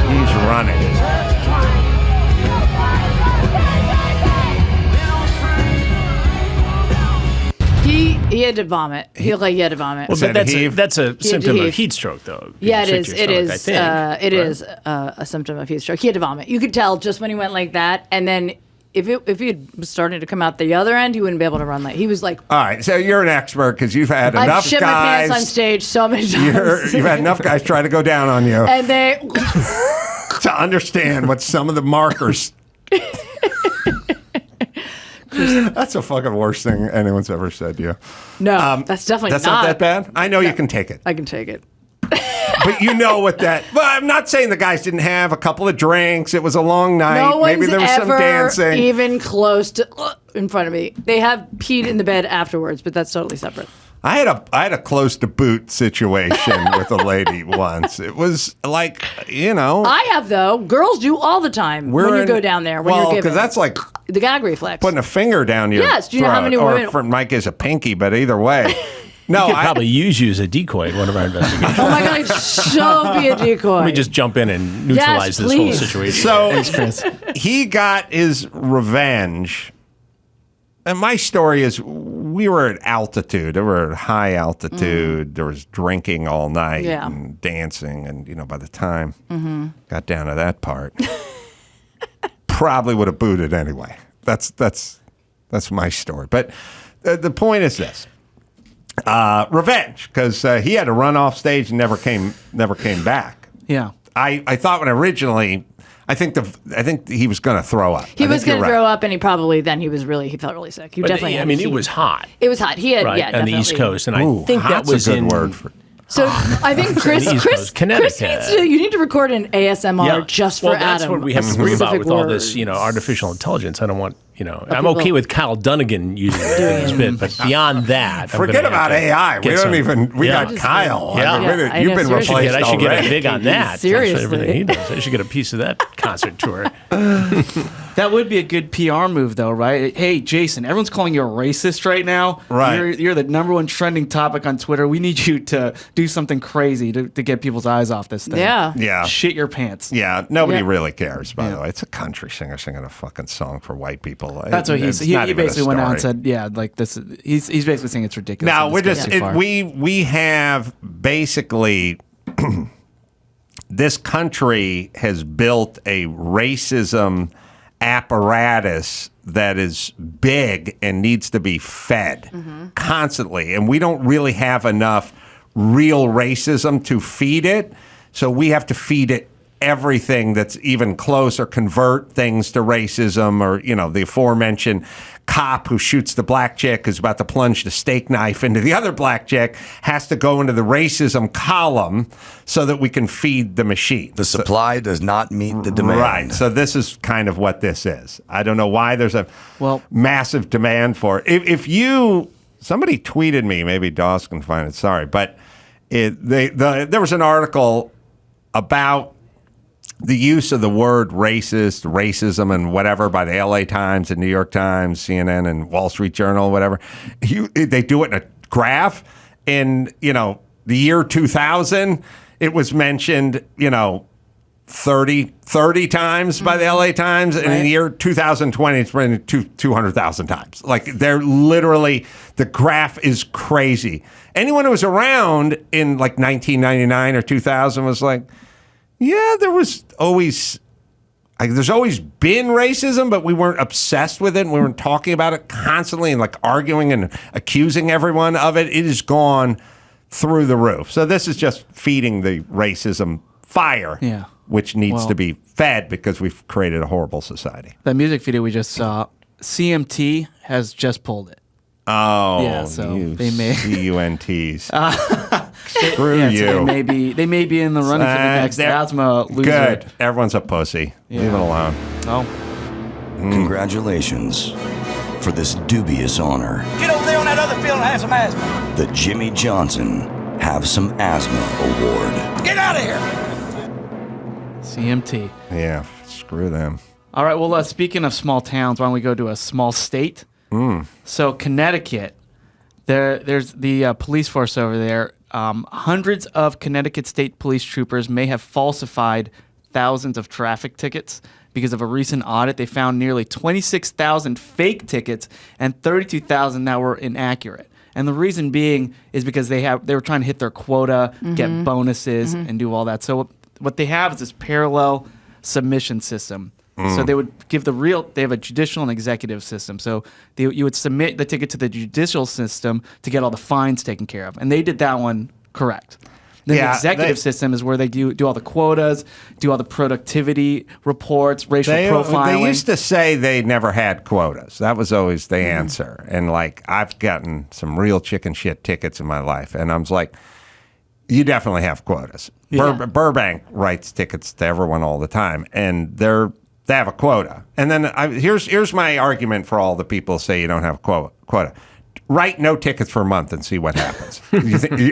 He's running. He had to vomit. He looked like he had to vomit. Well, but that's a symptom of heat stroke, though. Yeah, it is. It is. It is a symptom of heat stroke. He had to vomit. You could tell just when he went like that, and then if he had started to come out the other end, he wouldn't be able to run like. He was like. All right, so you're an expert because you've had enough guys. I've shit my pants on stage so many times. You've had enough guys try to go down on you. And they. to understand what some of the markers. That's the fucking worst thing anyone's ever said to you. No, that's definitely that's not that bad. I know you can take it. I can take it. But you know what that. Well, I'm not saying the guys didn't have a couple of drinks. It was a long night. No one's Maybe there was some ever dancing. even close to in front of me. They have peed in the bed afterwards, but that's totally separate. I had a close to boot situation with a lady once. It was like, I have though. Girls do all the time when you go down there. When you're giving. Because that's like the gag reflex. Putting a finger down your Yes. Do you know how many women? Or Mike is a pinky, but either way. No, we could probably use you as a decoy in one of our investigations. Oh my God, so be a decoy. Let me just jump in and neutralize this whole situation. So Thanks, Chris. He got his revenge. And my story is we were at altitude. We were at high altitude. There was drinking all night and dancing. And, by the time got down to that part, probably would have booted anyway. That's my story. But the point is this. Revenge, because he had to run off stage and never came back. Yeah. I thought when originally... I think he was going to throw up. He was going to throw up, and he felt really sick. He definitely. It was hot. It was hot. He had on definitely. the East Coast, and I think that was a good word for. So I think Chris Connecticut. you need to record an ASMR just for Adam. That's what we have to worry about with all this, artificial intelligence. I don't want, I'm okay with Kyle Dunnigan using this bit, but beyond that, forget about AI. We don't even. We got Kyle. Yeah, you've been replaced. I should get a big on that. Seriously, everything he does. I should get a piece of that concert tour. That would be a good PR move, though, right? Hey, Jason, everyone's calling you a racist right now. Right. You're the number one trending topic on Twitter. We need you to do something crazy to get people's eyes off this thing. Yeah. Shit your pants. Yeah. Nobody really cares, by the way. It's a country singer singing a fucking song for white people. That's what he basically went out and said, like this. He's basically saying it's ridiculous. Now, we have basically... This country has built a racism apparatus that is big and needs to be fed constantly. And we don't really have enough real racism to feed it. So we have to feed it everything that's even close or convert things to racism or, the aforementioned cop who shoots the black chick who's about to plunge the steak knife into the other black chick has to go into the racism column so that we can feed the machine. The supply does not meet the demand. Right. So this is kind of what this is. I don't know why there's a massive demand for it. Somebody tweeted me, maybe Dawes can find it, sorry, but there was an article about the use of the word racist, racism, and whatever by the LA Times and New York Times, CNN, and Wall Street Journal, whatever. They do it in a graph. In, the year 2000, it was mentioned, 30 times by the LA Times. And in the year 2020, it's been 200,000 times. Like, they're literally, the graph is crazy. Anyone who was around in, 1999 or 2000 was like, yeah, there's always been racism, but we weren't obsessed with it. And we weren't talking about it constantly and arguing and accusing everyone of it. It has gone through the roof. So this is just feeding the racism fire, which needs to be fed because we've created a horrible society. That music video we just saw, CMT has just pulled it. Oh, yeah, so they may CUNTs. Screw you. So they may be in the running for the next asthma loser. Good. Everyone's a pussy. Yeah. Leave it alone. Oh. Congratulations for this dubious honor. Get over there on that other field and have some asthma. The Jimmy Johnson Have Some Asthma Award. Get out of here. CMT. Yeah, screw them. All right, well, speaking of small towns, why don't we go to a small state? So Connecticut, there's the police force over there. Hundreds of Connecticut state police troopers may have falsified thousands of traffic tickets because of a recent audit. They found nearly 26,000 fake tickets and 32,000 that were inaccurate. And the reason being is because they were trying to hit their quota, get bonuses, and do all that. So what they have is this parallel submission system. So they would give they have a judicial and executive system. So you would submit the ticket to the judicial system to get all the fines taken care of. And they did that one correct. Then the executive system is where they do all the quotas, do all the productivity reports, racial profiling. They used to say they never had quotas. That was always the answer. And like, I've gotten some real chicken shit tickets in my life, and I'm like, you definitely have quotas. Yeah. Burbank writes tickets to everyone all the time, and they have a quota. And then here's my argument for all the people who say you don't have a quota. Write no tickets for a month and see what happens.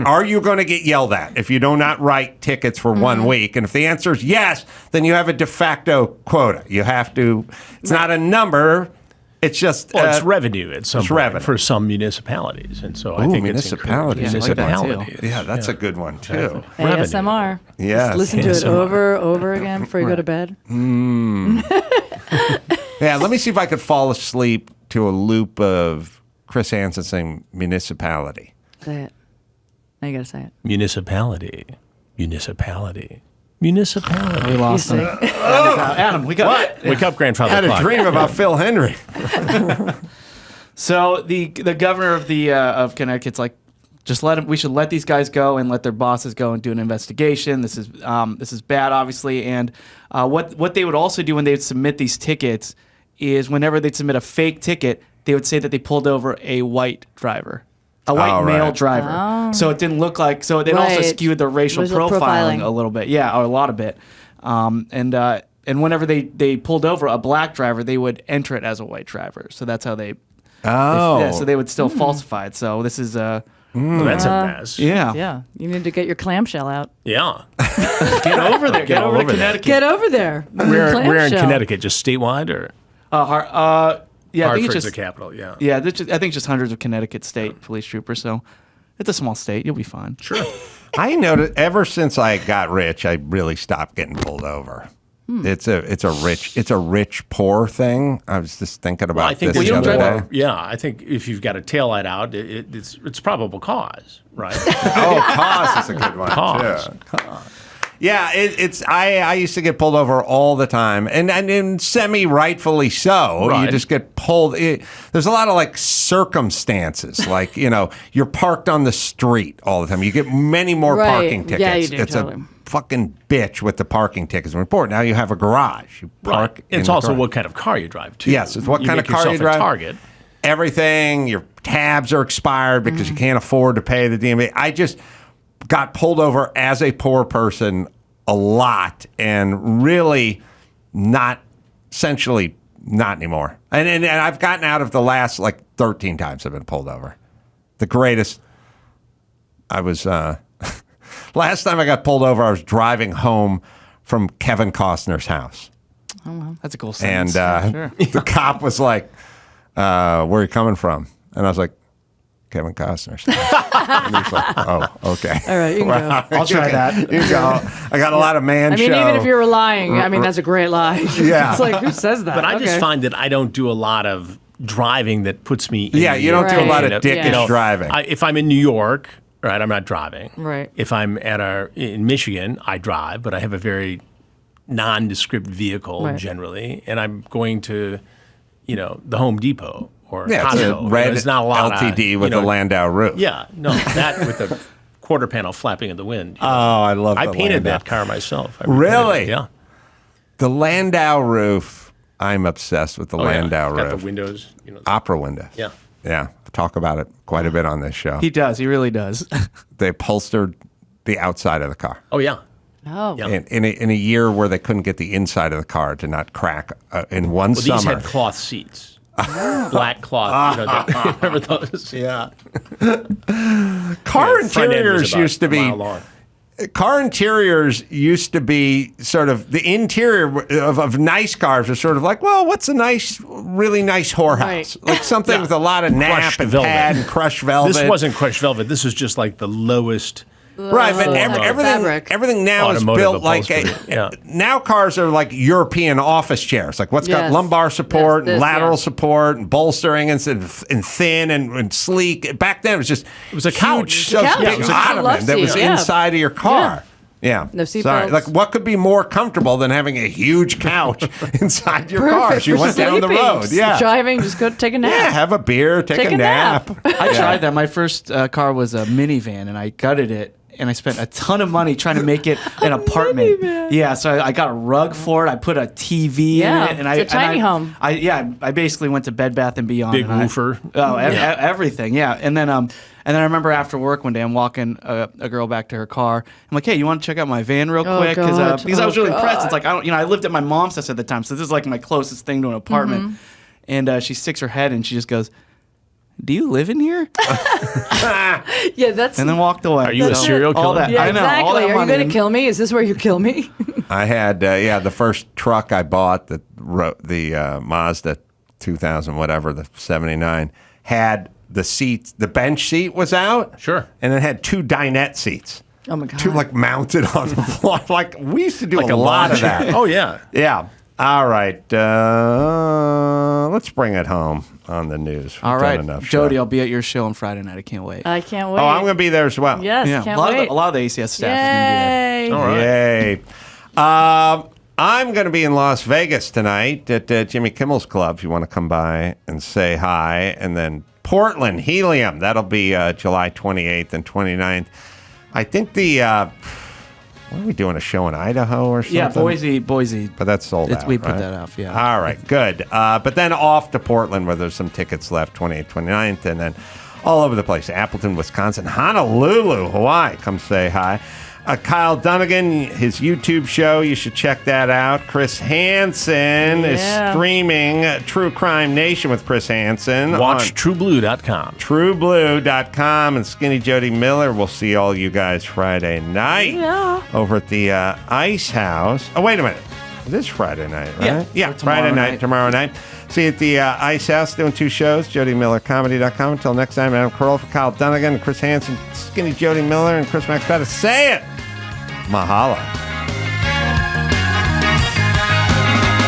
Are you going to get yelled at if you do not write tickets for 1 week? And if the answer is yes, then you have a de facto quota. You have to. It's not a number. It's just it's revenue at some point revenue for some municipalities, and so I think municipalities. Municipalities. Yeah, that's a good one too. ASMR. Yeah, Just listen to it over again before you go to bed. Yeah, let me see if I could fall asleep to a loop of Chris Hansen saying municipality. Say it. Now you gotta say it. Municipality. We lost him. Adam, wake up. Wake up, grandfather. I had a clock. dream about Phil Hendrie. So the governor of Connecticut's like, just let him. We should let these guys go and let their bosses go and do an investigation. This is bad, obviously. And what they would also do when they would submit these tickets is whenever they'd submit a fake ticket, they would say that they pulled over a white driver. A white male driver. Oh. So it didn't look like, so it also skewed the racial profiling a little bit. Yeah, or a lot of it. And whenever they pulled over a black driver, they would enter it as a white driver. So that's how they, so they would still falsify it. So this is that's a mess. Yeah. Yeah. You need to get your clamshell out. Yeah. Get over there. Get over to Connecticut. Get over there. We're in Connecticut, just statewide, or? Yeah, I think Hartford's it's just the capital. Yeah. Yeah, I think it's just hundreds of Connecticut state police troopers. So it's a small state. You'll be fine. Sure. I noticed ever since I got rich, I really stopped getting pulled over. It's a rich poor thing. I was just thinking about this the other day. Yeah, I think if you've got a taillight out, it's probable cause, right? Cause is a good one. Cause. Too. Yeah, I used to get pulled over all the time, and semi-rightfully so. Right. You just get pulled. There's a lot of like circumstances, like you're parked on the street all the time. You get many more parking tickets. Yeah, you do, it's totally. a fucking bitch with the parking tickets. Report now you have a garage. You park. Right. It's also what kind of car you drive too. Yes, it's what kind of car you drive. Target. Everything. Your tabs are expired because you can't afford to pay the DMV. I just got pulled over as a poor person a lot, and really essentially not anymore. And I've gotten out of the last 13 times I've been pulled over. The greatest, I was, last time I got pulled over, I was driving home from Kevin Costner's house. Oh, wow. That's a cool And sentence. the cop was like, where are you coming from? And I was like, Kevin Costner. And he's like, oh, okay. All right, you can go. I'll try that. You go. I got a lot of show. Even if you were lying, that's a great lie. Yeah. It's like, who says that? But I just find that I don't do a lot of driving that puts me in you don't do a lot of dickish driving. If I'm in New York, right, I'm not driving. Right. If I'm in Michigan, I drive, but I have a very nondescript vehicle generally, and I'm going to, the Home Depot. Or it's Costco. a red it's not a lot LTD with a Landau roof. Yeah, no, that with the quarter panel flapping in the wind. Oh, I love I the painted Landau. that car myself. Really? Yeah. The Landau roof, I'm obsessed with the Landau Got roof. the windows. Opera windows. Yeah. Yeah. I talk about it quite a bit on this show. He does. He really does. They upholstered the outside of the car. Oh, yeah. Oh. Yeah. In a year where they couldn't get the inside of the car to not crack in one summer. These had cloth seats. Black cloth. Remember those? Yeah. Car interiors used to be. Car interiors used to be sort of the interior of nice cars was sort of like, well, what's a really nice whorehouse? Right. Like something with a lot of nap crushed and velvet. pad and crushed velvet. This wasn't crushed velvet. This was just like the lowest. Right, but everything now is built like now cars are like European office chairs. Like what's got lumbar support, and lateral support, and bolstering, and thin and sleek. Back then it was a couch. Big ottoman that was inside of your car. Yeah. No seatbelts. Sorry. Like, what could be more comfortable than having a huge couch inside your car as you went down the road? Yeah. Driving, just go take a nap. Yeah, have a beer, take a nap. I tried that. My first car was a minivan, and I gutted it. and I spent a ton of money trying to make it an apartment. Yeah, so I got a rug for it. I put a TV in it, and it's a tiny home. I basically went to Bed Bath and Beyond. Big woofer. Everything. Yeah, and then I remember after work one day, I'm walking a girl back to her car. I'm like, hey, you want to check out my van real quick? Because I was really impressed. It's like I lived at my mom's house at the time, so this is like my closest thing to an apartment. Mm-hmm. And she sticks her head and she just goes, "Do you live in here?" Yeah, that's. And then walked away. Are you a serial killer? All that, Yeah, I know. exactly. All that Are you money. going to kill me? Is this where you kill me? I had the first truck I bought, the Mazda 2000 whatever, the 79, had the seats. The bench seat was out. Sure. And it had 2 dinette seats. Oh my god. 2 mounted on the floor. We used to do Like a a lot of launch. that. Oh, yeah. Yeah. All right. Let's bring it home on the news. We've All done right, enough Jodi, show. I'll be at your show on Friday night. I can't wait. I can't wait. Oh, I'm going to be there as well. Yes, Yeah, can't a lot wait. of the ACS staff Yay. is All right. Yay. I'm going to be in Las Vegas tonight at Jimmy Kimmel's Club if you want to come by and say hi. And then Portland, Helium. That'll be July 28th and 29th. I think what are we doing, a show in Idaho or something? Yeah, Boise. But that's sold out, We put right? that off, yeah. All right, good. But then off to Portland where there's some tickets left, 28th, 29th, and then all over the place. Appleton, Wisconsin, Honolulu, Hawaii. Come say hi. Kyle Dunnigan, his YouTube show, you should check that out. Chris Hansen is streaming True Crime Nation with Chris Hansen. Watch TrueBlue.com. TrueBlue.com and Skinny Jodi Miller. We'll see all you guys Friday night over at the Ice House. Oh, wait a minute. It is Friday night, right? Yeah, Friday night, tomorrow night. See you at the Ice House doing 2 shows, JodiMillerComedy.com. Until next time, I'm Carolla for Kyle Dunnigan, Chris Hansen, Skinny Jodi Miller, and Chris Max Pettis. Say it! Mahalo.